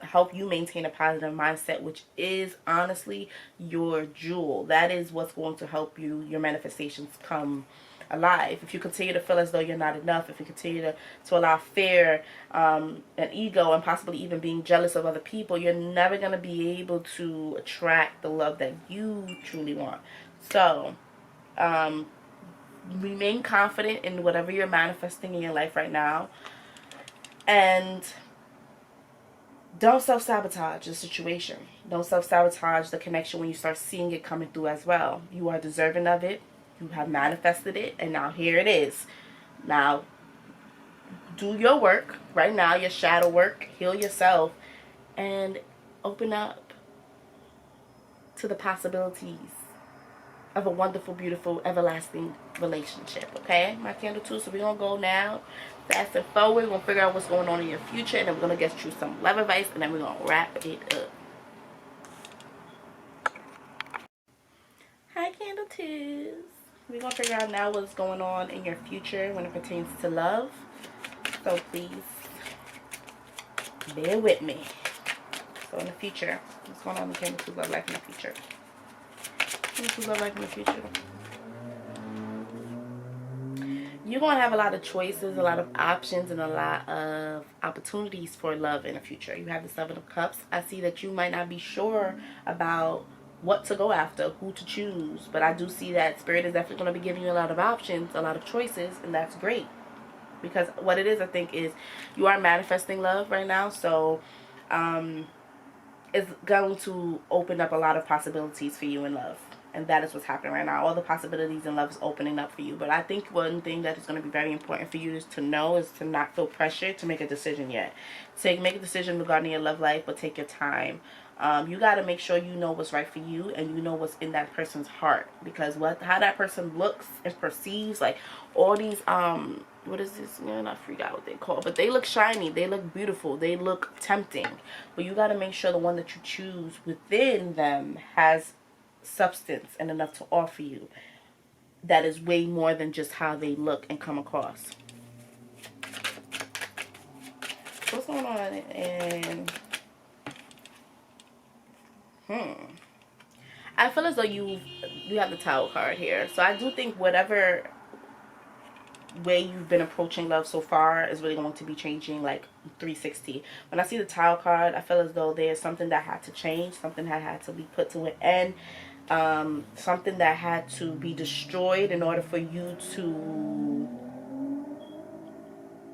help you maintain a positive mindset, which is honestly your jewel. That is what's going to help your manifestations come alive. If you continue to feel as though you're not enough, if you continue to allow fear and ego and possibly even being jealous of other people, you're never going to be able to attract the love that you truly want. So remain confident in whatever you're manifesting in your life right now, and don't self-sabotage the situation. Don't self-sabotage the connection when you start seeing it coming through as well. You are deserving of it. You have manifested it, and now here it is. Now, do your work right now, your shadow work, heal yourself, and open up to the possibilities of a wonderful, beautiful, everlasting relationship. Okay, my candle too. So we're gonna go now fast and forward. We're gonna figure out what's going on in your future, and then we're gonna get you some love advice, and then we're gonna wrap it up. Hi, candle twos. We're gonna figure out now what's going on in your future when it pertains to love. So please bear with me. So in the future, what's going on in candle twos love life in the future? Candle twos love life in the future. You're going to have a lot of choices, a lot of options, and a lot of opportunities for love in the future. You have the Seven of Cups. I see that you might not be sure about what to go after, who to choose, but I do see that Spirit is definitely going to be giving you a lot of options, a lot of choices, and that's great. Because what it is, I think, is you are manifesting love right now, so it's going to open up a lot of possibilities for you in love. And that is what's happening right now. All the possibilities in love is opening up for you. But I think one thing that is going to be very important for you is to know is to not feel pressured to make a decision yet. Make a decision regarding your love life, but take your time. You got to make sure you know what's right for you, and you know what's in that person's heart. Because how that person looks and perceives, like all these what is this? I forgot what they call, but they look shiny, they look beautiful, they look tempting. But you got to make sure the one that you choose within them has substance and enough to offer you that is way more than just how they look and come across. What's going on in I feel as though you have the Tower card here, so I do think whatever way you've been approaching love so far is really going to be changing, like 360. When I see the Tower card, I feel as though there's something that had to change, something that had to be put to an end, something that had to be destroyed in order for you to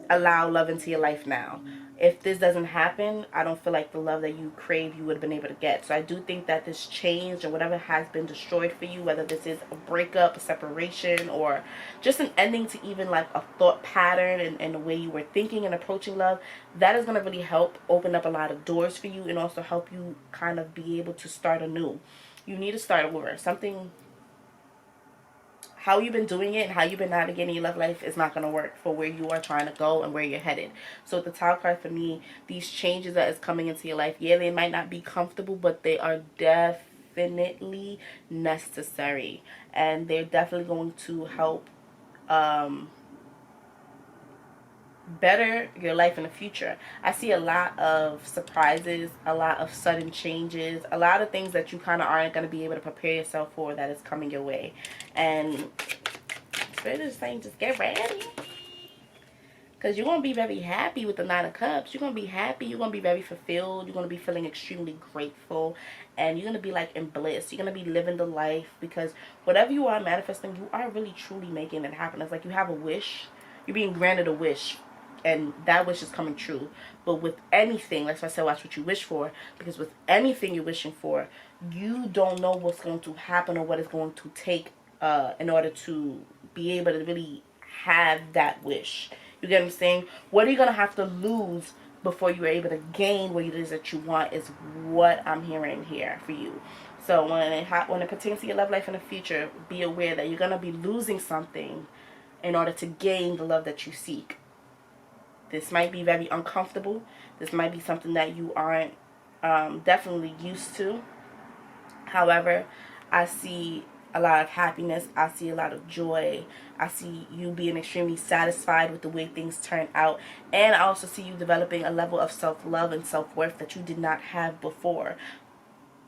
allow love into your life now. If this doesn't happen, I don't feel like the love that you crave you would have been able to get. So I do think that this change or whatever has been destroyed for you, whether this is a breakup, a separation, or just an ending to even like a thought pattern and the way you were thinking and approaching love, that is going to really help open up a lot of doors for you and also help you kind of be able to start anew. You need to start over. How you've been doing it and how you've been navigating your love life is not going to work for where you are trying to go and where you're headed. So with the Tower card, for me, these changes that is coming into your life, yeah, they might not be comfortable, but they are definitely necessary. And they're definitely going to help better your life in the future. I see a lot of surprises, a lot of sudden changes, a lot of things that you kind of aren't going to be able to prepare yourself for that is coming your way. And Spirit is saying just get ready, because you're going to be very happy with the Nine of Cups. You're going to be happy. You're going to be very fulfilled. You're going to be feeling extremely grateful. And you're going to be like in bliss. You're going to be living the life, because whatever you are manifesting, you are really truly making it happen. It's like you have a wish. You're being granted a wish. And that wish is coming true. But with anything, that's why I said watch what you wish for. Because with anything you're wishing for, you don't know what's going to happen or what it's going to take in order to be able to really have that wish. You get what I'm saying? What are you going to have to lose before you're able to gain what it is that you want is what I'm hearing here for you. So when it pertains to your love life in the future, be aware that you're going to be losing something in order to gain the love that you seek. This might be very uncomfortable. This might be something that you aren't definitely used to. However, I see a lot of happiness. I see a lot of joy. I see you being extremely satisfied with the way things turn out. And I also see you developing a level of self-love and self-worth that you did not have before.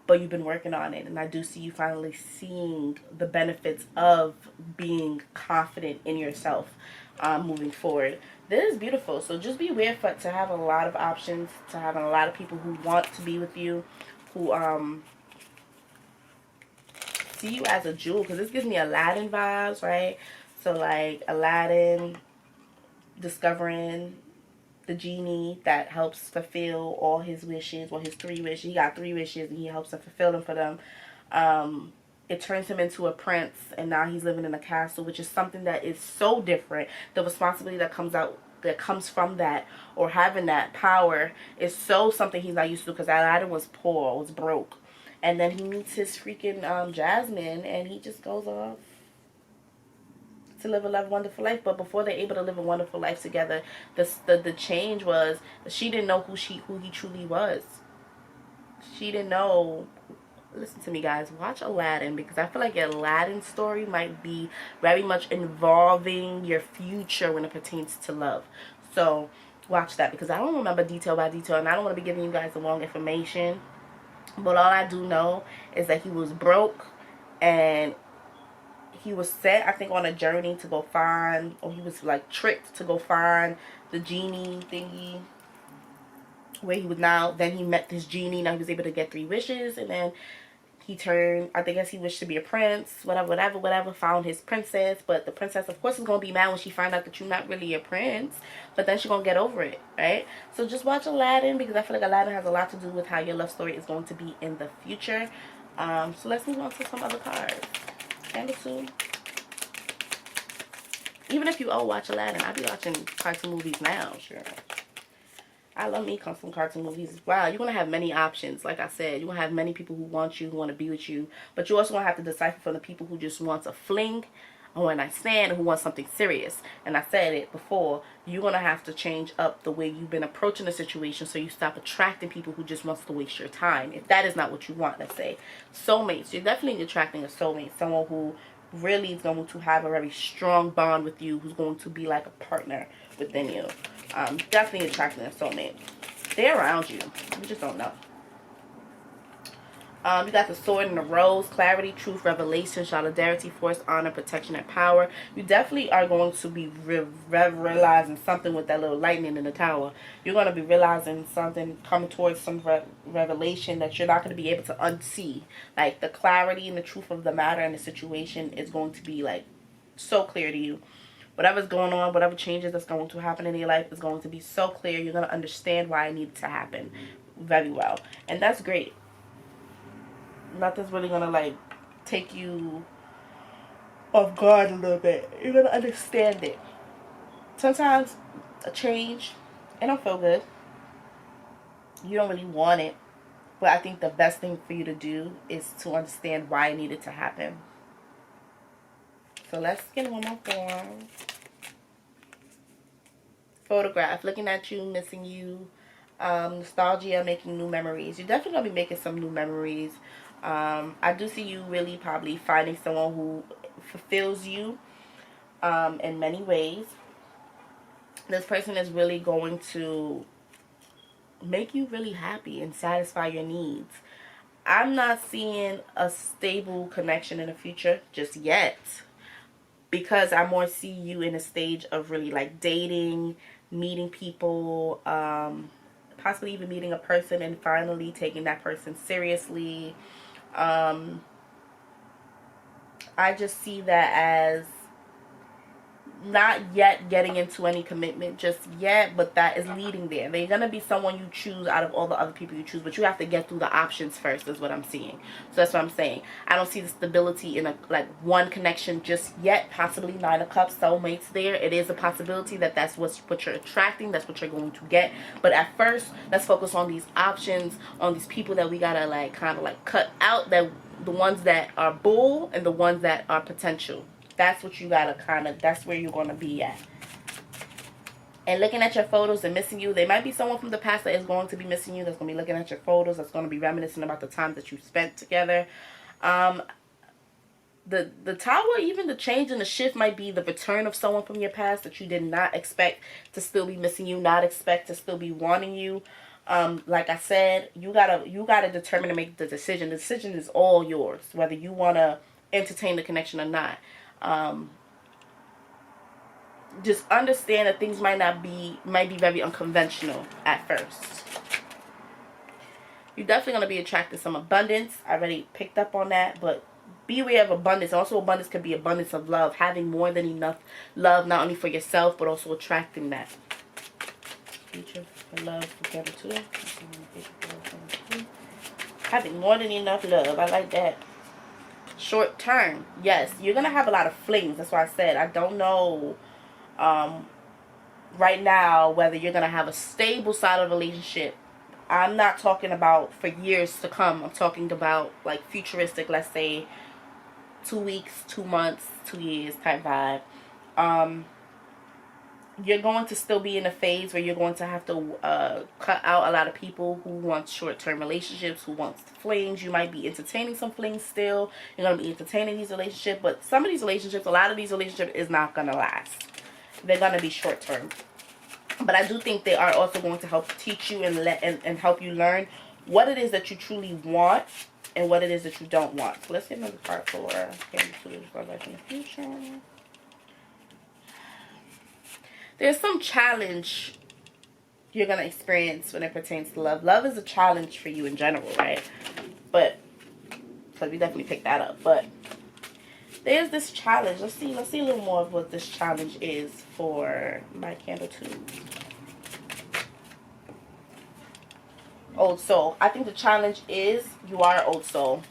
But you've been working on it. And I do see you finally seeing the benefits of being confident in yourself moving forward. This is beautiful. So just be aware to have a lot of options, to have a lot of people who want to be with you, who see you as a jewel, because this gives me Aladdin vibes, right? So like Aladdin discovering the genie that helps fulfill all his wishes, well, his 3 wishes. He got 3 wishes and he helps to fulfill them for them. It turns him into a prince, and now he's living in a castle, which is something that is so different. The responsibility that comes from that, or having that power, is so something he's not used to, because Aladdin was poor, was broke. And then he meets his freaking Jasmine, and he just goes off to live a wonderful life. But before they're able to live a wonderful life together, the change was she didn't know who he truly was. She didn't know. Listen to me, guys. Watch Aladdin, because I feel like Aladdin's story might be very much involving your future when it pertains to love. So watch that, because I don't remember detail by detail, and I don't want to be giving you guys the wrong information. But all I do know is that he was broke, and he was set, I think, on a journey to go find, or he was like tricked to go find the genie thingy, where he was now. Then he met this genie. Now he was able to get 3 wishes, and then he turned, I guess he wished to be a prince, whatever, found his princess. But the princess, of course, is going to be mad when she finds out that you're not really a prince. But then she's going to get over it, right? So just watch Aladdin, because I feel like Aladdin has a lot to do with how your love story is going to be in the future. So let's move on to some other cards. Candle 2. Even if you watch Aladdin, I'll be watching cartoon movies now, sure. I love me some cartoon movies. Wow, you're going to have many options. Like I said, you're going to have many people who want you, who want to be with you. But you also going to have to decipher from the people who just want a fling, or one night stand, or who want something serious. And I said it before, you're going to have to change up the way you've been approaching the situation, so you stop attracting people who just wants to waste your time. If that is not what you want, let's say. Soulmates. You're definitely attracting a soulmate. Someone who really is going to have a very strong bond with you, who's going to be like a partner within you. Definitely attracting a soulmate. They're around you. You just don't know. You got the Sword and the Rose. Clarity, truth, revelation, solidarity, force, honor, protection, and power. You definitely are going to be realizing something with that little lightning in the tower. You're going to be realizing something, coming towards some revelation that you're not going to be able to unsee. Like the clarity and the truth of the matter and the situation is going to be like so clear to you. Whatever's going on, whatever changes that's going to happen in your life is going to be so clear. You're going to understand why it needed to happen very well. And that's great. Nothing's really going to like take you off guard a little bit. You're going to understand it. Sometimes a change, it don't feel good. You don't really want it. But I think the best thing for you to do is to understand why it needed to happen. So let's get one more form. Photograph. Looking at you, missing you. Nostalgia, making new memories. You're definitely going to be making some new memories. I do see you really probably finding someone who fulfills you in many ways. This person is really going to make you really happy and satisfy your needs. I'm not seeing a stable connection in the future just yet, because I more see you in a stage of really like dating, meeting people, possibly even meeting a person and finally taking that person seriously. I just see that as not yet getting into any commitment just yet, but that is leading there. They're going to be someone you choose out of all the other people you choose, but you have to get through the options first, is what I'm seeing. So that's what I'm saying. I don't see the stability in a like one connection just yet. Possibly 9 of Cups, soulmates there. It is a possibility that that's what you're attracting, that's what you're going to get. But at first, let's focus on these options, on these people that we got to like kind of like cut out, that the ones that are bull and the ones that are potential. That's what you gotta that's where you're gonna be at. and looking at your photos and missing you. There might be someone from the past that is going to be missing you, that's going to be looking at your photos, that's going to be reminiscing about the time that you spent together. The Tower, even the change and the shift might be the return of someone from your past that you did not expect to still be missing you, not expect to still be wanting you. Like I said, you gotta determine to make the decision. The decision is all yours, whether you want to entertain the connection or not. Just understand that things might be very unconventional at first. You're definitely going to be attracted to some abundance. I already picked up on that, but be aware of abundance. Also, abundance could be abundance of love, having more than enough love, not only for yourself, but also attracting that. Future for love for Cancer 2. Having more than enough love. I like that. Short term. Yes, you're going to have a lot of flings. That's why I said I don't know right now whether you're going to have a stable side of relationship. I'm not talking about for years to come. I'm talking about like futuristic, let's say 2 weeks, 2 months, 2 years type vibe. You're going to still be in a phase where you're going to have to cut out a lot of people who want short-term relationships, who wants flings. You might be entertaining some flings still. You're going to be entertaining these relationships, but some of these relationships, a lot of these relationships is not going to last. They're going to be short-term. But I do think they are also going to help teach you and help you learn what it is that you truly want and what it is that you don't want. So let's get another card for Cancer 2 in the future. There's some challenge you're going to experience when it pertains to love. Love is a challenge for you in general, right? But, because we definitely picked that up. But there's this challenge. Let's see a little more of what this challenge is for my Candle 2. Old soul. I think the challenge is you are an old soul.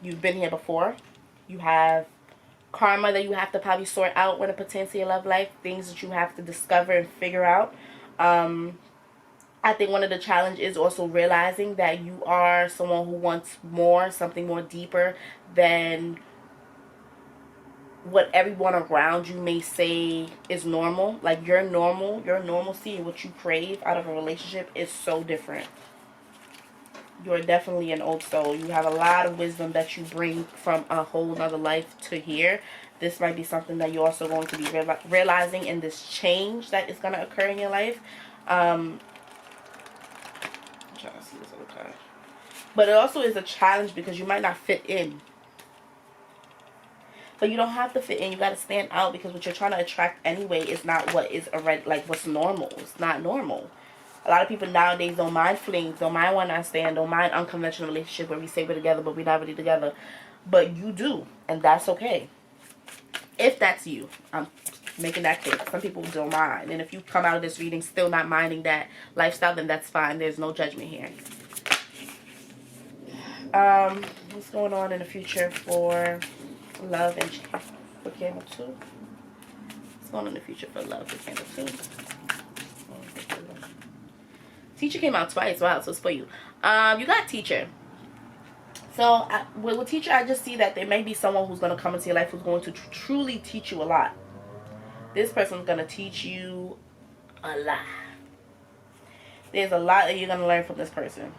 You've been here before. You have karma that you have to probably sort out when it pertains to your love life. Things that you have to discover and figure out. I think one of the challenges is also realizing that you are someone who wants more, something more deeper than what everyone around you may say is normal. Like your normalcy and what you crave out of a relationship is so different. You're definitely an old soul. You have a lot of wisdom that you bring from a whole other life to here. This might be something that you're also going to be realizing in this change that is going to occur in your life. I'm trying to see this other card. But it also is a challenge because you might not fit in. But you don't have to fit in. You got to stand out because what you're trying to attract anyway is not what is already, like what's normal. It's not normal. A lot of people nowadays don't mind flings, don't mind one night stand, don't mind unconventional relationship where we say we're together but we're not really together. But you do, and that's okay. If that's you, I'm making that clear. Some people don't mind. And if you come out of this reading still not minding that lifestyle, then that's fine. There's no judgment here. What's going on in the future for love and for Candle 2? What's going on in the future for love for Candle 2? Teacher came out twice. Wow, so it's for you. You got teacher. So with teacher, I just see that there may be someone who's going to come into your life who's going to truly teach you a lot. This person's going to teach you a lot. There's a lot that you're going to learn from this person.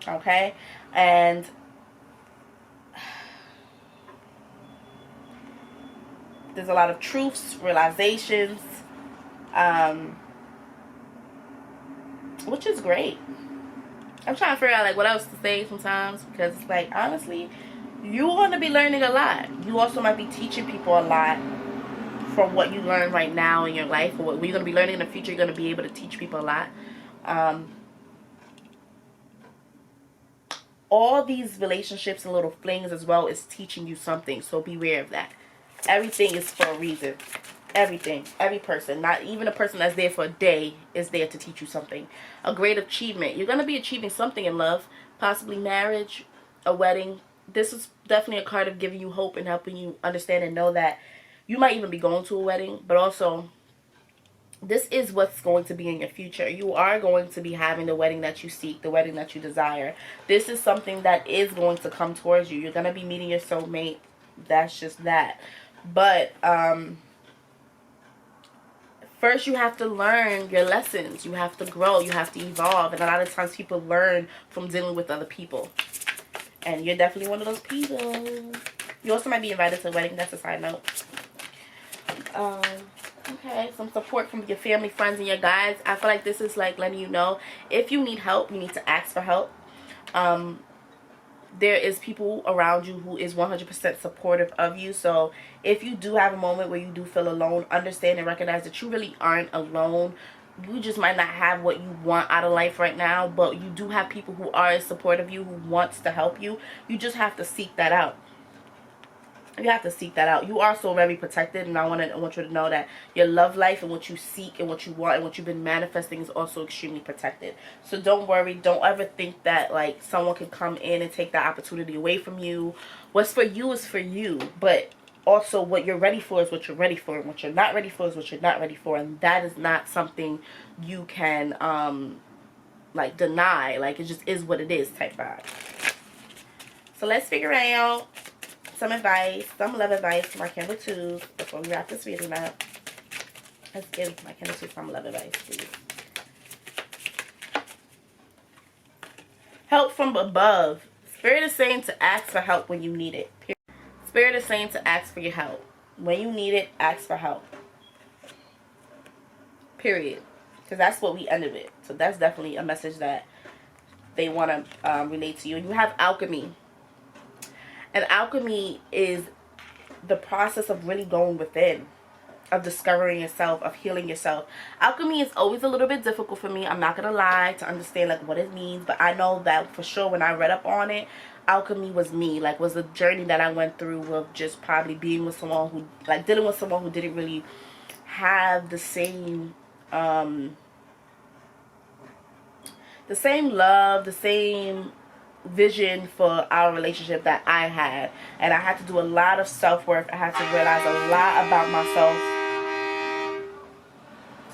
Okay? And there's a lot of truths, realizations, which is great. I'm trying to figure out like what else to say sometimes because it's like honestly, you're going to be learning a lot. You also might be teaching people a lot from what you learn right now in your life, or what you're going to be learning in the future. You're going to be able to teach people a lot. All these relationships and little flings as well is teaching you something, so beware of that. Everything is for a reason. Everything, every person, not even a person that's there for a day is there to teach you something. A great achievement. You're going to be achieving something in love, possibly marriage, a wedding. This is definitely a card of giving you hope and helping you understand and know that you might even be going to a wedding, but also this is what's going to be in your future. You are going to be having the wedding that you seek, the wedding that you desire. This is something that is going to come towards you. You're going to be meeting your soulmate. That's just that. But first you have to learn your lessons. You have to grow. You have to evolve. And a lot of times people learn from dealing with other people. And you're definitely one of those people. You also might be invited to a wedding. That's a side note. Okay, some support from your family, friends, and your guides. I feel like this is like letting you know if you need help, you need to ask for help. There is people around you who is 100% supportive of you. So if you do have a moment where you do feel alone, understand and recognize that you really aren't alone. You just might not have what you want out of life right now, but you do have people who are in support of you, who wants to help you. You just have to seek that out. You have to seek that out. You are so very protected, and I want you to know that your love life and what you seek and what you want and what you've been manifesting is also extremely protected. So don't worry. Don't ever think that like someone could come in and take that opportunity away from you. What's for you is for you, but also what you're ready for is what you're ready for, and what you're not ready for is what you're not ready for, and that is not something you can like deny. Like, it just is what it is type vibe. So let's figure out some advice, some love advice for my Candle 2s before we wrap this reading up. Let's give my Candle 2 some love advice, please. Help from above. Spirit is saying to ask for help when you need it. Spirit is saying to ask for your help. When you need it, ask for help. Period. Because that's what we ended with. So that's definitely a message that they want to relate to you. And you have alchemy. And alchemy is the process of really going within, of discovering yourself, of healing yourself. Alchemy is always a little bit difficult for me. I'm not going to lie, to understand like what it means. But I know that for sure when I read up on it, alchemy was me. Like, was the journey that I went through of just probably being with someone who, like, dealing with someone who didn't really have the same love, the same vision for our relationship that I had. And I had to do a lot of self-worth. I had to realize a lot about myself.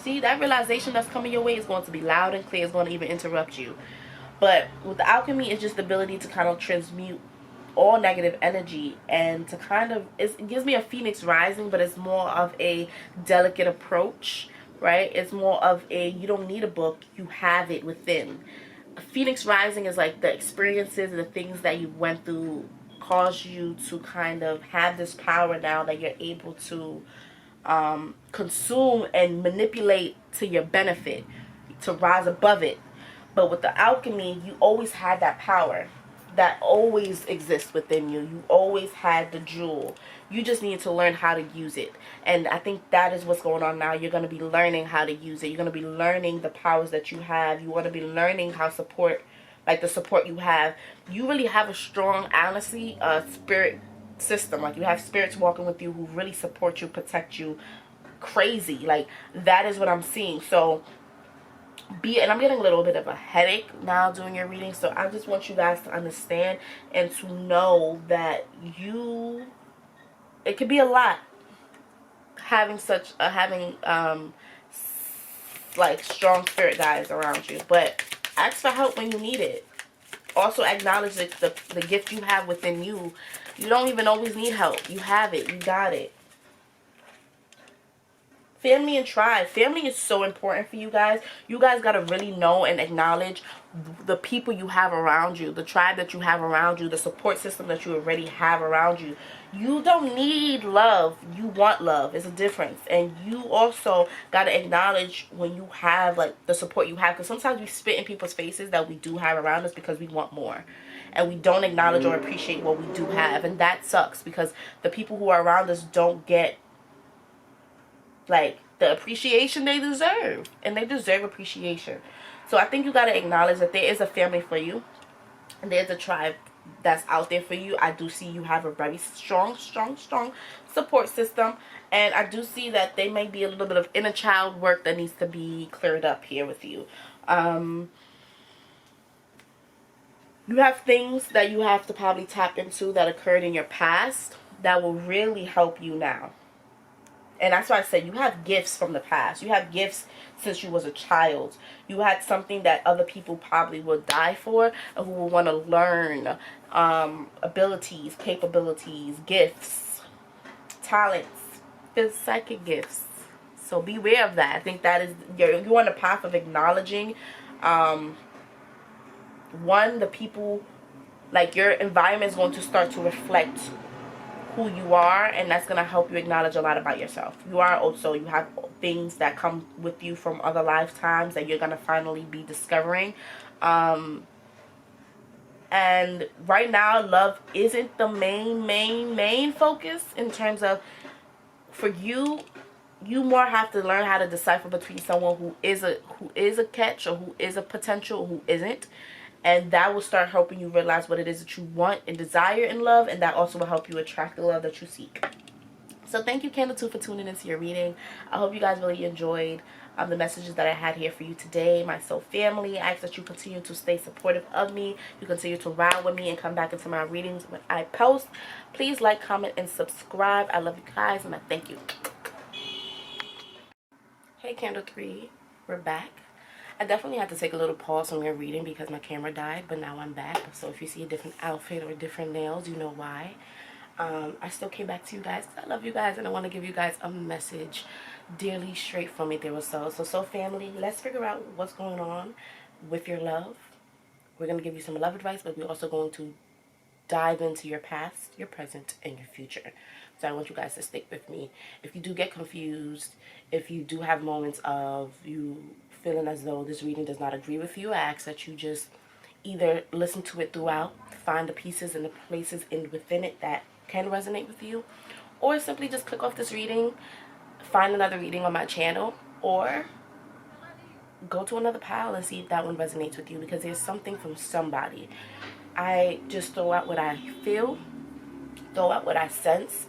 See, that realization that's coming your way is going to be loud and clear. It's going to even interrupt you. But with the alchemy, it's just the ability to kind of transmute all negative energy, and to kind of, it gives me a phoenix rising, but it's more of a delicate approach, right? It's more of a, you don't need a book, you have it within. Phoenix rising is like the experiences and the things that you went through cause you to kind of have this power now that you're able to consume and manipulate to your benefit, to rise above it. But with the alchemy, you always had that power that always exists within you. You always had the jewel. You just need to learn how to use it. And I think that is what's going on now. You're going to be learning how to use it. You're going to be learning the powers that you have. You want to be learning how support, like the support you have. You really have a strong, honestly, spirit system. Like, you have spirits walking with you who really support you, protect you. Crazy. Like, that is what I'm seeing. So, and I'm getting a little bit of a headache now doing your reading, so I just want you guys to understand and to know that it could be a lot having like strong spirit guides around you. But ask for help when you need it. Also acknowledge the gift you have within you. You don't even always need help. You have it. You got it. Family and tribe. Family is so important for you guys. You guys got to really know and acknowledge the people you have around you, the tribe that you have around you, the support system that you already have around you. You don't need love. You want love. It's a difference. And you also got to acknowledge when you have like the support you have, because sometimes we spit in people's faces that we do have around us because we want more. And we don't acknowledge or appreciate what we do have. And that sucks, because the people who are around us don't get like the appreciation they deserve, and they deserve appreciation. So I think you got to acknowledge that there is a family for you, and there's a tribe that's out there for you. I do see you have a very strong support system, and I do see that there may be a little bit of inner child work that needs to be cleared up here with you. You have things that you have to probably tap into that occurred in your past that will really help you now. And that's why I said you have gifts from the past. You have gifts since you was a child. You had something that other people probably would die for, and who will want to learn abilities, capabilities, gifts, talents, psychic gifts, So beware of that. I think that is, you're on the path of acknowledging, one, the people, like your environment is going to start to reflect who you are, and that's going to help you acknowledge a lot about yourself. You are also, you have things that come with you from other lifetimes that you're going to finally be discovering. And right now, love isn't the main focus in terms of, for you, you more have to learn how to decipher between someone who is a catch, or who is a potential, or who isn't. And that will start helping you realize what it is that you want and desire in love, and that also will help you attract the love that you seek. So thank you, Candle 2, for tuning into your reading. I hope you guys really enjoyed the messages that I had here for you today. My soul family, I ask that you continue to stay supportive of me. You continue to ride with me and come back into my readings when I post. Please like, comment, and subscribe. I love you guys, and I thank you. Hey, Candle 3, we're back. I definitely had to take a little pause from your reading because my camera died, but now I'm back. So if you see a different outfit or different nails, you know why. I still came back to you guys because I love you guys, and I want to give you guys a message dearly straight from Ethereal Soul. So family, let's figure out what's going on with your love. We're going to give you some love advice, but we're also going to dive into your past, your present, and your future. So I want you guys to stick with me. If you do get confused, if you do have moments of you feeling as though this reading does not agree with you, I ask that you just either listen to it throughout, find the pieces and the places within it that can resonate with you, or simply just click off this reading, find another reading on my channel, or go to another pile and see if that one resonates with you, because there's something from somebody. I just throw out what I feel, throw out what I sense.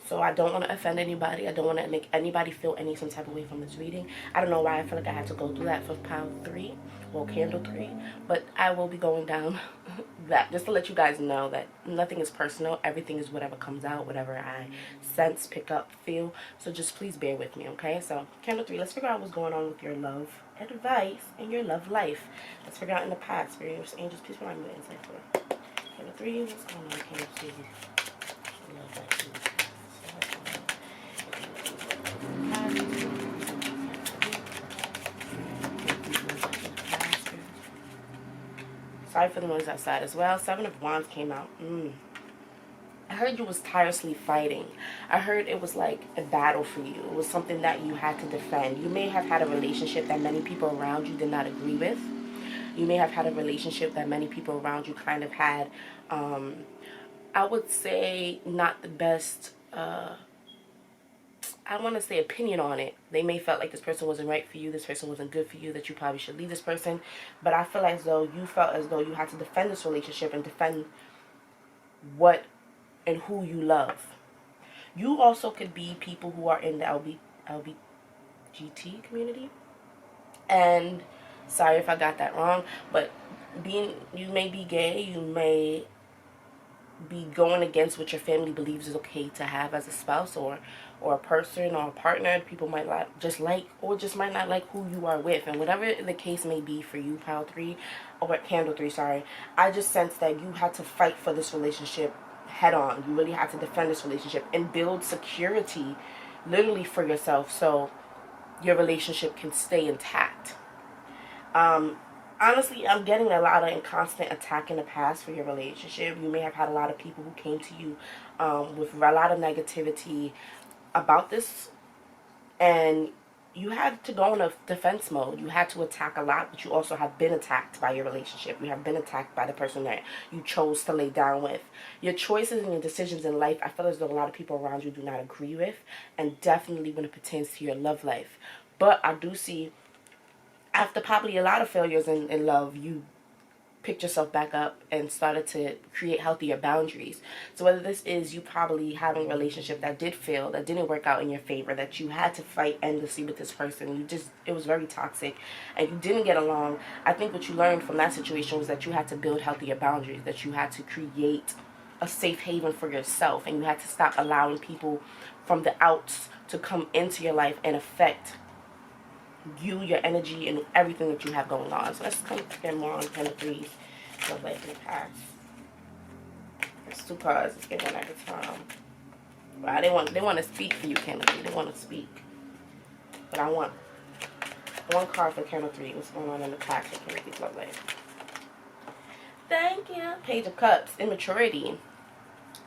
So I don't want to offend anybody. I don't want to make anybody feel some type of way from this reading. I don't know why I feel like I had to go through that for pile 3, well, candle 3. But I will be going down that just to let you guys know that nothing is personal. Everything is whatever comes out, whatever I sense, pick up, feel. So just please bear with me, okay? So candle 3, let's figure out what's going on with your love advice and your love life. Let's figure out in the past. Spirits, angels, please provide me the insight for candle 3. What's going on, candle 3? Love life. Sorry for the noise outside as well. 7 of Wands came out. I heard you was tirelessly fighting. I heard it was like a battle for you. It was something that you had to defend. You may have had a relationship that many people around you did not agree with. You may have had a relationship that many people around you kind of had, I would say, not the best, I want to say opinion on it. They may felt like this person wasn't right for you, this person wasn't good for you, that you probably should leave this person. But I feel as though you felt as though you had to defend this relationship and defend what and who you love. You also could be people who are in the LBGT community. And sorry if I got that wrong, but you may be gay, you may be going against what your family believes is okay to have as a spouse or a person or a partner. People might might not like who you are with, and whatever the case may be for you, pile 3 or candle 3, sorry, I just sense that you had to fight for this relationship head on. You really had to defend this relationship and build security literally for yourself so your relationship can stay intact. Honestly, I'm getting a lot of constant attack in the past for your relationship. You may have had a lot of people who came to you with a lot of negativity about this, and you had to go in a defense mode. You had to attack a lot, but you also have been attacked by your relationship. You have been attacked by the person that you chose to lay down with. Your choices and your decisions in life, I feel as though a lot of people around you do not agree with, and definitely when it pertains to your love life. But I do see, after probably a lot of failures in love, you picked yourself back up and started to create healthier boundaries. So whether this is you probably having a relationship that did fail, that didn't work out in your favor, that you had to fight endlessly with this person, it was very toxic and you didn't get along, I think what you learned from that situation was that you had to build healthier boundaries, that you had to create a safe haven for yourself, and you had to stop allowing people from the outs to come into your life and affect you, your energy, and everything that you have going on. So let's kind of get more on kind of 3 love life in the past. There's 2 cards. Let's get one at a time. Wow, they want to speak for you, Kennedy. They want to speak. But I want one card for candle 3. What's going on in the pack for candle 3? Lovely. Thank you. Page of Cups. Immaturity.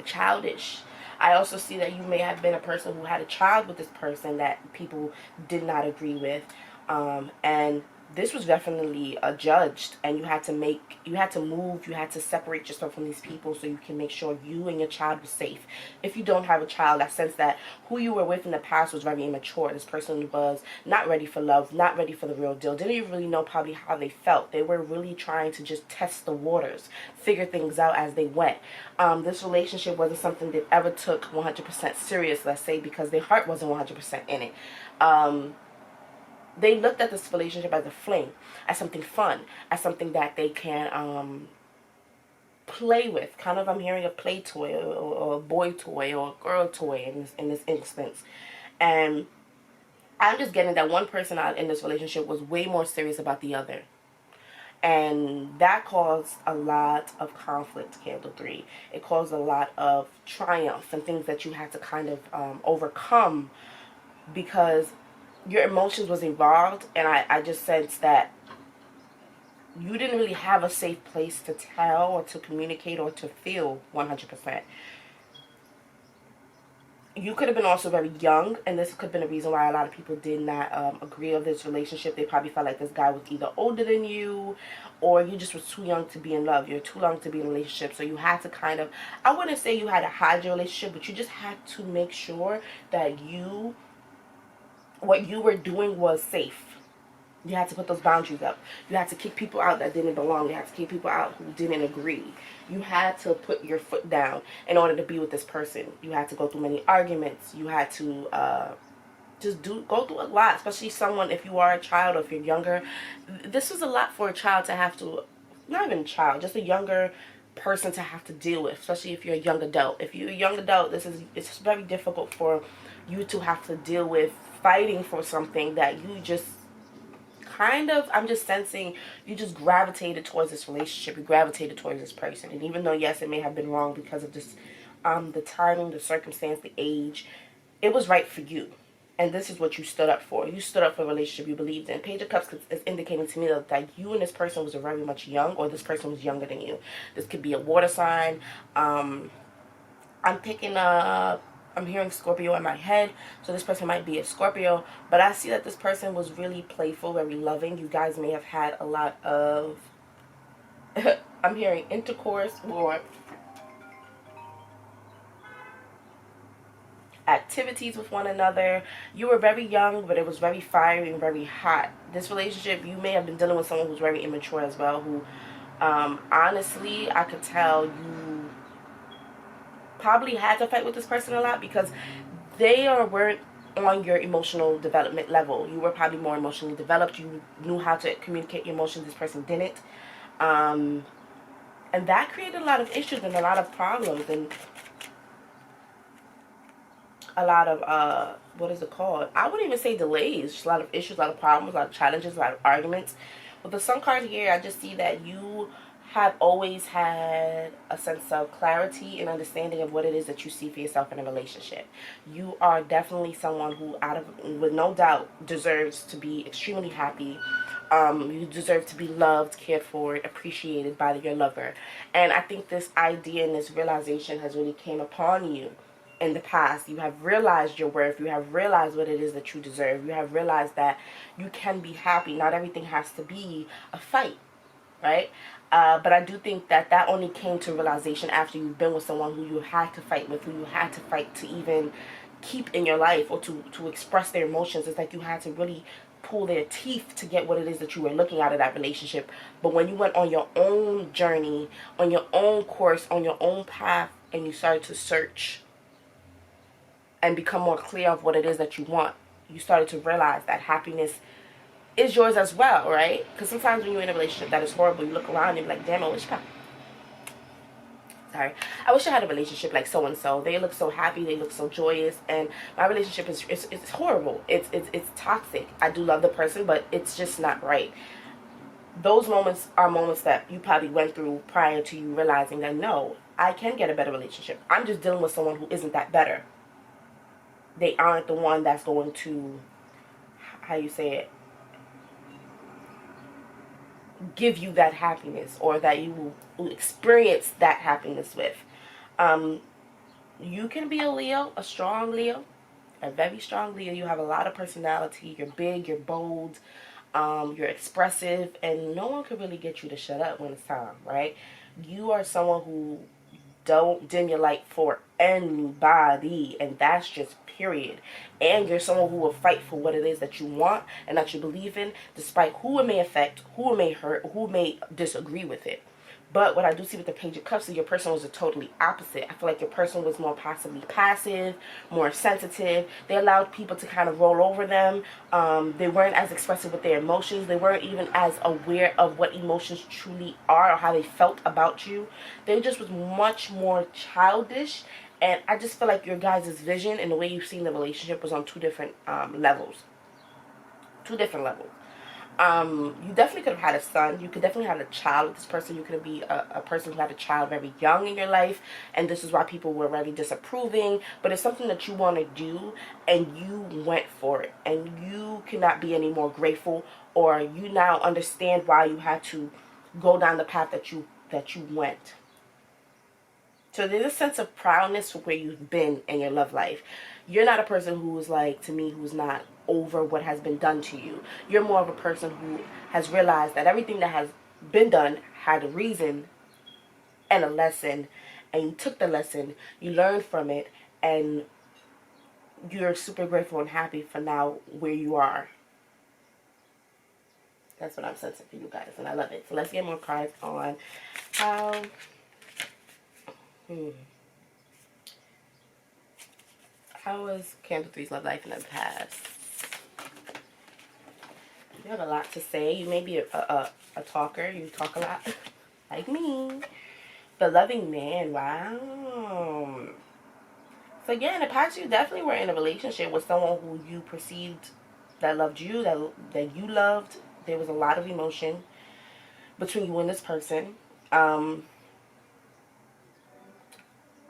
Childish. I also see that you may have been a person who had a child with this person that people did not agree with. And this was definitely judged, and you had to move, you had to separate yourself from these people so you can make sure you and your child was safe. If you don't have a child, I sense that who you were with in the past was very immature. This person was not ready for love, not ready for the real deal, didn't even really know probably how they felt. They were really trying to just test the waters, figure things out as they went. This relationship wasn't something that ever took 100% serious, let's say, because their heart wasn't 100% in it. They looked at this relationship as a fling, as something fun, as something that they can play with. Kind of, I'm hearing a play toy or a boy toy or a girl toy in this instance. And I'm just getting that one person out in this relationship was way more serious about the other. And that caused a lot of conflict, candle 3. It caused a lot of triumph and things that you had to kind of overcome, because your emotions was involved, and I just sensed that you didn't really have a safe place to tell or to communicate or to feel 100%. You could have been also very young, and this could have been a reason why a lot of people did not agree on this relationship. They probably felt like this guy was either older than you, or you just was too young to be in love. You're too young to be in a relationship, so you had to kind of, I wouldn't say you had to hide your relationship, but you just had to make sure that what you were doing was safe. You had to put those boundaries up. You had to kick people out that didn't belong. You had to kick people out who didn't agree. You had to put your foot down in order to be with this person. You had to go through many arguments. You had to go through a lot, especially someone, if you are a child or if you're younger. This was a lot for a child to have to, not even a child, just a younger person to have to deal with, especially if you're a young adult. If you're a young adult, it's very difficult for you to have to deal with fighting for something that you just kind of, I'm just sensing you just gravitated towards this relationship. You gravitated towards this person. And even though, yes, it may have been wrong because of this, the timing, the circumstance, the age, it was right for you. And this is what you stood up for. You stood up for a relationship you believed in. Page of Cups is indicating to me that you and this person was very much young, or this person was younger than you. This could be a water sign. I'm picking up, I'm hearing Scorpio in my head, so this person might be a Scorpio, but I see that this person was really playful, very loving. You guys may have had a lot of, I'm hearing intercourse or activities with one another. You were very young, but it was very fiery and very hot. This relationship, you may have been dealing with someone who's very immature as well, who, honestly, I could tell you probably had to fight with this person a lot, because they weren't on your emotional development level. You were probably more emotionally developed. You knew how to communicate your emotions. This person didn't. And that created a lot of issues and a lot of problems and a lot of, what is it called? I wouldn't even say delays. Just a lot of issues, a lot of problems, a lot of challenges, a lot of arguments. With the Sun card here, I just see that you have always had a sense of clarity and understanding of what it is that you see for yourself in a relationship. You are definitely someone who, with no doubt, deserves to be extremely happy. You deserve to be loved, cared for, appreciated by your lover. And I think this idea and this realization has really came upon you in the past. You have realized your worth. You have realized what it is that you deserve. You have realized that you can be happy. Not everything has to be a fight, right? But I do think that only came to realization after you've been with someone who you had to fight with, who you had to fight to even keep in your life, or to express their emotions. It's like you had to really pull their teeth to get what it is that you were looking out of that relationship. But when you went on your own journey, on your own course, on your own path, and you started to search and become more clear of what it is that you want, you started to realize that happiness is yours as well, right? Because sometimes when you're in a relationship that is horrible, you look around and be like, damn, I wish I had a relationship like so and so. They look so happy, they look so joyous, and my relationship is it's horrible. It's toxic. I do love the person, but it's just not right. Those moments are moments that you probably went through prior to you realizing that, no, I can get a better relationship. I'm just dealing with someone who isn't that better. They aren't the one that's going to how you say it, give you that happiness, or that you will experience that happiness with. You can be a Leo, a strong Leo, a very strong Leo. You have a lot of personality. You're big, you're bold, you're expressive, and no one can really get you to shut up when it's time, right? You are someone who don't dim your light for anybody, and that's just period. And you're someone who will fight for what it is that you want and that you believe in, despite who it may affect, who it may hurt, who may disagree with it. But what I do see with the Page of Cups is your person was a totally opposite. I feel like your person was more possibly passive, more sensitive. They allowed people to kind of roll over them. They weren't as expressive with their emotions. They weren't even as aware of what emotions truly are or how they felt about you. They just was much more childish. And I just feel like your guys' vision and the way you've seen the relationship was on two different levels. Two different levels. You definitely could have had a son. You could definitely have a child with this person. You could be a person who had a child very young in your life, and this is why people were very disapproving. But it's something that you want to do, and you went for it, and you cannot be any more grateful, or you now understand why you had to go down the path that you went. So there's a sense of proudness for where you've been in your love life. You're not a person who's like, to me, who's not over what has been done to you. You're more of a person who has realized that everything that has been done had a reason and a lesson. And you took the lesson, you learned from it, and you're super grateful and happy for now where you are. That's what I'm sensing for you guys, and I love it. So let's get more cards on how... How was Candle 3's love life in the past? You have a lot to say. You may be a talker. You talk a lot. Like me. The loving man. Wow. So again, in the past, you definitely were in a relationship with someone who you perceived that loved you, that you loved. There was a lot of emotion between you and this person.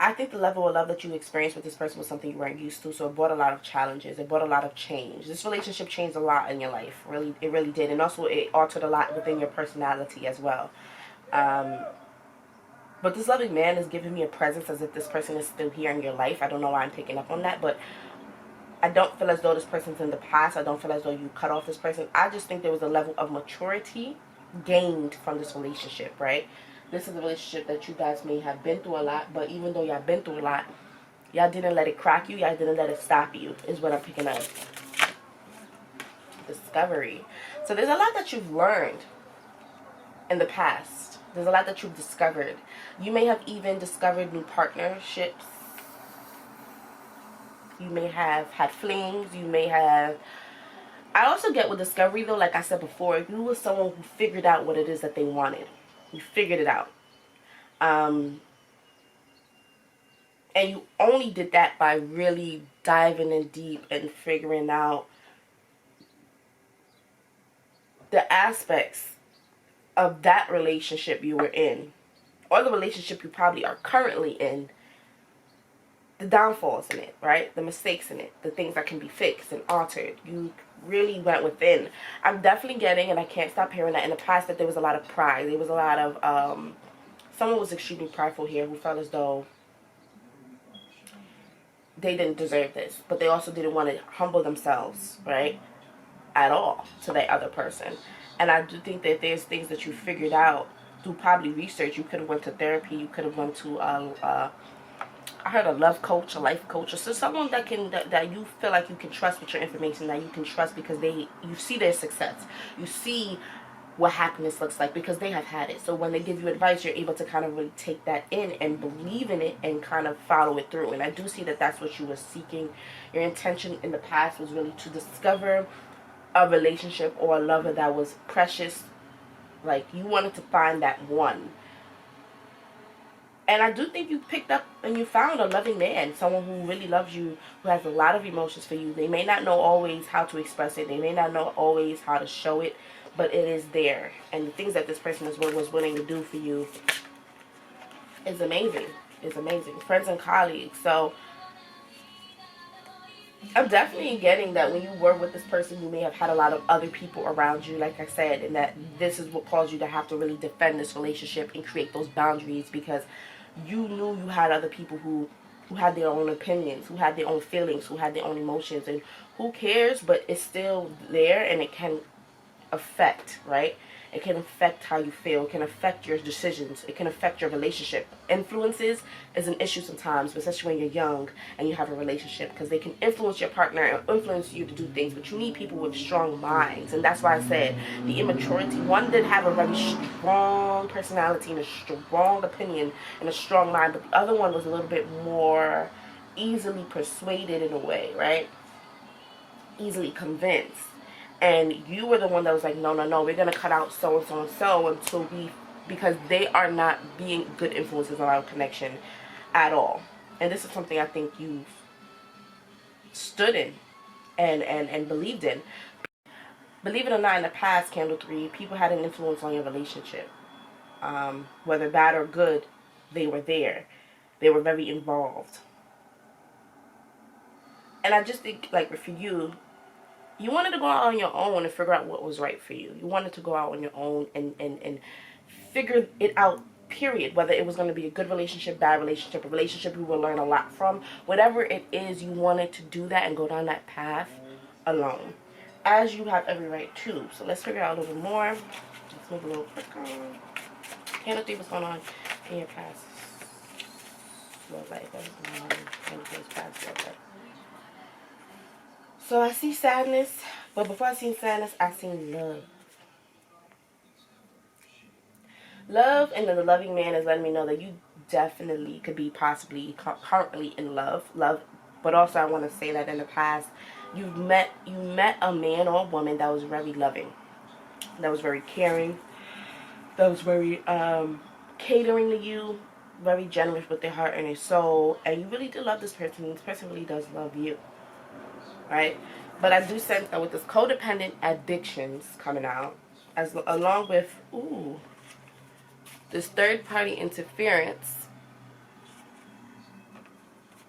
I think the level of love that you experienced with this person was something you weren't used to, so it brought a lot of challenges. It brought a lot of change. This relationship changed a lot in your life. Really, it really did. And also, it altered a lot within your personality as well. But this loving man is giving me a presence as if this person is still here in your life. I don't know why I'm picking up on that, but I don't feel as though this person's in the past. I don't feel as though you cut off this person. I just think there was a level of maturity gained from this relationship, right? This is a relationship that you guys may have been through a lot, but even though y'all been through a lot, y'all didn't let it crack you. Y'all didn't let it stop you, is what I'm picking up. Discovery. So there's a lot that you've learned in the past. There's a lot that you've discovered. You may have even discovered new partnerships. You may have had flings. You may have... I also get with discovery, though, like I said before, you were someone who figured out what it is that they wanted. You figured it out. And you only did that by really diving in deep and figuring out the aspects of that relationship you were in, or the relationship you probably are currently in, the downfalls in it, right? The mistakes in it, the things that can be fixed and altered. You really went within. I'm definitely getting, and I can't stop hearing that in the past, that there was a lot of pride. There was a lot of, someone was extremely prideful here who felt as though they didn't deserve this, but they also didn't want to humble themselves, right, at all to that other person. And I do think that there's things that you figured out through probably research. You could have went to therapy. You could have went to I heard a love coach, a life coach, or so someone that you feel like you can trust with your information, that you can trust because you see their success. You see what happiness looks like because they have had it. So when they give you advice, you're able to kind of really take that in and believe in it and kind of follow it through. And I do see that that's what you were seeking. Your intention in the past was really to discover a relationship or a lover that was precious. Like, you wanted to find that one. And I do think you picked up and you found a loving man, someone who really loves you, who has a lot of emotions for you. They may not know always how to express it. They may not know always how to show it, but it is there. And the things that this person was willing to do for you is amazing. It's amazing. Friends and colleagues. So I'm definitely getting that when you were with this person, you may have had a lot of other people around you, like I said, and that this is what caused you to have to really defend this relationship and create those boundaries, because you knew you had other people who had their own opinions, who had their own feelings, who had their own emotions, and who cares, but it's still there, and it can affect, right? It can affect how you feel. It can affect your decisions. It can affect your relationship. Influences is an issue sometimes, especially when you're young and you have a relationship, because they can influence your partner and influence you to do things. But you need people with strong minds, and that's why I said the immaturity. One did have a very strong personality and a strong opinion and a strong mind, but the other one was a little bit more easily persuaded in a way, right? Easily convinced. And you were the one that was like, no, no, no, we're gonna cut out so and so and so until we, because they are not being good influences on our connection at all. And this is something I think you stood in and believed in. Believe it or not, in the past, Candle 3, people had an influence on your relationship. Whether bad or good, they were there. They were very involved. And I just think, like, for you wanted to go out on your own and figure out what was right for you. You wanted to go out on your own and figure it out, period. Whether it was going to be a good relationship, bad relationship, a relationship you will learn a lot from. Whatever it is, you wanted to do that and go down that path alone. As you have every right to. So let's figure out a little more. Let's move a little quicker. Candle 3, what's going on in your past love life? What is going on in your past love life? So I see sadness, but before I see sadness, I see love. Love, and then the loving man is letting me know that you definitely could be possibly currently in love. But also I want to say that in the past, you met a man or a woman that was very loving, that was very caring, that was very catering to you, very generous with their heart and their soul, and you really do love this person. This person really does love you. Right? But I do sense that with this codependent addictions coming out, along with this third party interference,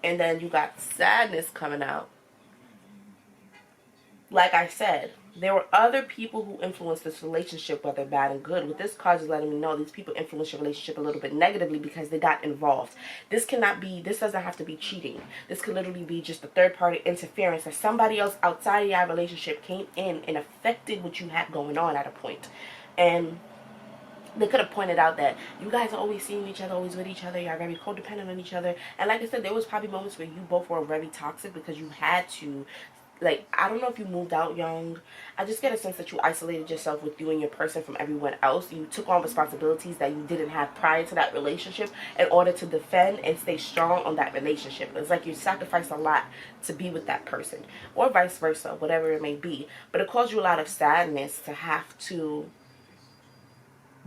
and then you got sadness coming out. Like I said, there were other people who influenced this relationship, whether bad and good. What this card is letting me know, these people influence your relationship a little bit negatively because they got involved. This doesn't have to be cheating. This could literally be just a third party interference that somebody else outside of your relationship came in and affected what you had going on at a point. And they could have pointed out that you guys are always seeing each other, always with each other. You're very codependent on each other. And like I said, there was probably moments where you both were very toxic because you had to, like, I don't know if you moved out young. I just get a sense that you isolated yourself with you and your person from everyone else. You took on responsibilities that you didn't have prior to that relationship in order to defend and stay strong on that relationship. It's like you sacrificed a lot to be with that person, or vice versa, whatever it may be. But it caused you a lot of sadness to have to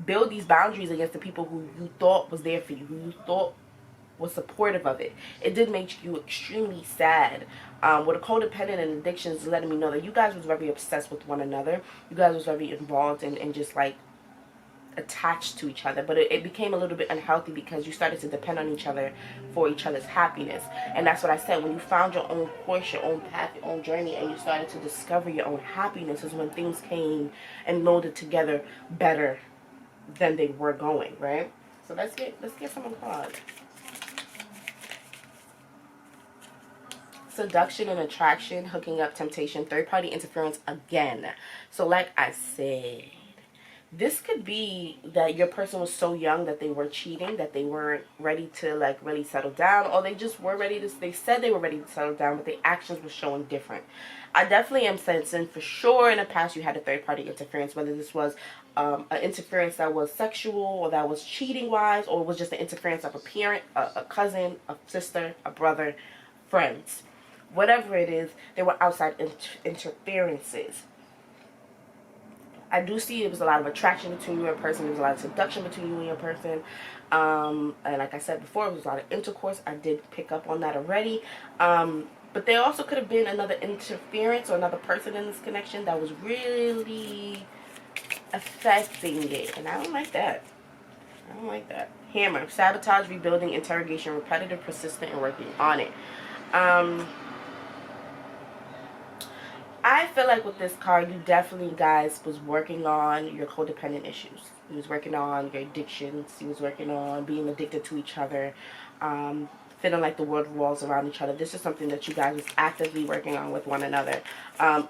build these boundaries against the people who you thought was there for you, who you thought was supportive of it. It did make you extremely sad. With a codependent and addictions, letting me know that you guys was very obsessed with one another. You guys was very involved and just like attached to each other. But it became a little bit unhealthy because you started to depend on each other for each other's happiness. And that's what I said. When you found your own course, your own path, your own journey, and you started to discover your own happiness, is when things came and molded together better than they were going, right? So let's get some cards. Seduction and attraction, hooking up, temptation, third party interference again. So like I said, this could be that your person was so young that they were cheating, that they weren't ready to like really settle down, or they just were ready to, they said they were ready to settle down, but the actions were showing different. I definitely am sensing for sure in the past you had a third party interference, whether this was an interference that was sexual or that was cheating wise, or it was just an interference of a parent, a cousin, a sister, a brother, friends. Whatever it is, there were outside interferences. I do see it was a lot of attraction between you and your person. There was a lot of seduction between you and your person. And like I said before, there was a lot of intercourse. I did pick up on that already. But there also could have been another interference or another person in this connection that was really affecting it. And I don't like that. I don't like that. Hammer. Sabotage, rebuilding, interrogation, repetitive, persistent, and working on it. I feel like with this card, you definitely, guys, was working on your codependent issues. You was working on your addictions. You was working on being addicted to each other, feeling like the world revolves around each other. This is something that you guys was actively working on with one another.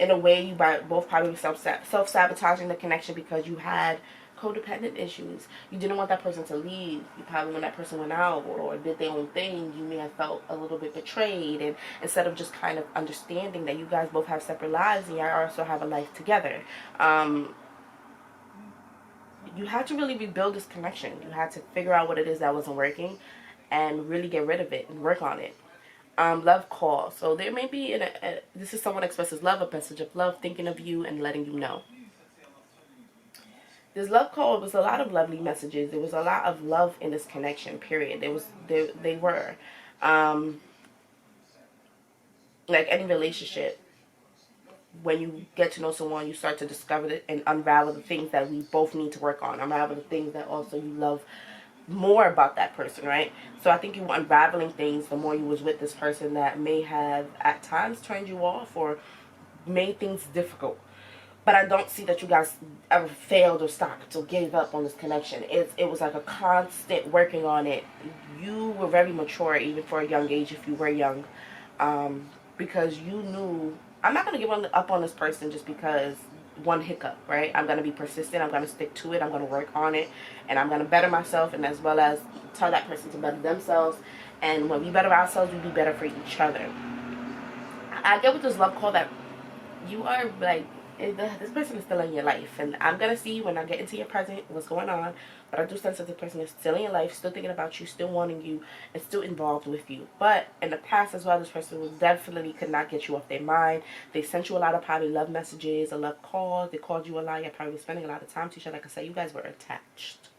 In a way, you both probably self-sabotaging the connection because you had codependent issues. You didn't want that person to leave. You probably, when that person went out or did their own thing, you may have felt a little bit betrayed, and instead of just kind of understanding that you guys both have separate lives and you also have a life together, you had to really rebuild this connection. You had to figure out what it is that wasn't working and really get rid of it and work on it. Love call. So there may be this is someone expresses love, a message of love, thinking of you and letting you know. This love call was a lot of lovely messages. There was a lot of love in this connection, period. They were. Like any relationship, when you get to know someone, you start to discover it and unravel the things that we both need to work on. Unravel the things that also you love more about that person, right? So I think you were unraveling things the more you was with this person that may have at times turned you off or made things difficult. But I don't see that you guys ever failed or stopped or gave up on this connection. It was like a constant working on it. You were very mature, even for a young age, if you were young. Because you knew, I'm not going to give up on this person just because one hiccup, right? I'm going to be persistent. I'm going to stick to it. I'm going to work on it. And I'm going to better myself, and as well as tell that person to better themselves. And when we better ourselves, we be better for each other. I get with this love call that you are like, this person is still in your life, and I'm gonna see when I get into your present what's going on, but I do sense that this person is still in your life, still thinking about you, still wanting you, and still involved with you. But in the past as well, this person was definitely could not get you off their mind. They sent you a lot of probably love messages, a love calls. They called you a lot. You're probably spending a lot of time to each other. Like I said, you guys were attached.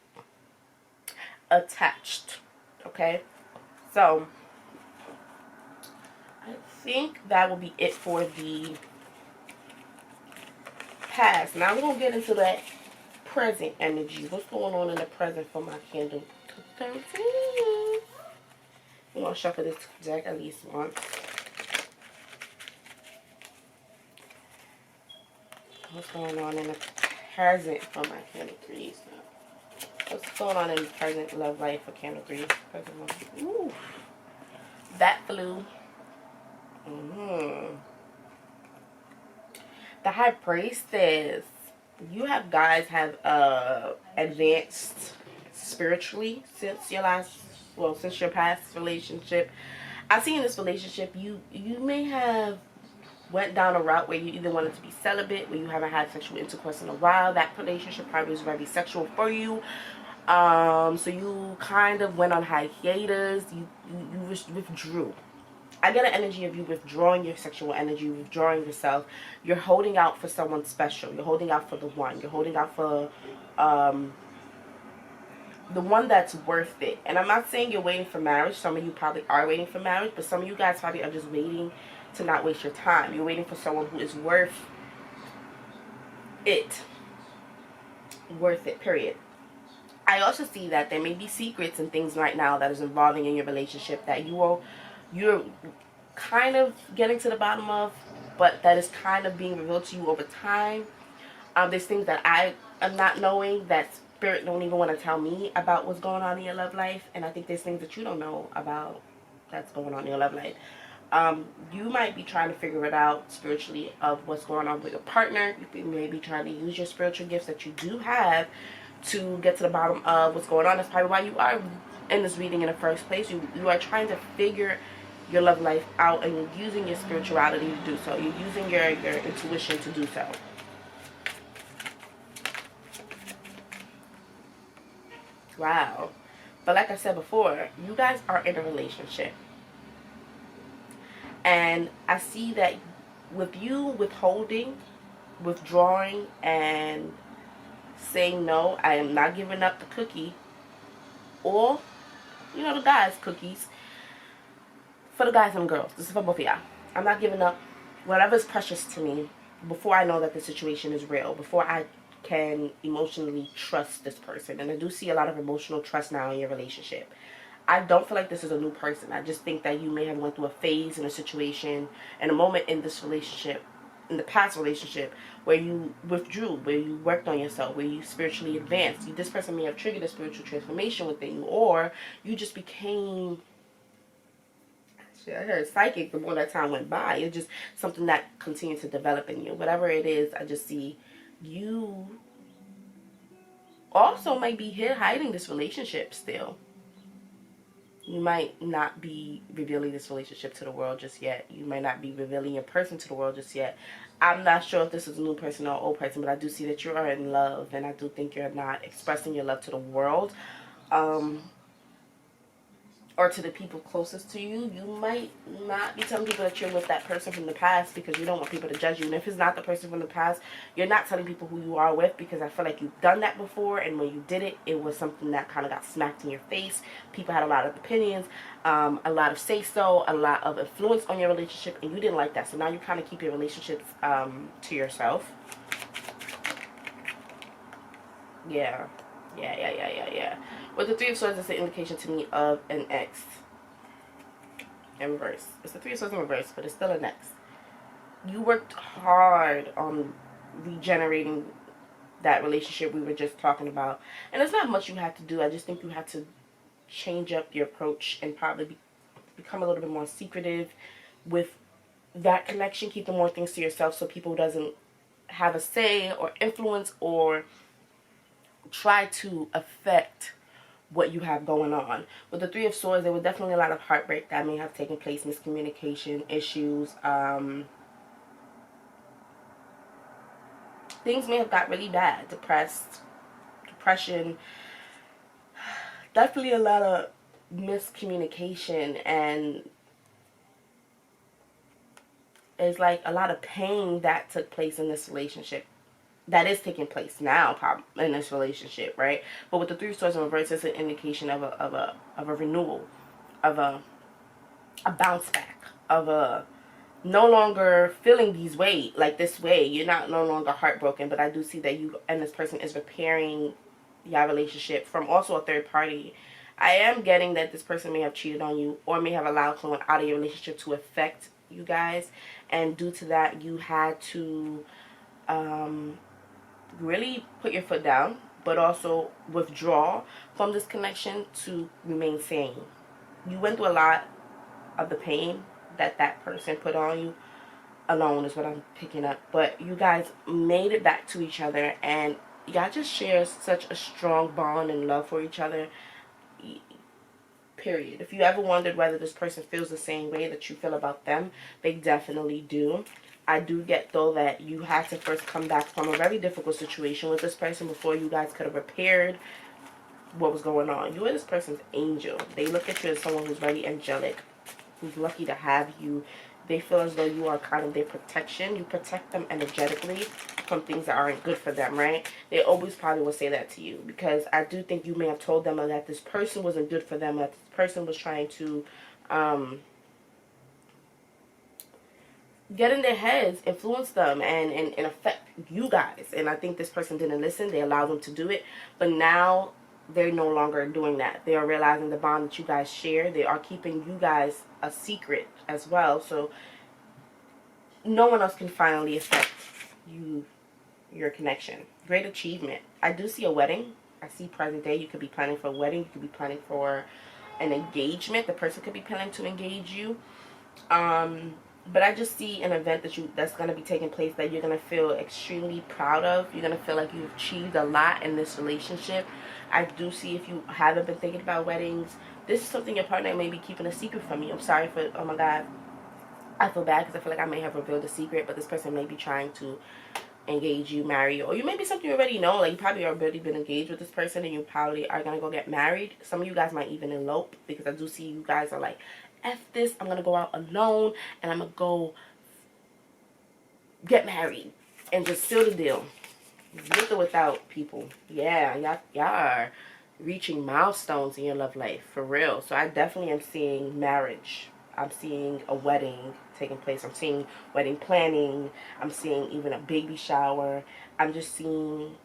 Okay, so I think that will be it for the past. Now we're gonna get into that present energy. What's going on in the present for my candle 13? We're gonna shuffle this deck at least once. What's going on in the present for my candle 3? What's going on in the present love life for candle 3? Ooh, that flew. The High Priestess. You have guys have advanced spiritually since your since your past relationship. I see in this relationship you may have went down a route where you either wanted to be celibate, where you haven't had sexual intercourse in a while. That relationship probably was very sexual for you. So you kind of went on hiatus. You withdrew. I get an energy of you withdrawing your sexual energy, withdrawing yourself. You're holding out for someone special. You're holding out for the one. You're holding out for the one that's worth it. And I'm not saying you're waiting for marriage. Some of you probably are waiting for marriage, but some of you guys probably are just waiting to not waste your time. You're waiting for someone who is worth it. Worth it, period. I also see that there may be secrets and things right now that is involving in your relationship that you're kind of getting to the bottom of, but that is kind of being revealed to you over time. There's things that I am not knowing that Spirit don't even want to tell me about what's going on in your love life, and I think there's things that you don't know about that's going on in your love life. You might be trying to figure it out spiritually of what's going on with your partner. You may be trying to use your spiritual gifts that you do have to get to the bottom of what's going on. That's probably why you are in this reading in the first place. You are trying to figure your love life out, and you're using your spirituality to do so. You're using your intuition to do so. Wow. But like I said before, you guys are in a relationship. And I see that with you withholding, withdrawing, and saying no, I am not giving up the cookie, or, you know, the guys' cookies. For the guys and girls, this is for both of y'all. I'm not giving up whatever's precious to me before I know that the situation is real, before I can emotionally trust this person. And I do see a lot of emotional trust now in your relationship. I don't feel like this is a new person. I just think that you may have went through a phase in a situation and a moment in this relationship in the past relationship where you withdrew, where you worked on yourself, where you spiritually advanced. This person may have triggered a spiritual transformation within you, or you just became, I heard psychic the more that time went by. It's just something that continued to develop in you. Whatever it is, I just see you also might be here hiding this relationship still. You might not be revealing this relationship to the world just yet. You might not be revealing your person to the world just yet. I'm not sure if this is a new person or an old person, but I do see that you are in love, and I do think you're not expressing your love to the world. Or to the people closest to you. You might not be telling people that you're with that person from the past because you don't want people to judge you. And if it's not the person from the past, you're not telling people who you are with, because I feel like you've done that before, and when you did it, it was something that kind of got smacked in your face. People had a lot of opinions, a lot of say-so, a lot of influence on your relationship, and you didn't like that. So now you kind of keep your relationships to yourself. Yeah. With the Three of Swords, it's an indication to me of an ex in reverse. It's the Three of Swords in reverse, but it's still an ex. You worked hard on regenerating that relationship we were just talking about. And there's not much you have to do. I just think you have to change up your approach and probably become a little bit more secretive with that connection. Keep the more things to yourself so people doesn't have a say or influence or try to affect what you have going on. With the Three of Swords, there was definitely a lot of heartbreak that may have taken place, miscommunication issues. Things may have got really bad, depression, definitely a lot of miscommunication, and it's like a lot of pain that took place in this relationship. That is taking place now, probably in this relationship, right? But with the Three of Swords in reverse, it's an indication of a renewal, of a bounce back, of a no longer feeling these way, like this way. You're not no longer heartbroken, but I do see that you and this person is repairing your relationship from also a third party. I am getting that this person may have cheated on you or may have allowed someone out of your relationship to affect you guys, and due to that, you had to really put your foot down, but also withdraw from this connection to remain sane. You went through a lot of the pain that that person put on you alone, is what I'm picking up. But you guys made it back to each other, and y'all just share such a strong bond and love for each other. Period. If you ever wondered whether this person feels the same way that you feel about them, they definitely do. I do get, though, that you had to first come back from a very difficult situation with this person before you guys could have repaired what was going on. You are this person's angel. They look at you as someone who's very angelic, who's lucky to have you. They feel as though you are kind of their protection. You protect them energetically from things that aren't good for them, right? They always probably will say that to you, because I do think you may have told them that this person wasn't good for them, that this person was trying to get in their heads, influence them, and affect you guys. And I think this person didn't listen. They allowed them to do it. But now they're no longer doing that. They are realizing the bond that you guys share. They are keeping you guys a secret as well. So no one else can finally affect your connection. Great achievement. I do see a wedding. I see present day. You could be planning for a wedding. You could be planning for an engagement. The person could be planning to engage you. But I just see an event that's going to be taking place that you're going to feel extremely proud of. You're going to feel like you've achieved a lot in this relationship. I do see, if you haven't been thinking about weddings, this is something your partner may be keeping a secret from you. I'm sorry for, oh my God. I feel bad because I feel like I may have revealed a secret, but this person may be trying to engage you, marry you, or you may be something you already know. Like, you probably already been engaged with this person and you probably are going to go get married. Some of you guys might even elope, because I do see you guys are like, F this, I'm going to go out alone and I'm going to go get married and just seal the deal. With or without people. Yeah, y'all are reaching milestones in your love life, for real. So I definitely am seeing marriage. I'm seeing a wedding taking place. I'm seeing wedding planning. I'm seeing even a baby shower. I'm just seeing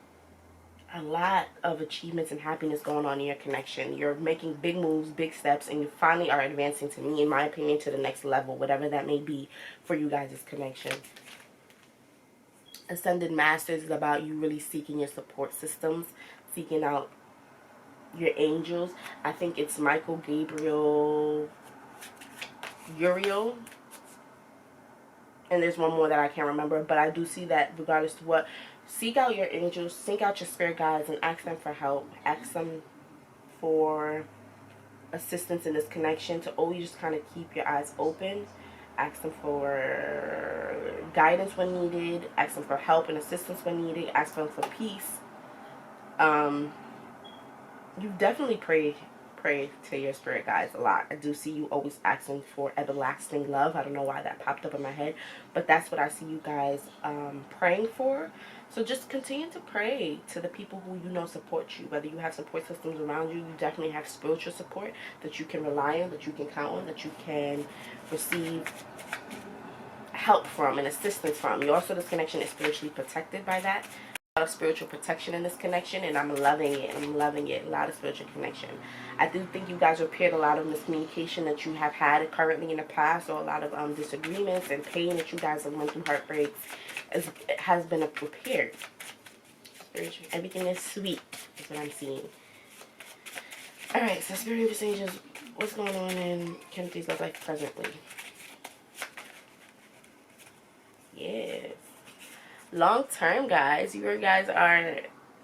a lot of achievements and happiness going on in your connection. You're making big moves, big steps, and you finally are advancing, to me, in my opinion, to the next level, whatever that may be for you guys' connection. Ascended Masters is about you really seeking your support systems, seeking out your angels. I think it's Michael, Gabriel, Uriel, and there's one more that I can't remember, but I do see that regardless of what, seek out your angels, seek out your spirit guides, and ask them for help. Ask them for assistance in this connection, to always just kind of keep your eyes open. Ask them for guidance when needed. Ask them for help and assistance when needed. Ask them for peace. You definitely pray to your spirit guides a lot. I do see you always asking for everlasting love. I don't know why that popped up in my head, but that's what I see you guys praying for. So just continue to pray to the people who you know support you. Whether you have support systems around you, you definitely have spiritual support that you can rely on, that you can count on, that you can receive help from and assistance from. You also, this connection is spiritually protected by that. A lot of spiritual protection in this connection, and I'm loving it. I'm loving it. A lot of spiritual connection. I do think you guys repaired a lot of miscommunication that you have had currently in the past, or a lot of disagreements and pain that you guys have went through, heartbreaks, has been repaired. Everything is sweet, is what I'm seeing. Alright, so Spirit Angels, what's going on in Timothy's love life presently? Yes. Long term, guys. You guys are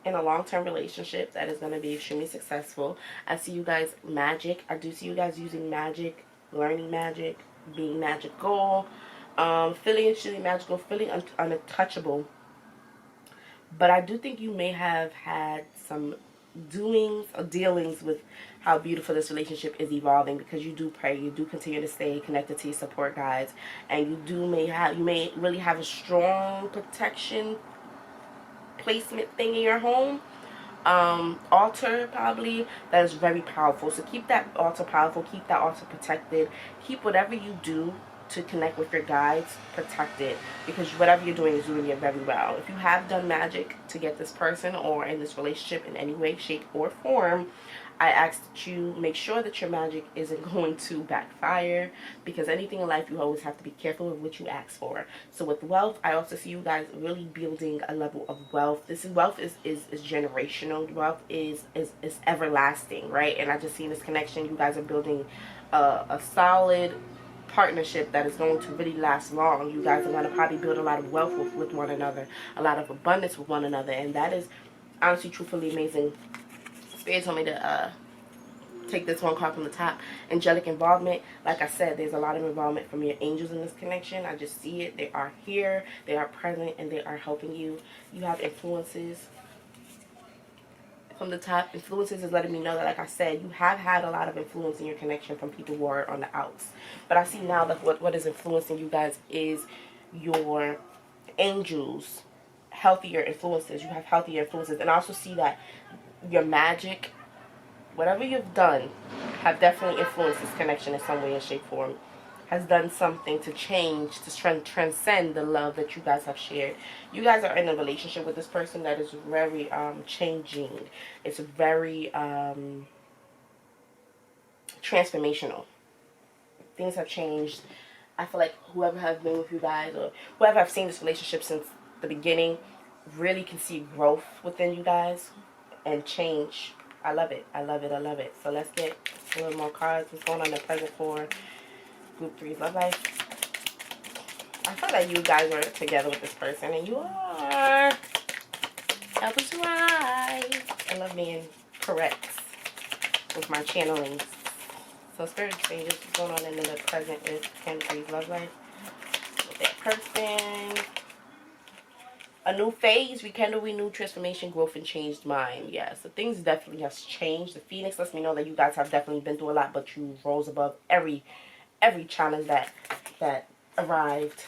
in a long-term relationship that is going to be extremely successful. I see you guys magic. I do see you guys using magic, learning magic, being magical, feeling extremely magical, feeling untouchable. But I do think you may have had some doings or dealings with how beautiful this relationship is evolving, because you do pray, you do continue to stay connected to your support guides, and you may really have a strong protection placement thing in your home, altar probably, that is very powerful. So keep that altar powerful, keep that altar protected, keep whatever you do to connect with your guides protected, because whatever you're doing is doing it very well. If you have done magic to get this person or in this relationship in any way, shape, or form, I ask that you make sure that your magic isn't going to backfire, because anything in life you always have to be careful of what you ask for. So with wealth, I also see you guys really building a level of wealth. Wealth is generational. Wealth is everlasting, right? And I just see in this connection, you guys are building a solid partnership that is going to really last long. You guys are going to probably build a lot of wealth with one another, a lot of abundance with one another, and that is honestly, truthfully amazing. Spirit told me to take this one card from the top. Angelic involvement. Like I said, there's a lot of involvement from your angels in this connection. I just see it. They are here, they are present, and they are helping you. You have influences from the top. Influences is letting me know that, like I said, you have had a lot of influence in your connection from people who are on the outs. But I see now that what is influencing you guys is your angels, healthier influences. You have healthier influences. And I also see that your magic, whatever you've done, have definitely influenced this connection in some way or shape form. Has done something to change, to transcend the love that you guys have shared. You guys are in a relationship with this person that is very changing. It's very transformational. Things have changed. I feel like whoever has been with you guys, or whoever have seen this relationship since the beginning, really can see growth within you guys and change. I love it. I love it. I love it. So let's get a little more cards. What's going on in the present for Group 3's love life? I feel like you guys are together with this person, and you are. Help us rise. I love being correct with my channeling. So spirit exchanges, what's going on in the present with Group 3's love life? With that person. A new phase, rekindle, renew, transformation, growth, and changed mind. Yeah, so things definitely has changed. The Phoenix lets me know that you guys have definitely been through a lot, but you rose above every challenge that arrived.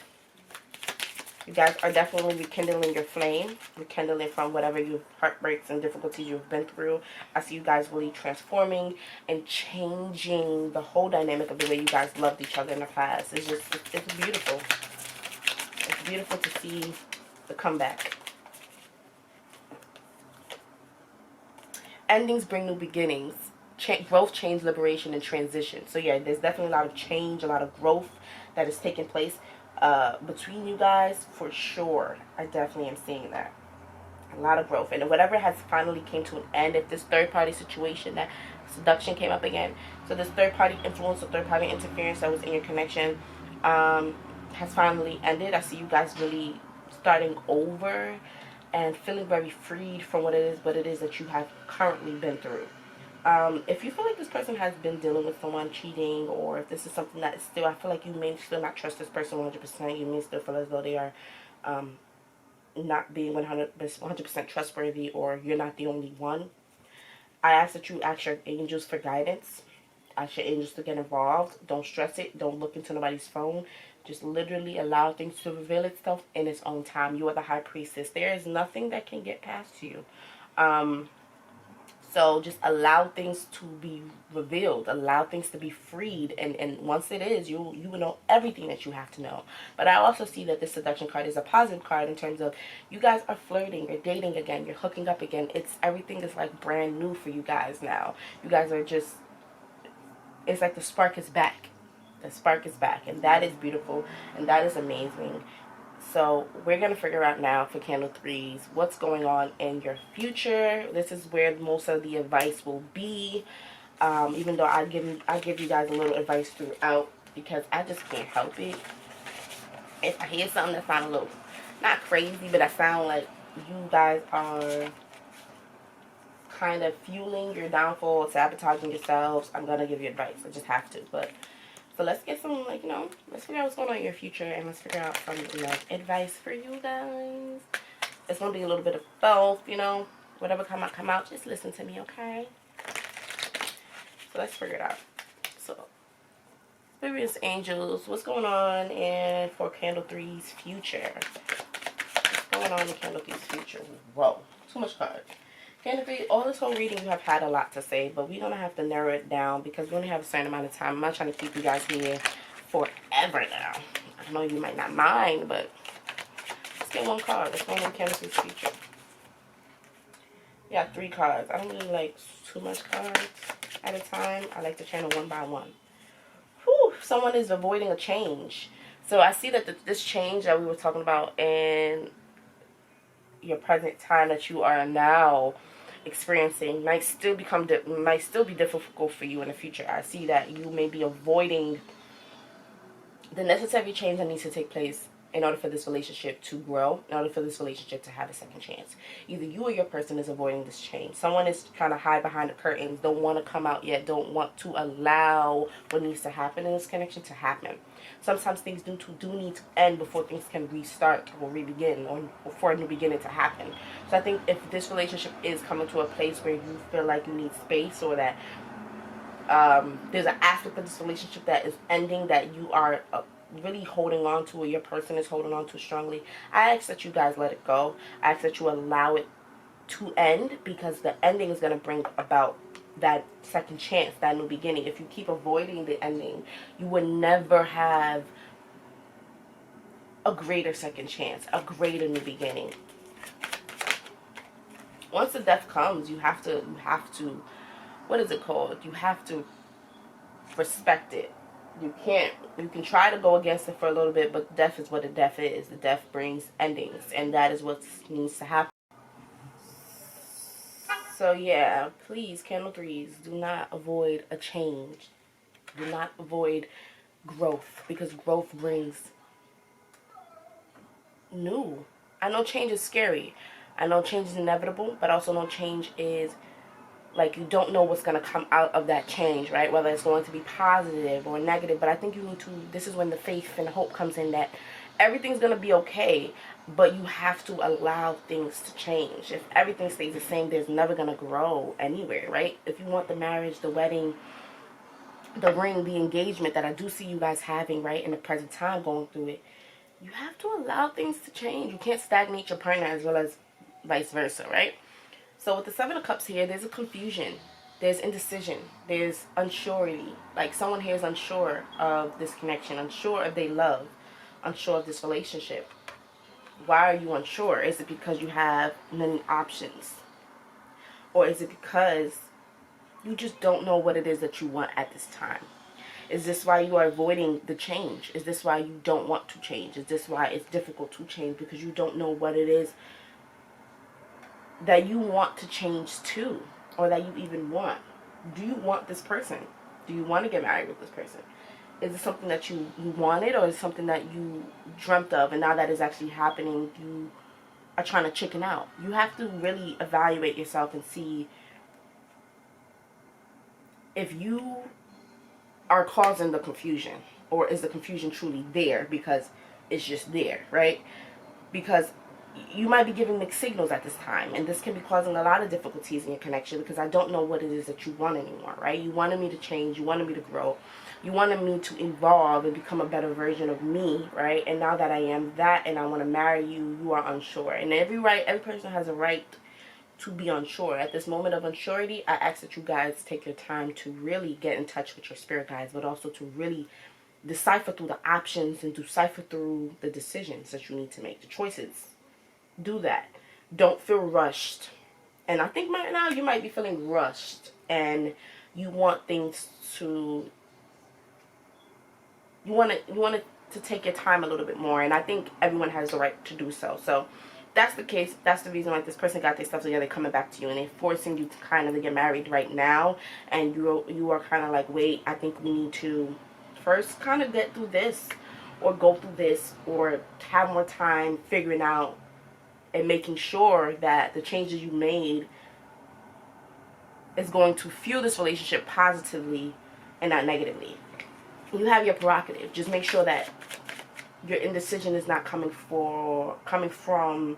You guys are definitely rekindling your flame, rekindling from whatever heartbreaks and difficulties you've been through. I see you guys really transforming and changing the whole dynamic of the way you guys loved each other in the past. It's beautiful. It's beautiful to see the comeback. Endings bring new beginnings. Growth, change, liberation, and transition. So yeah, there's definitely a lot of change, a lot of growth that is taking place between you guys, for sure. I definitely am seeing that. A lot of growth. And whatever has finally came to an end, if this third party situation, that seduction came up again, so this third party influence or third party interference that was in your connection has finally ended. I see you guys really starting over and feeling very freed from what it is that you have currently been through. If you feel like this person has been dealing with someone cheating, or if this is something that is still, I feel like you may still not trust this person 100%. You may still feel as though they are not being 100% trustworthy, or you're not the only one. I ask that you ask your angels for guidance. Ask your angels to get involved. Don't stress it. Don't look into nobody's phone. Just literally allow things to reveal itself in its own time. You are the high priestess. There is nothing that can get past you. So just allow things to be revealed. Allow things to be freed. And once it is, you will know everything that you have to know. But I also see that this seduction card is a positive card in terms of you guys are flirting. You're dating again. You're hooking up again. Everything is like brand new for you guys now. You guys are just, it's like the spark is back. The spark is back. And that is beautiful. And that is amazing. So we're going to figure out now for candle threes what's going on in your future. This is where most of the advice will be. Even though I give you guys a little advice throughout, because I just can't help it. If I hear something that sounds a little, not crazy, but I sound like you guys are kind of fueling your downfall, sabotaging yourselves, I'm going to give you advice. I just have to. But so let's get some, like, let's figure out what's going on in your future, and let's figure out some advice for you guys. It's going to be a little bit of both, whatever come out, just listen to me, okay? So let's figure it out. So, Spirits, angels, what's going on in for candle three's future? What's going on in candle three's future? Whoa, too much cards. Candle three, all this whole reading you have had a lot to say, but we're going to have to narrow it down because we only have a certain amount of time. I'm not trying to keep you guys here forever now. I know you might not mind, but let's get one card. What's going on in candle three's future? Yeah, 3 cards. I don't really like too much cards at a time. I like to channel one by one. Whew, someone is avoiding a change. So I see that this change that we were talking about in your present time that you are now experiencing might still be difficult for you in the future. I see that you may be avoiding the necessary change that needs to take place in order for this relationship to grow, in order for this relationship to have a second chance. Either you or your person is avoiding this change. Someone is kind of hide behind the curtains, don't want to come out yet, don't want to allow what needs to happen in this connection to happen. Sometimes things do need to end before things can restart or re-begin, or for a new beginning to happen. So I think if this relationship is coming to a place where you feel like you need space, or that there's an aspect of this relationship that is ending that you are really holding on to, or your person is holding on to strongly, I ask that you guys let it go. I ask that you allow it to end, because the ending is going to bring about that second chance, that new beginning. If you keep avoiding the ending, you will never have a greater second chance, a greater new beginning. Once the death comes, you have to, what is it called? You have to respect it. You can try to go against it for a little bit, but death is what a death is. The death brings endings, and that is what needs to happen. So yeah, please, candle threes, do not avoid a change. Do not avoid growth, because growth brings new. I know change is scary. I know change is inevitable, but I also know change is, like, you don't know what's going to come out of that change, right? Whether it's going to be positive or negative. But I think you need to, this is when the faith and hope comes in, that everything's going to be okay, but you have to allow things to change. If everything stays the same, there's never going to grow anywhere, right? If you want the marriage, the wedding, the ring, the engagement that I do see you guys having, right, in the present time, going through it, you have to allow things to change. You can't stagnate your partner, as well as vice versa, right? So with the 7 of Cups here, there's a confusion. There's indecision. There's unsurety. Like, someone here is unsure of this connection, unsure of their love, unsure of this relationship. Why are you unsure? Is it because you have many options? Or is it because you just don't know what it is that you want at this time? Is this why you are avoiding the change? Is this why you don't want to change? Is this why it's difficult to change? Because you don't know what it is that you want to change to, or that you even want. Do you want this person? Do you want to get married with this person? Is it something that you wanted, or is it something that you dreamt of, and now that is actually happening, you are trying to chicken out? You have to really evaluate yourself and see if you are causing the confusion, or is the confusion truly there because it's just there, right? Because you might be giving mixed signals at this time, and this can be causing a lot of difficulties in your connection, because I don't know what it is that you want anymore, right? You wanted me to change, you wanted me to grow, you wanted me to evolve and become a better version of me, right? And now that I am that and I want to marry you, you are unsure. And every person has a right to be unsure. At this moment of unsurety, I ask that you guys take your time to really get in touch with your spirit guides, but also to really decipher through the options and decipher through the decisions that you need to make, the choices. Do that. Don't feel rushed. And I think right now you might be feeling rushed, and you want things to, you want it to take your time a little bit more, and I think everyone has the right to do so. So that's the case. That's the reason why this person got their stuff together, coming back to you, and they're forcing you to kind of get married right now, and you are kind of like, wait, I think we need to first kind of get through this, or go through this, or have more time figuring out and making sure that the changes you made is going to fuel this relationship positively and not negatively. You have your prerogative. Just make sure that your indecision is not coming from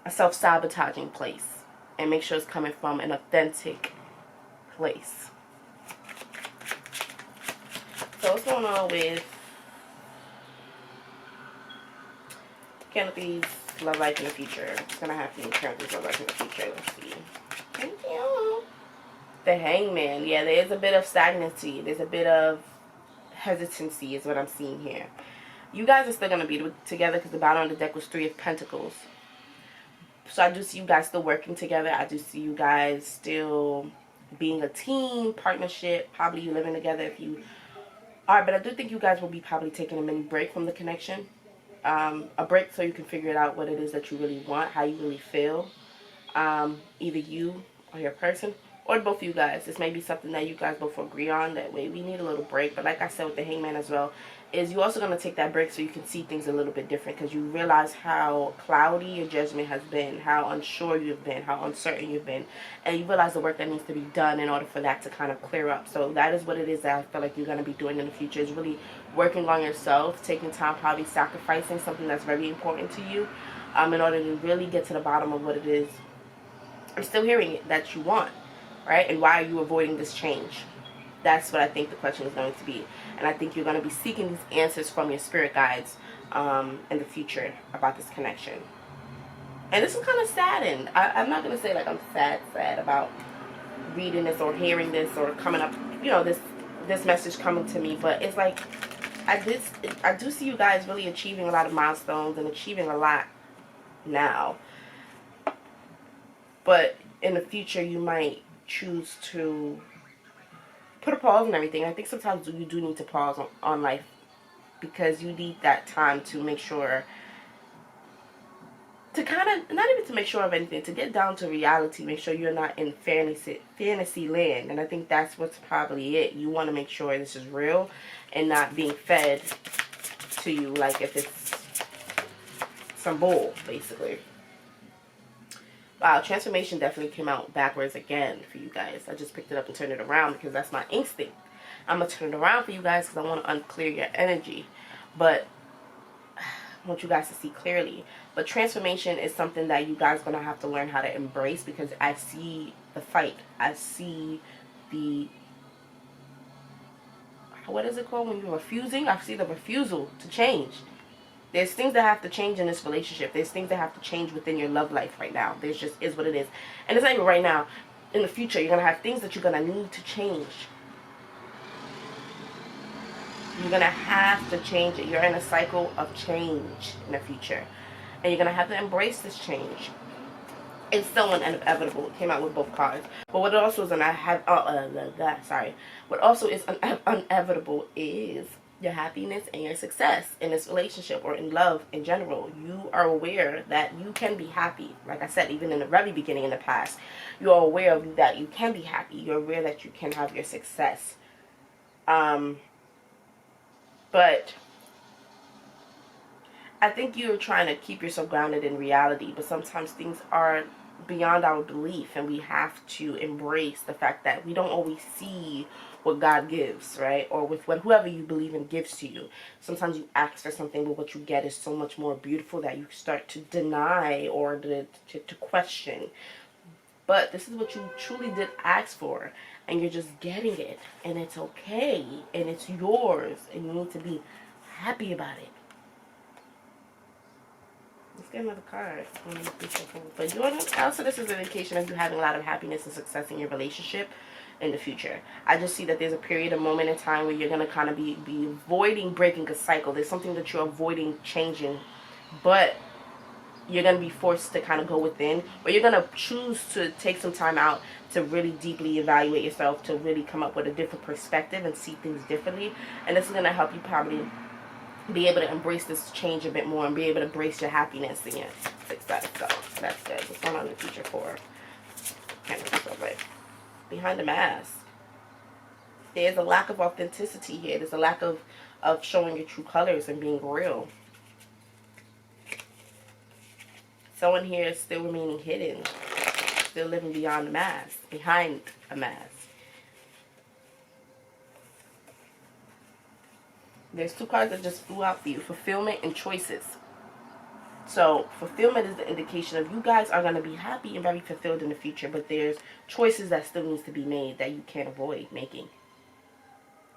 a self-sabotaging place, and make sure it's coming from an authentic place. So what's going on with Canopy's love life in the future? It's gonna happen in Canopy's love life in the future. Let's see. Thank you. The Hangman. Yeah, there is a bit of stagnancy. There's a bit of hesitancy is what I'm seeing here. You guys are still going to be together, because the bottom of the deck was 3 of Pentacles. So I do see you guys still working together. I do see you guys still being a team, partnership. Probably you living together if you are. But I do think you guys will be probably taking a mini break from the connection. A break so you can figure it out what it is that you really want, how you really feel. Either you or your person, or both of you guys. This may be something that you guys both agree on. That way we need a little break. But like I said with the Hangman as well, is you also going to take that break so you can see things a little bit different, because you realize how cloudy your judgment has been, how unsure you've been, how uncertain you've been, and you realize the work that needs to be done in order for that to kind of clear up. So that is what it is that I feel like you're going to be doing in the future, is really working on yourself, taking time, probably sacrificing something that's very important to you, in order to really get to the bottom of what it is. I'm still hearing it, that you want, right? And why are you avoiding this change? That's what I think the question is going to be. And I think you're going to be seeking these answers from your spirit guides in the future about this connection. And this is kind of saddened. I'm not going to say like I'm sad about reading this or hearing this or coming up, you know, this message coming to me. But it's like, I do see you guys really achieving a lot of milestones and achieving a lot now. But in the future, you might choose to put a pause on everything. I think sometimes you do need to pause on life, because you need that time to make sure, to kind of, not even to make sure of anything, to get down to reality, make sure you're not in fantasy land. And I think that's what's probably it. You want to make sure this is real and not being fed to you like if it's some bull, basically. Wow, transformation definitely came out backwards again for you guys. I just picked it up and turned it around because that's my instinct. I'm going to turn it around for you guys because I want to unclear your energy. But I want you guys to see clearly. But transformation is something that you guys are going to have to learn how to embrace, because I see the fight. I see the, what is it called when you're refusing? I see the refusal to change. There's things that have to change in this relationship. There's things that have to change within your love life right now. There's just is what it is. And it's not even right now. In the future, you're going to have things that you're going to need to change. You're going to have to change it. You're in a cycle of change in the future. And you're going to have to embrace this change. It's so inevitable. It came out with both cards. But what also is what also is inevitable is your happiness and your success in this relationship or in love in general. You are aware that you can be happy. Like I said, even in the very beginning in the past, you are aware of that you can be happy. You're aware that you can have your success. But I think you're trying to keep yourself grounded in reality, but sometimes things are beyond our belief, and we have to embrace the fact that we don't always see what God gives, right? Or with whoever you believe in gives to you. Sometimes you ask for something, but what you get is so much more beautiful that you start to deny or to question. But this is what you truly did ask for, and you're just getting it, and it's okay, and it's yours, and you need to be happy about it. Let's get another card. But you know, also this is an indication of you having a lot of happiness and success in your relationship in the future. I just see that there's a period, a moment in time where you're going to kind of be avoiding breaking a cycle. There's something that you're avoiding changing, but you're going to be forced to kind of go within, or you're going to choose to take some time out to really deeply evaluate yourself, to really come up with a different perspective and see things differently. And this is going to help you probably be able to embrace this change a bit more and be able to embrace your happiness and your success. So that's good. What's going on in the future for right? Behind the mask, there's a lack of authenticity here. There's a lack of showing your true colors and being real. Someone here is still remaining hidden, still living beyond the mask, behind a mask. There's two cards that just flew out for you. Fulfillment and choices. So, fulfillment is the indication of you guys are going to be happy and very fulfilled in the future. But there's choices that still needs to be made that you can't avoid making.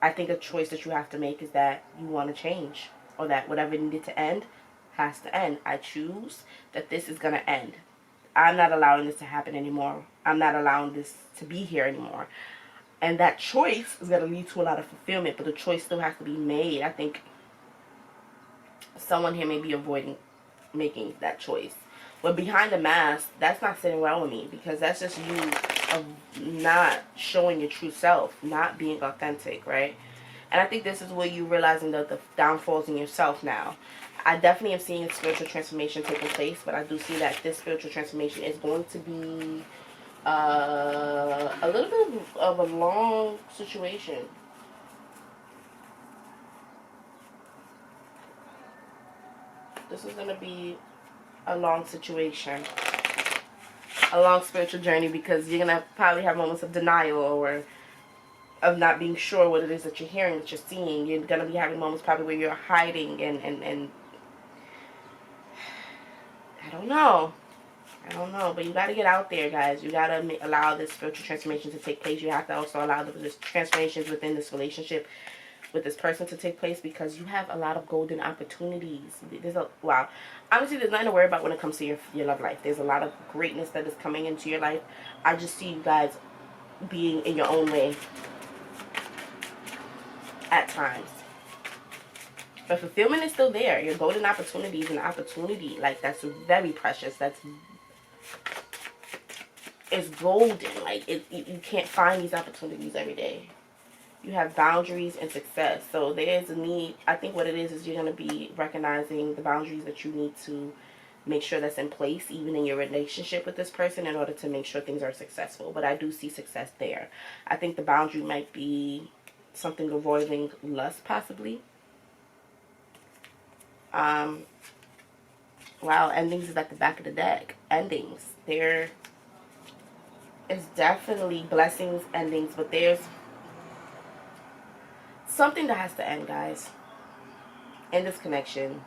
I think a choice that you have to make is that you want to change. Or that whatever needed to end has to end. I choose that this is going to end. I'm not allowing this to happen anymore. I'm not allowing this to be here anymore. And that choice is going to lead to a lot of fulfillment, but the choice still has to be made. I think someone here may be avoiding making that choice. But behind the mask, that's not sitting well with me, because that's just you of not showing your true self, not being authentic, right? And I think this is where you're realizing that the downfalls in yourself now. I definitely am seeing a spiritual transformation taking place, but I do see that this spiritual transformation is going to be a little bit of a long situation. This is going to be a long situation. A long spiritual journey, because you're going to probably have moments of denial or of not being sure what it is that you're hearing, that you're seeing. You're going to be having moments probably where you're hiding and I don't know, but you got to get out there, guys. You got to allow this spiritual transformation to take place. You have to also allow this transformations within this relationship with this person to take place, because you have a lot of golden opportunities. Wow. Honestly, there's nothing to worry about when it comes to your love life. There's a lot of greatness that is coming into your life. I just see you guys being in your own way at times. But fulfillment is still there. Your golden opportunity is an opportunity. Like, that's very precious. It's golden. Like, you can't find these opportunities every day. You have boundaries and success. So there's a need. I think what it is you're going to be recognizing the boundaries that you need to make sure that's in place, even in your relationship with this person, in order to make sure things are successful. But I do see success there. I think the boundary might be something avoiding lust, possibly. Wow, endings is at the back of the deck. Endings. There is definitely blessings, endings, but there's something that has to end, guys, in this connection.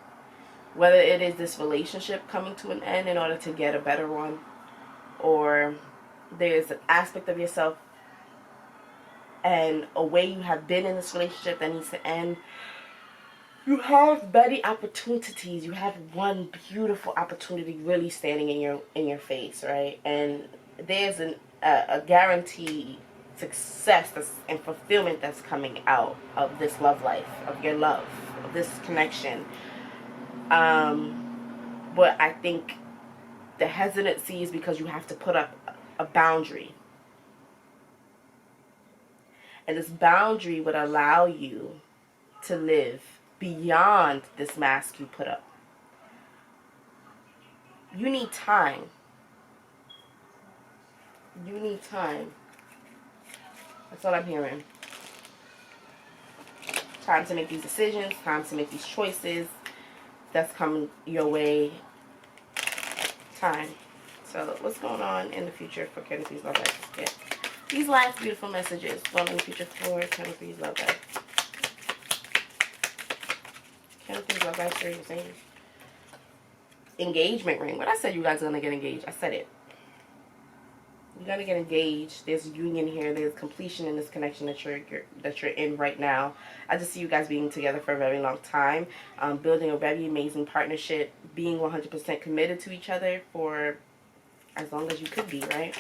Whether it is this relationship coming to an end in order to get a better one, or there's an aspect of yourself and a way you have been in this relationship that needs to end. You have many opportunities. You have one beautiful opportunity really standing in your face, right? And there's a guaranteed success and fulfillment that's coming out of this love life, of your love, of this connection. But I think The hesitancy is because you have to put up a boundary. And this boundary would allow you to live beyond this mask you put up. You need time. You need time. That's all I'm hearing. Time to make these decisions. Time to make these choices. That's coming your way. Time. So what's going on in the future for Canopy's love life? Yeah. These last beautiful messages. Going in the future for Canopy's love life. Canopy's love life series. Engagement ring. What I said, you guys are gonna get engaged. I said it. You're gonna get engaged. There's union here. There's completion in this connection that you're in right now. I just see you guys being together for a very long time, building a very amazing partnership, being 100% committed to each other for as long as you could be, right?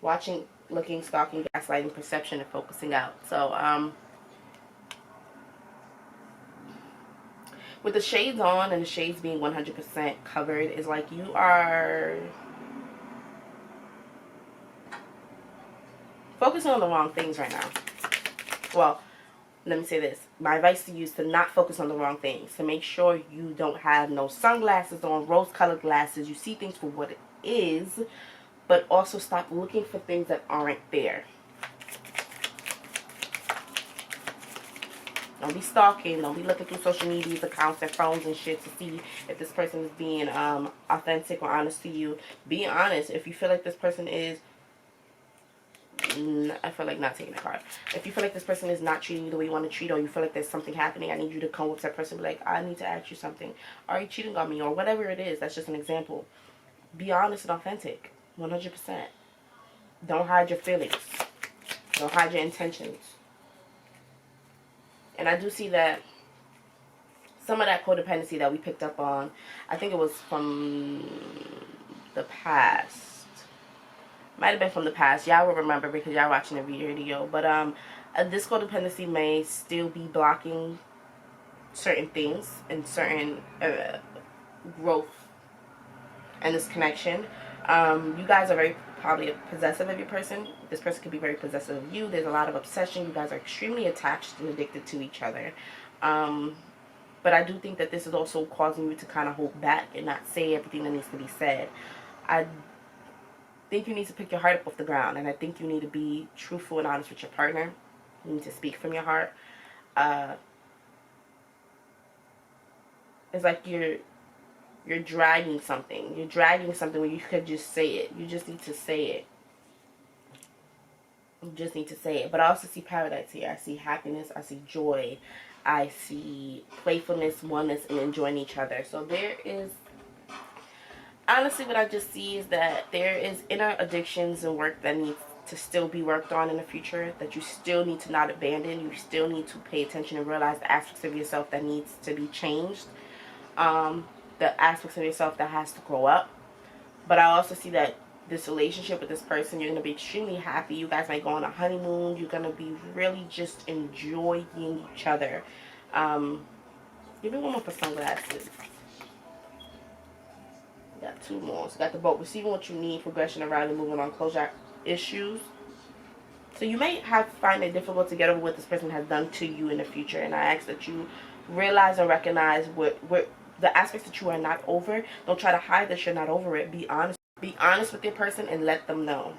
Watching, looking, stalking, gaslighting, perception, and focusing out. So, with the shades on and the shades being 100% covered, is like you are focusing on the wrong things right now. Well, let me say this. My advice to you is to not focus on the wrong things. To make sure you don't have no sunglasses on, rose-colored glasses. You see things for what it is, but also stop looking for things that aren't there. Don't be stalking. Don't be looking through social media accounts and phones and shit to see if this person is being authentic or honest to you. Be honest. If you feel like this person is... I feel like not taking a card. If you feel like this person is not treating you the way you want to treat, or you feel like there's something happening, I need you to come up to that person and be like, I need to ask you something. Are you cheating on me? Or whatever it is. That's just an example. Be honest and authentic. 100%. Don't hide your feelings. Don't hide your intentions. And I do see that some of that codependency that we picked up on, I think it was from the past. Might have been from the past. Y'all will remember because y'all watching the video. But this codependency may still be blocking certain things and certain growth in this connection. You guys are very probably possessive of your person. This person could be very possessive of you. There's a lot of obsession. You guys are extremely attached and addicted to each other. But I do think that this is also causing you to kind of hold back and not say everything that needs to be said. I think you need to pick your heart up off the ground, and I think you need to be truthful and honest with your partner. You need to speak from your heart. It's like you're dragging something. You're dragging something where you could just say it. You just need to say it. You just need to say it. But I also see paradise here. I see happiness. I see joy. I see playfulness, oneness, and enjoying each other. So there is... Honestly, what I just see is that there is inner addictions and work that needs to still be worked on in the future, that you still need to not abandon. You still need to pay attention and realize the aspects of yourself that needs to be changed. The aspects of yourself that has to grow up. But I also see that this relationship with this person, you're going to be extremely happy. You guys might go on a honeymoon. You're going to be really just enjoying each other. Give me one more for sunglasses. Got two more. So got the boat. Receiving what you need, progression, arriving, moving on, closure issues. So you may find it difficult to get over what this person has done to you in the future. And I ask that you realize and recognize what the aspects that you are not over. Don't try to hide that you're not over it. Be honest. Be honest with your person and let them know.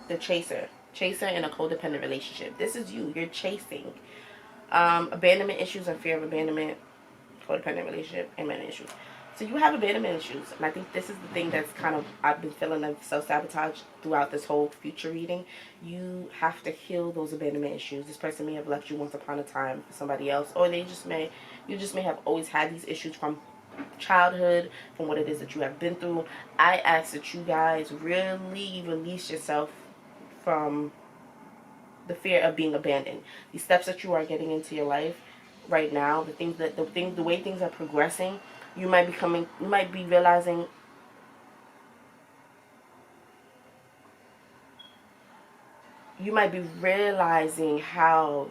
The chaser. Chaser in a codependent relationship. This is you. You're chasing. Abandonment issues and fear of abandonment. Codependent relationship. Abandonment issues. So you have abandonment issues. And I think this is the thing that's kind of... I've been feeling of self-sabotage throughout this whole future reading. You have to heal those abandonment issues. This person may have left you once upon a time for somebody else. Or you just may have always had these issues from childhood, from what it is that you have been through. I ask that you guys really release yourself from the fear of being abandoned. These steps that you are getting into your life right now, the way things are progressing, you might be realizing how